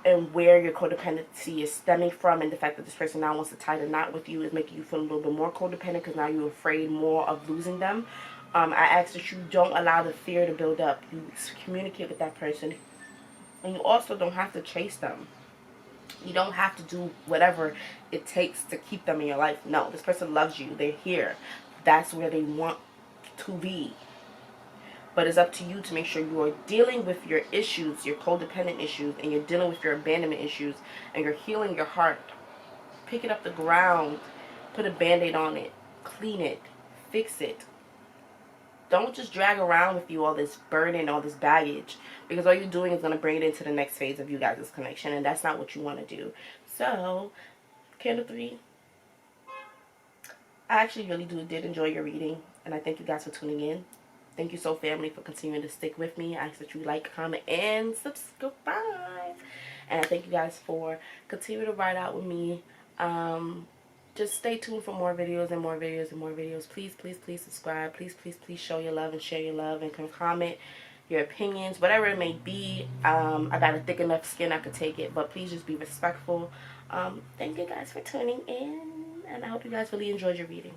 and where your codependency is stemming from, and the fact that this person now wants to tie the knot with you is making you feel a little bit more codependent because now you're afraid more of losing them. I ask that you don't allow the fear to build up. You communicate with that person, and you also don't have to chase them. You don't have to do whatever it takes to keep them in your life. No, this person loves you. They're here. That's where they want to be. But it's up to you to make sure you are dealing with your issues, your codependent issues, and you're dealing with your abandonment issues, and you're healing your heart. Pick it up the ground, put a band-aid on it, clean it, fix it. Don't just drag around with you all this burden, all this baggage, because all you're doing is going to bring it into the next phase of you guys' connection, and that's not what you want to do. So, candle 3, I actually really did enjoy your reading, and I thank you guys for tuning in. Thank you so, family, for continuing to stick with me. I ask that you like, comment, and subscribe. And I thank you guys for continuing to ride out with me. Just stay tuned for more videos and more videos and more videos. Please, please, please subscribe. Please, please, please show your love and share your love and comment your opinions, whatever it may be. I got a thick enough skin, I could take it, but please just be respectful. Thank you guys for tuning in, and I hope you guys really enjoyed your reading.